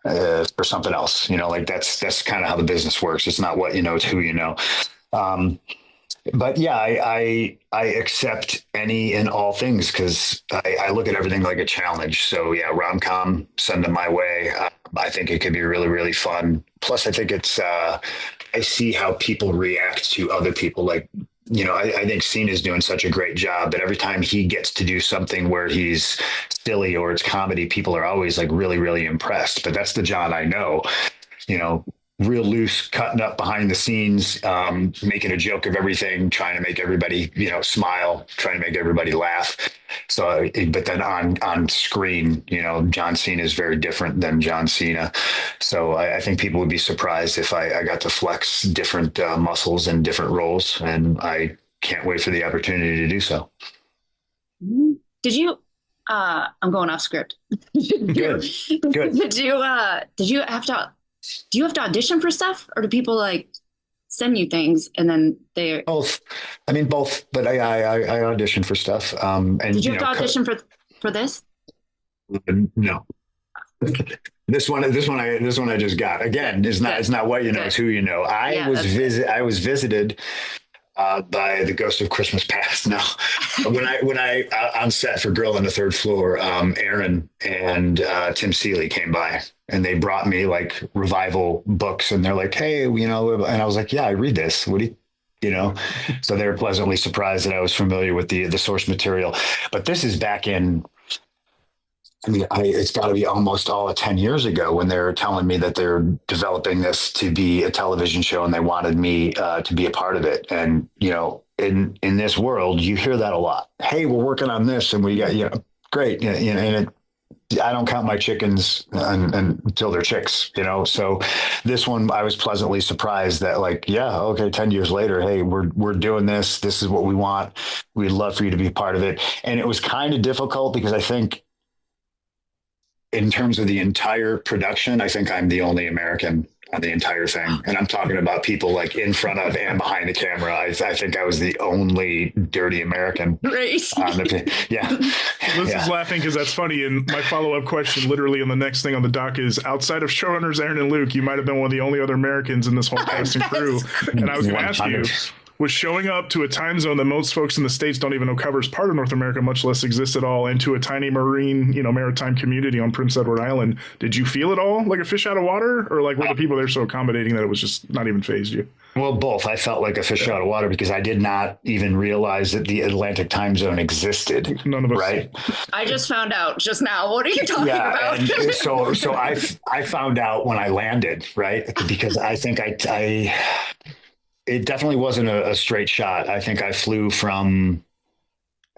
for something else, like that's kind of how the business works. It's not what you know, it's who you know. Um, but yeah, I accept any and all things because I look at everything like a challenge. So yeah, rom-com, send them my way. I think it could be really, really fun. Plus, I think it's I see how people react to other people. Like, I think Cena's doing such a great job that every time he gets to do something where he's silly or it's comedy, people are always like really, really impressed. But that's the John I know. You know, real loose, cutting up behind the scenes, making a joke of everything, trying to make everybody, smile, trying to make everybody laugh. So, but then on screen, John Cena is very different than John Cena. So I think people would be surprised if I got to flex different muscles in different roles, and I can't wait for the opportunity to do so. Did you? I'm going off script. Good. Did you have to? Do you have to audition for stuff, or do people like send you things and then they both? I mean, both, but I auditioned for stuff. And did you have to audition for this? No. This one I just got. Again, it's not what you know, it's who you know. I was visited by the ghost of Christmas past. Now, when I on set for Girl on the Third Floor, Aaron and Tim Seeley came by and they brought me like revival books, and they're like, hey, and I was like, yeah, I read this. What do you, so they were pleasantly surprised that I was familiar with the source material. But this is back in, it's got to be almost all of 10 years ago when they're telling me that they're developing this to be a television show and they wanted me to be a part of it. And, in this world, you hear that a lot. Hey, we're working on this and we got, great. And I don't count my chickens until they're chicks, So this one, I was pleasantly surprised that like, yeah, okay, 10 years later, hey, we're doing this. This is what we want. We'd love for you to be part of it. And it was kind of difficult because I think, in terms of the entire production, I think I'm the only American on the entire thing. And I'm talking about people like in front of and behind the camera. I think I was the only dirty American. Right. Yeah. Liz is laughing because that's funny. And my follow-up question, literally, and the next thing on the doc is, outside of showrunners Aaron and Luke, you might have been one of the only other Americans in this whole cast and crew. And I was going to ask you, was showing up to a time zone that most folks in the States don't even know covers part of North America, much less exists at all, and to a tiny maritime community on Prince Edward Island, did you feel it all like a fish out of water? Or like were the people there so accommodating that it was just not even fazed you? Well, both. I felt like a fish out of water because I did not even realize that the Atlantic time zone existed. None of us. Right? I just found out just now. What are you talking about? And so I found out when I landed, right? Because I think it definitely wasn't a straight shot. I think I flew from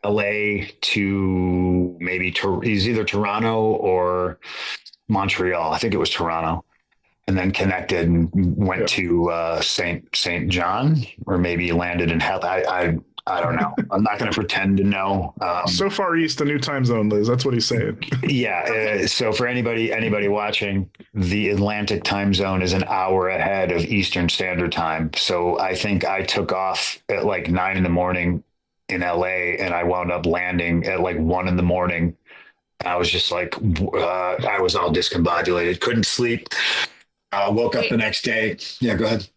LA to maybe either Toronto or Montreal. I think it was Toronto, and then connected and went to Saint John, or maybe landed in hell. I don't know. I'm not going to pretend to know. So far east, a new time zone, Liz. That's what he's saying. Yeah. So for anybody watching, the Atlantic time zone is an hour ahead of Eastern Standard Time. So I think I took off at like 9 a.m. in LA, and I wound up landing at like 1 a.m. I was just like, I was all discombobulated, couldn't sleep. Woke up the next day. Yeah, go ahead.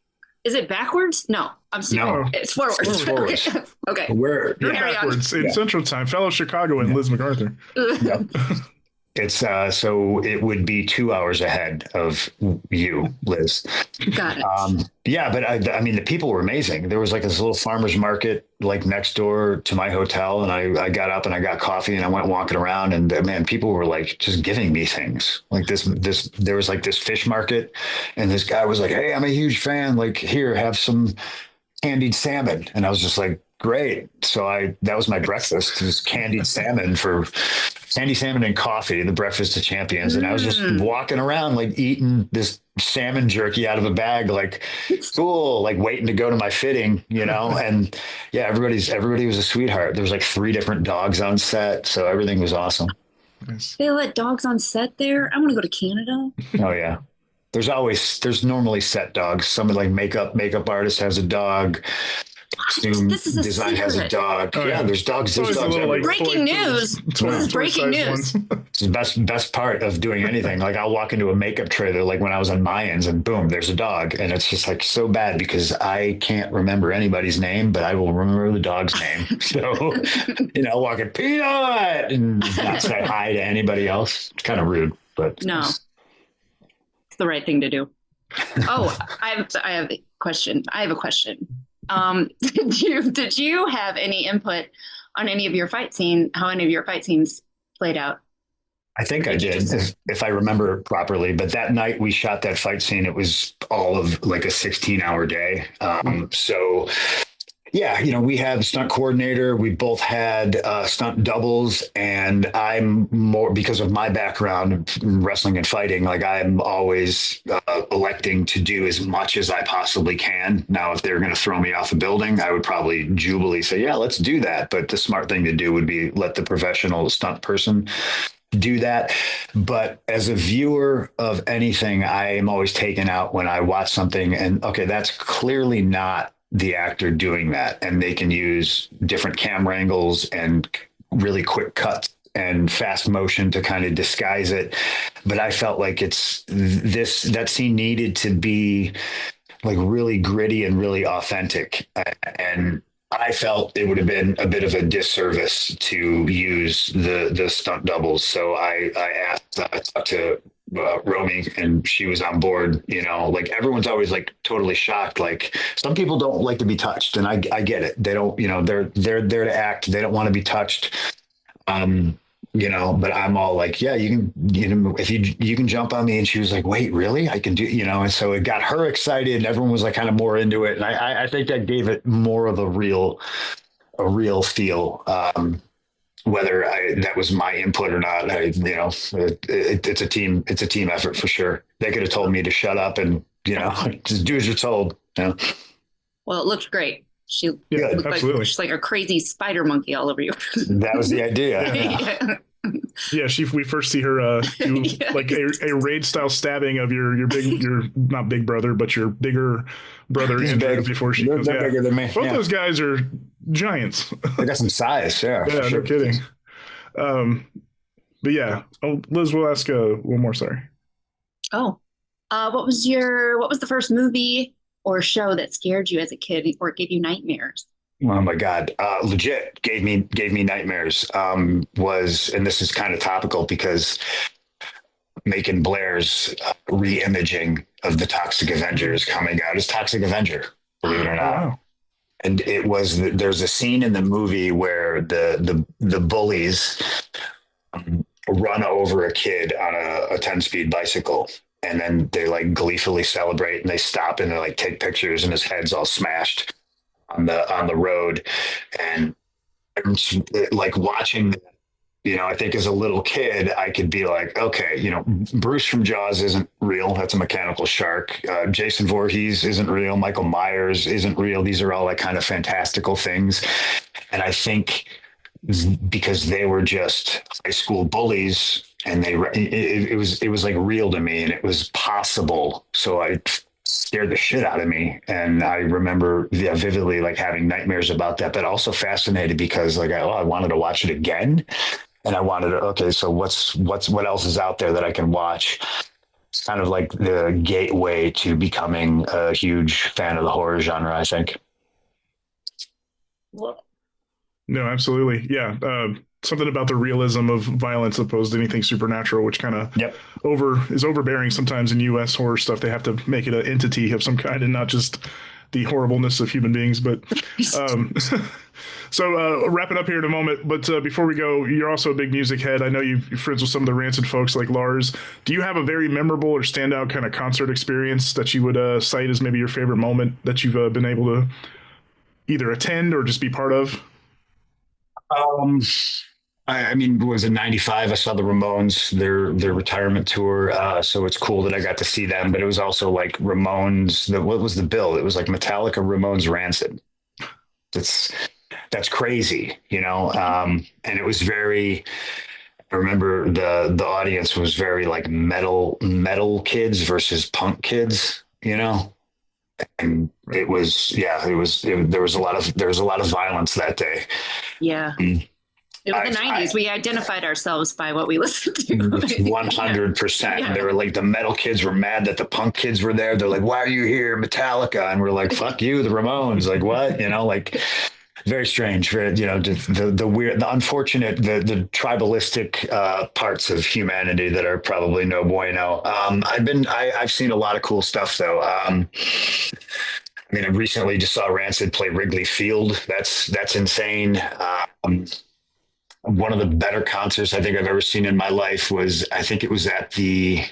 Is it backwards? No, I'm stupid. No, it's forwards. Okay. Where? You're backwards in Central Time. Fellow Chicago and Liz MacArthur. Yep. It's so it would be 2 hours ahead of you, Liz. Got it. Yeah, but I mean, the people were amazing. There was like this little farmer's market like next door to my hotel, and I got up and I got coffee and I went walking around, and man, people were like just giving me things like this. There was like this fish market, and this guy was like, "Hey, I'm a huge fan. Like, here, have some candied salmon," and I was just like, great. So that was my breakfast. It was candied salmon and coffee, the breakfast of champions. And I was just walking around like eating this salmon jerky out of a bag, like cool, like waiting to go to my fitting, and yeah, everybody was a sweetheart. There was like 3 different dogs on set. So everything was awesome. Nice. They let dogs on set there. I want to go to Canada. Oh yeah. There's normally set dogs. Somebody like makeup artist has a dog. Costume This is a design has a secret. dog. Oh, yeah, there's dogs. It's There's always the dogs little, everywhere. Breaking news. toy, This is toy breaking size news. ones. It's the best part of doing anything. Like I'll walk into a makeup trailer, like when I was on Mayans, and boom, there's a dog, and it's just like so bad because I can't remember anybody's name, but I will remember the dog's name. So I'll walk in Peanut and not say hi to anybody else. It's kind of rude, but No, it's the right thing to do. Oh, I have a question. Did you have any input on any of your fight scene? How any of your fight scenes played out? I think I did, if I remember properly. But that night we shot that fight scene. It was all of like a 16-hour day. So yeah, we have a stunt coordinator. We both had stunt doubles, and I'm more, because of my background in wrestling and fighting, like I'm always electing to do as much as I possibly can. Now, if they're going to throw me off a building, I would probably jubilantly say, yeah, let's do that. But the smart thing to do would be let the professional stunt person do that. But as a viewer of anything, I am always taken out when I watch something and, okay, that's clearly not the actor doing that, and they can use different camera angles and really quick cuts and fast motion to kind of disguise it. But I felt like that scene needed to be like really gritty and really authentic, and I felt it would have been a bit of a disservice to use the stunt doubles. So I talked to Romy, and she was on board. Like everyone's always like totally shocked. Like some people don't like to be touched, and I get it. They don't. They're there to act. They don't want to be touched. But I'm all like, yeah, you can, if you can jump on me. And she was like, wait, really? I can do, and so it got her excited, and everyone was like kind of more into it. And I think that gave it more of a real feel. Whether that was my input or not, it's a team effort for sure. They could have told me to shut up and, just do as you're told. Well, it looked great. She Yeah, looked absolutely. like she's like a crazy spider monkey all over you. That was the idea. Yeah. Yeah, we first see her do like a raid style stabbing of your not big brother, but your bigger brother Andrew, before she goes. They're bigger than me. Both those guys are giants. They got some size. Yeah, Yeah, sure. no kidding. But yeah, Liz, we'll ask one more. Sorry. Oh, what was the first movie or show that scared you as a kid or gave you nightmares? Oh my God. Legit gave me nightmares. And this is kind of topical because Macon Blair's re-imaging of the Toxic Avenger is coming out as Toxic Avenger, believe it or not. Wow. And there's a scene in the movie where the bullies run over a kid on a 10-speed bicycle. And then they like gleefully celebrate, and they stop and they like take pictures, and his head's all smashed on the road. And like watching that, I think as a little kid, I could be like, okay, Bruce from Jaws isn't real. That's a mechanical shark. Jason Voorhees isn't real. Michael Myers isn't real. These are all like kind of fantastical things. And I think because they were just high school bullies, and it was like real to me, and it was possible. So it scared the shit out of me. And I remember vividly like having nightmares about that, but also fascinated because like, I wanted to watch it again. And I wanted to, okay, so what else is out there that I can watch? It's kind of like the gateway to becoming a huge fan of the horror genre, I think. Well, No, absolutely. Yeah. Something about the realism of violence opposed to anything supernatural, which kind of is overbearing sometimes in U.S. horror stuff. They have to make it an entity of some kind and not just the horribleness of human beings. But so wrap it up here in a moment. But before we go, you're also a big music head. I know you're friends with some of the Rancid folks like Lars. Do you have a very memorable or standout kind of concert experience that you would cite as maybe your favorite moment that you've been able to either attend or just be part of? I mean, it was in '95. I saw the Ramones, their retirement tour. So it's cool that I got to see them. But it was also like Ramones. What was the bill? It was like Metallica, Ramones, Rancid. That's crazy, And it was very. I remember the audience was very like metal kids versus punk kids, you know, and it was there was a lot of violence that day. Yeah. It was the 90s. We identified ourselves by what we listened to. 100%. Yeah. They were like, the metal kids were mad that the punk kids were there. They're like, why are you here, Metallica? And we're like, fuck you, the Ramones. Like, what? You know, like, very strange. Very, you know, the weird, the unfortunate, the tribalistic parts of humanity that are probably no bueno. I've seen a lot of cool stuff though. I mean, I recently just saw Rancid play Wrigley Field. That's insane. One of the better concerts I think I've ever seen in my life was, I think it was at the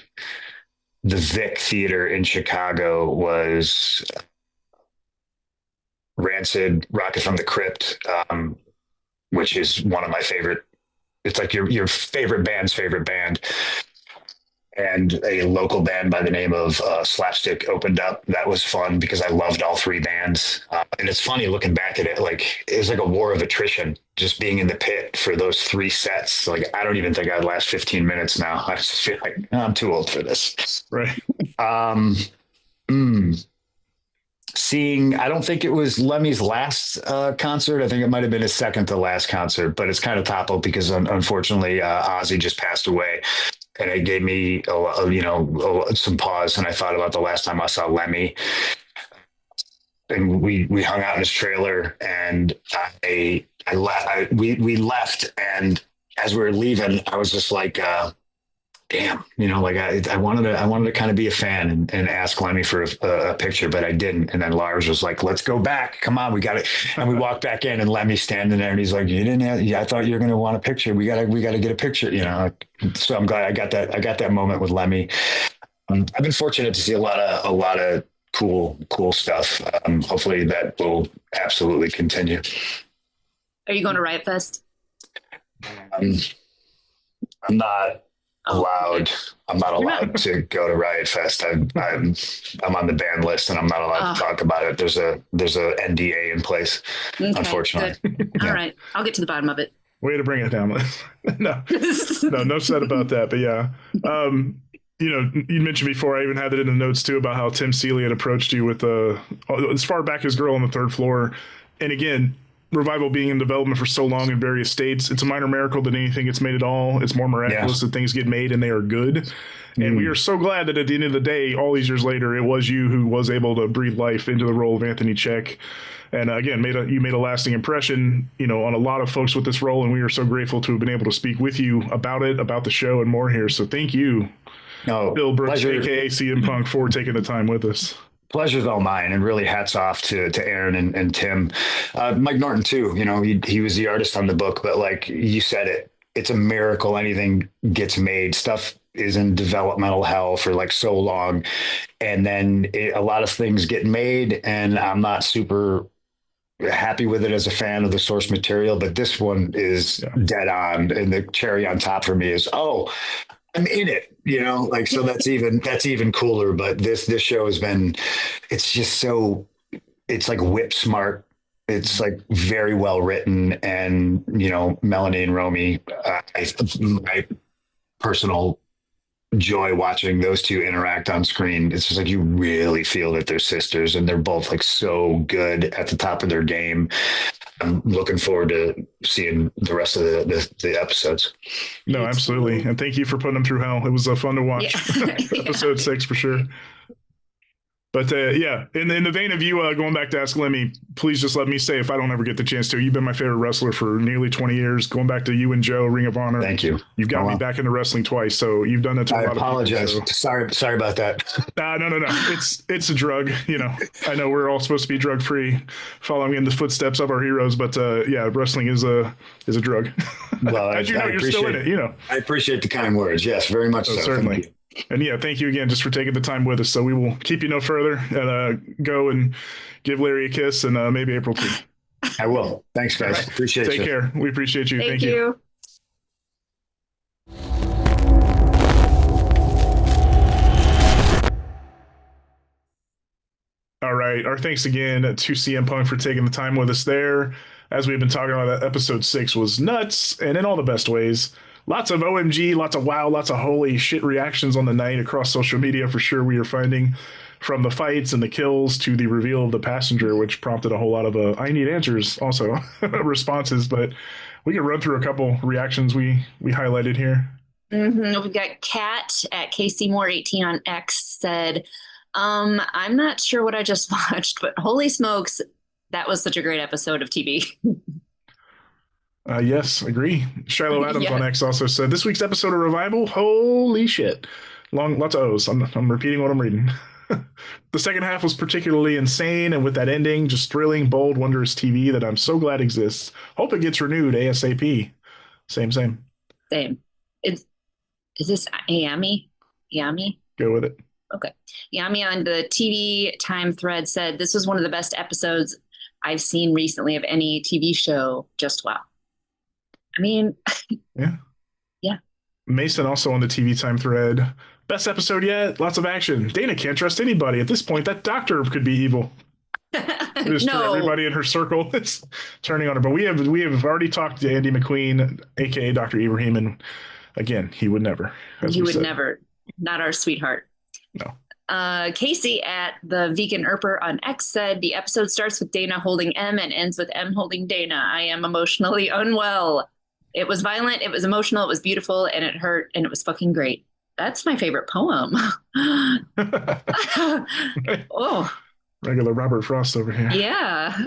Vic Theater in Chicago, was Rancid, Rocket from the Crypt, which is one of my favorite. It's like your favorite band's favorite band. And a local band by the name of Slapstick opened up. That was fun because I loved all three bands. And it's funny looking back at it, like it was like a war of attrition just being in the pit for those three sets. Like, I don't even think I'd last 15 minutes now. I just feel like I'm too old for this. Right. Seeing, I don't think it was Lemmy's last concert. I think it might have been his second to last concert, but it's kind of toppled because unfortunately Ozzy just passed away. And it gave me, some pause. And I thought about the last time I saw Lemmy. And we hung out in his trailer, and we left. And as we were leaving, I was just like, damn, you know, like I wanted to kind of be a fan and ask Lemmy for a picture, but I didn't. And then Lars was like, let's go back. Come on, we got it. And we walked back in, and Lemmy's standing there, and he's like, you didn't have, I thought you were going to want a picture. We got to get a picture, you know? So I'm glad I got that moment with Lemmy. I've been fortunate to see a lot of cool stuff. Hopefully that will absolutely continue. Are you going to Riot Fest? I'm not allowed. Okay. I'm not allowed to go to Riot Fest. I'm on the ban list, and I'm not allowed to talk about it. There's a NDA in place, unfortunately. All right, I'll get to the bottom of it. Way to bring it down, Liz. No said about that. But yeah, you mentioned before, I even had it in the notes too, about how Tim Seeley had approached you with as far back as Girl on the Third Floor. And again, Revival being in development for so long in various states, it's a minor miracle that anything gets made at all. It's more miraculous that things get made and they are good. And we are so glad that at the end of the day, all these years later, it was you who was able to breathe life into the role of Anthony Check. And again, you made a lasting impression, on a lot of folks with this role. And we are so grateful to have been able to speak with you about it, about the show, and more here. So thank you, Bill Brooks, a.k.a. CM Punk, for taking the time with us. Pleasure's all mine, and really hats off to Aaron and Tim. Mike Norton too, he was the artist on the book, but like you said, it's a miracle anything gets made. Stuff is in developmental hell for like so long, and then a lot of things get made, and I'm not super happy with it as a fan of the source material, but this one is dead on, and the cherry on top for me is, I'm in it, so that's even cooler. But this show has been, it's just so, it's like whip smart. It's like very well written. And, Melanie and Romy, my personal joy watching those two interact on screen. It's just like, you really feel that they're sisters, and they're both like so good at the top of their game. I'm looking forward to seeing the rest of the episodes. No, absolutely. And thank you for putting them through hell. It was fun to watch. Episode 6 for sure. But in the vein of you going back to Ask Lemmy, please just let me say, if I don't ever get the chance to, you've been my favorite wrestler for nearly 20 years. Going back to you and Joe, Ring of Honor. Thank you. You've got me back into wrestling twice, so you've done that to a lot of people. I apologize. Sorry about that. No. It's a drug. I know we're all supposed to be drug free, following in the footsteps of our heroes, but wrestling is a drug. Well, as you're still in it. I appreciate the kind words. Yes, very much so. Certainly. And thank you again just for taking the time with us. So we will keep you no further, and go and give Larry a kiss, and maybe April too. I will. Thanks, guys. Right. Appreciate you. Take care. We appreciate you. Thank you. All right. Our thanks again to CM Punk for taking the time with us there. As we've been talking about, that episode 6 was nuts, and in all the best ways. lots of OMG, lots of wow, lots of holy shit reactions on the night across social media for sure. We are finding from the fights and the kills to the reveal of the passenger, which prompted a whole lot of I need answers also responses. But we can run through a couple reactions we highlighted here. We've got Kat at KCMore18 on X said, I'm not sure what I just watched, but holy smokes, that was such a great episode of TV. Yes, agree. Shiloh Adams Yeah. on X also said, this week's episode of Revival, holy shit. Lots of O's. I'm repeating what I'm reading. The second half was particularly insane, and with that ending, just thrilling, bold, wondrous TV that I'm so glad exists. Hope it gets renewed ASAP. Same. Same. Is this Yami? Go with it. Okay. Yami on the TV time thread said, this was one of the best episodes I've seen recently of any TV show. Just wow. I mean, yeah. Yeah. Mason also on the TV time thread. Best episode yet. Lots of action. Dana can't trust anybody. At this point, that doctor could be evil. Just No. everybody in her circle is turning on her. But we have already talked to Andy McQueen, a.k.a. Dr. Ibrahim, and again, he would never. He would never. Not our sweetheart. No. Casey at the Vegan Erper on X said, the episode starts with Dana holding M and ends with M holding Dana. I am emotionally unwell. It was violent, it was emotional, it was beautiful, and it hurt, and it was fucking great. That's my favorite poem. Oh. Regular Robert Frost over here. Yeah.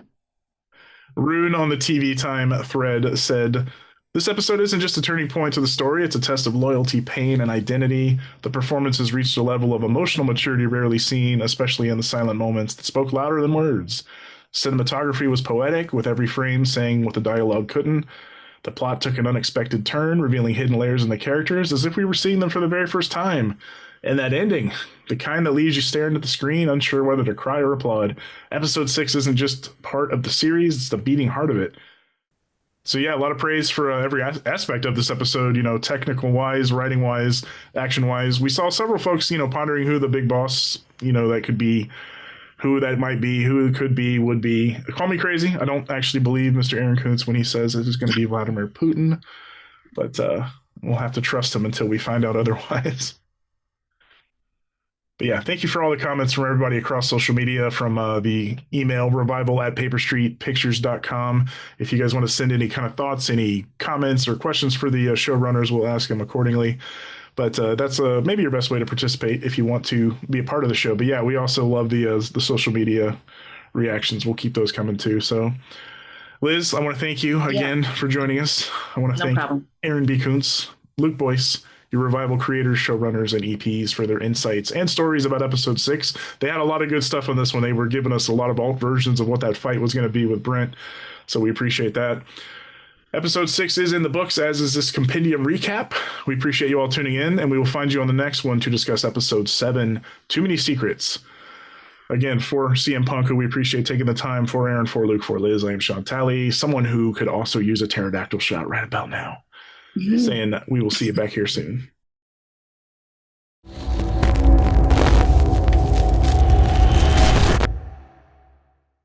Rune on the TV time thread said, this episode isn't just a turning point to the story, it's a test of loyalty, pain, and identity. The performances reached a level of emotional maturity rarely seen, especially in the silent moments that spoke louder than words. Cinematography was poetic, with every frame saying what the dialogue couldn't. The plot took an unexpected turn, revealing hidden layers in the characters as if we were seeing them for the very first time. And that ending, the kind that leaves you staring at the screen, unsure whether to cry or applaud. Episode 6 isn't just part of the series, it's the beating heart of it. So yeah, a lot of praise for every aspect of this episode, technical wise, writing wise, action wise. We saw several folks, pondering who the big boss, that could be, who that might be, who it could be, would be. Call me crazy. I don't actually believe Mr. Aaron Koontz when he says it is going to be Vladimir Putin, but we'll have to trust him until we find out otherwise. But yeah, thank you for all the comments from everybody across social media, from the email revival@paperstreetpictures.com. If you guys want to send any kind of thoughts, any comments or questions for the showrunners, we'll ask them accordingly. But that's maybe your best way to participate if you want to be a part of the show. But yeah, we also love the social media reactions. We'll keep those coming too. So Liz, I want to thank you again for joining us. I want to thank Aaron B. Koontz, Luke Boyce, your Revival creators, showrunners, and EPs for their insights and stories about episode 6. They had a lot of good stuff on this one. They were giving us a lot of alt versions of what that fight was going to be with Brent. So we appreciate that. Episode 6 is in the books, as is this compendium recap. We appreciate you all tuning in, and we will find you on the next one to discuss episode 7, Too Many Secrets. Again, for CM Punk, who we appreciate taking the time, for Aaron, for Luke, for Liz, I am Sean Talley, someone who could also use a pterodactyl shot right about now. Saying we will see you back here soon.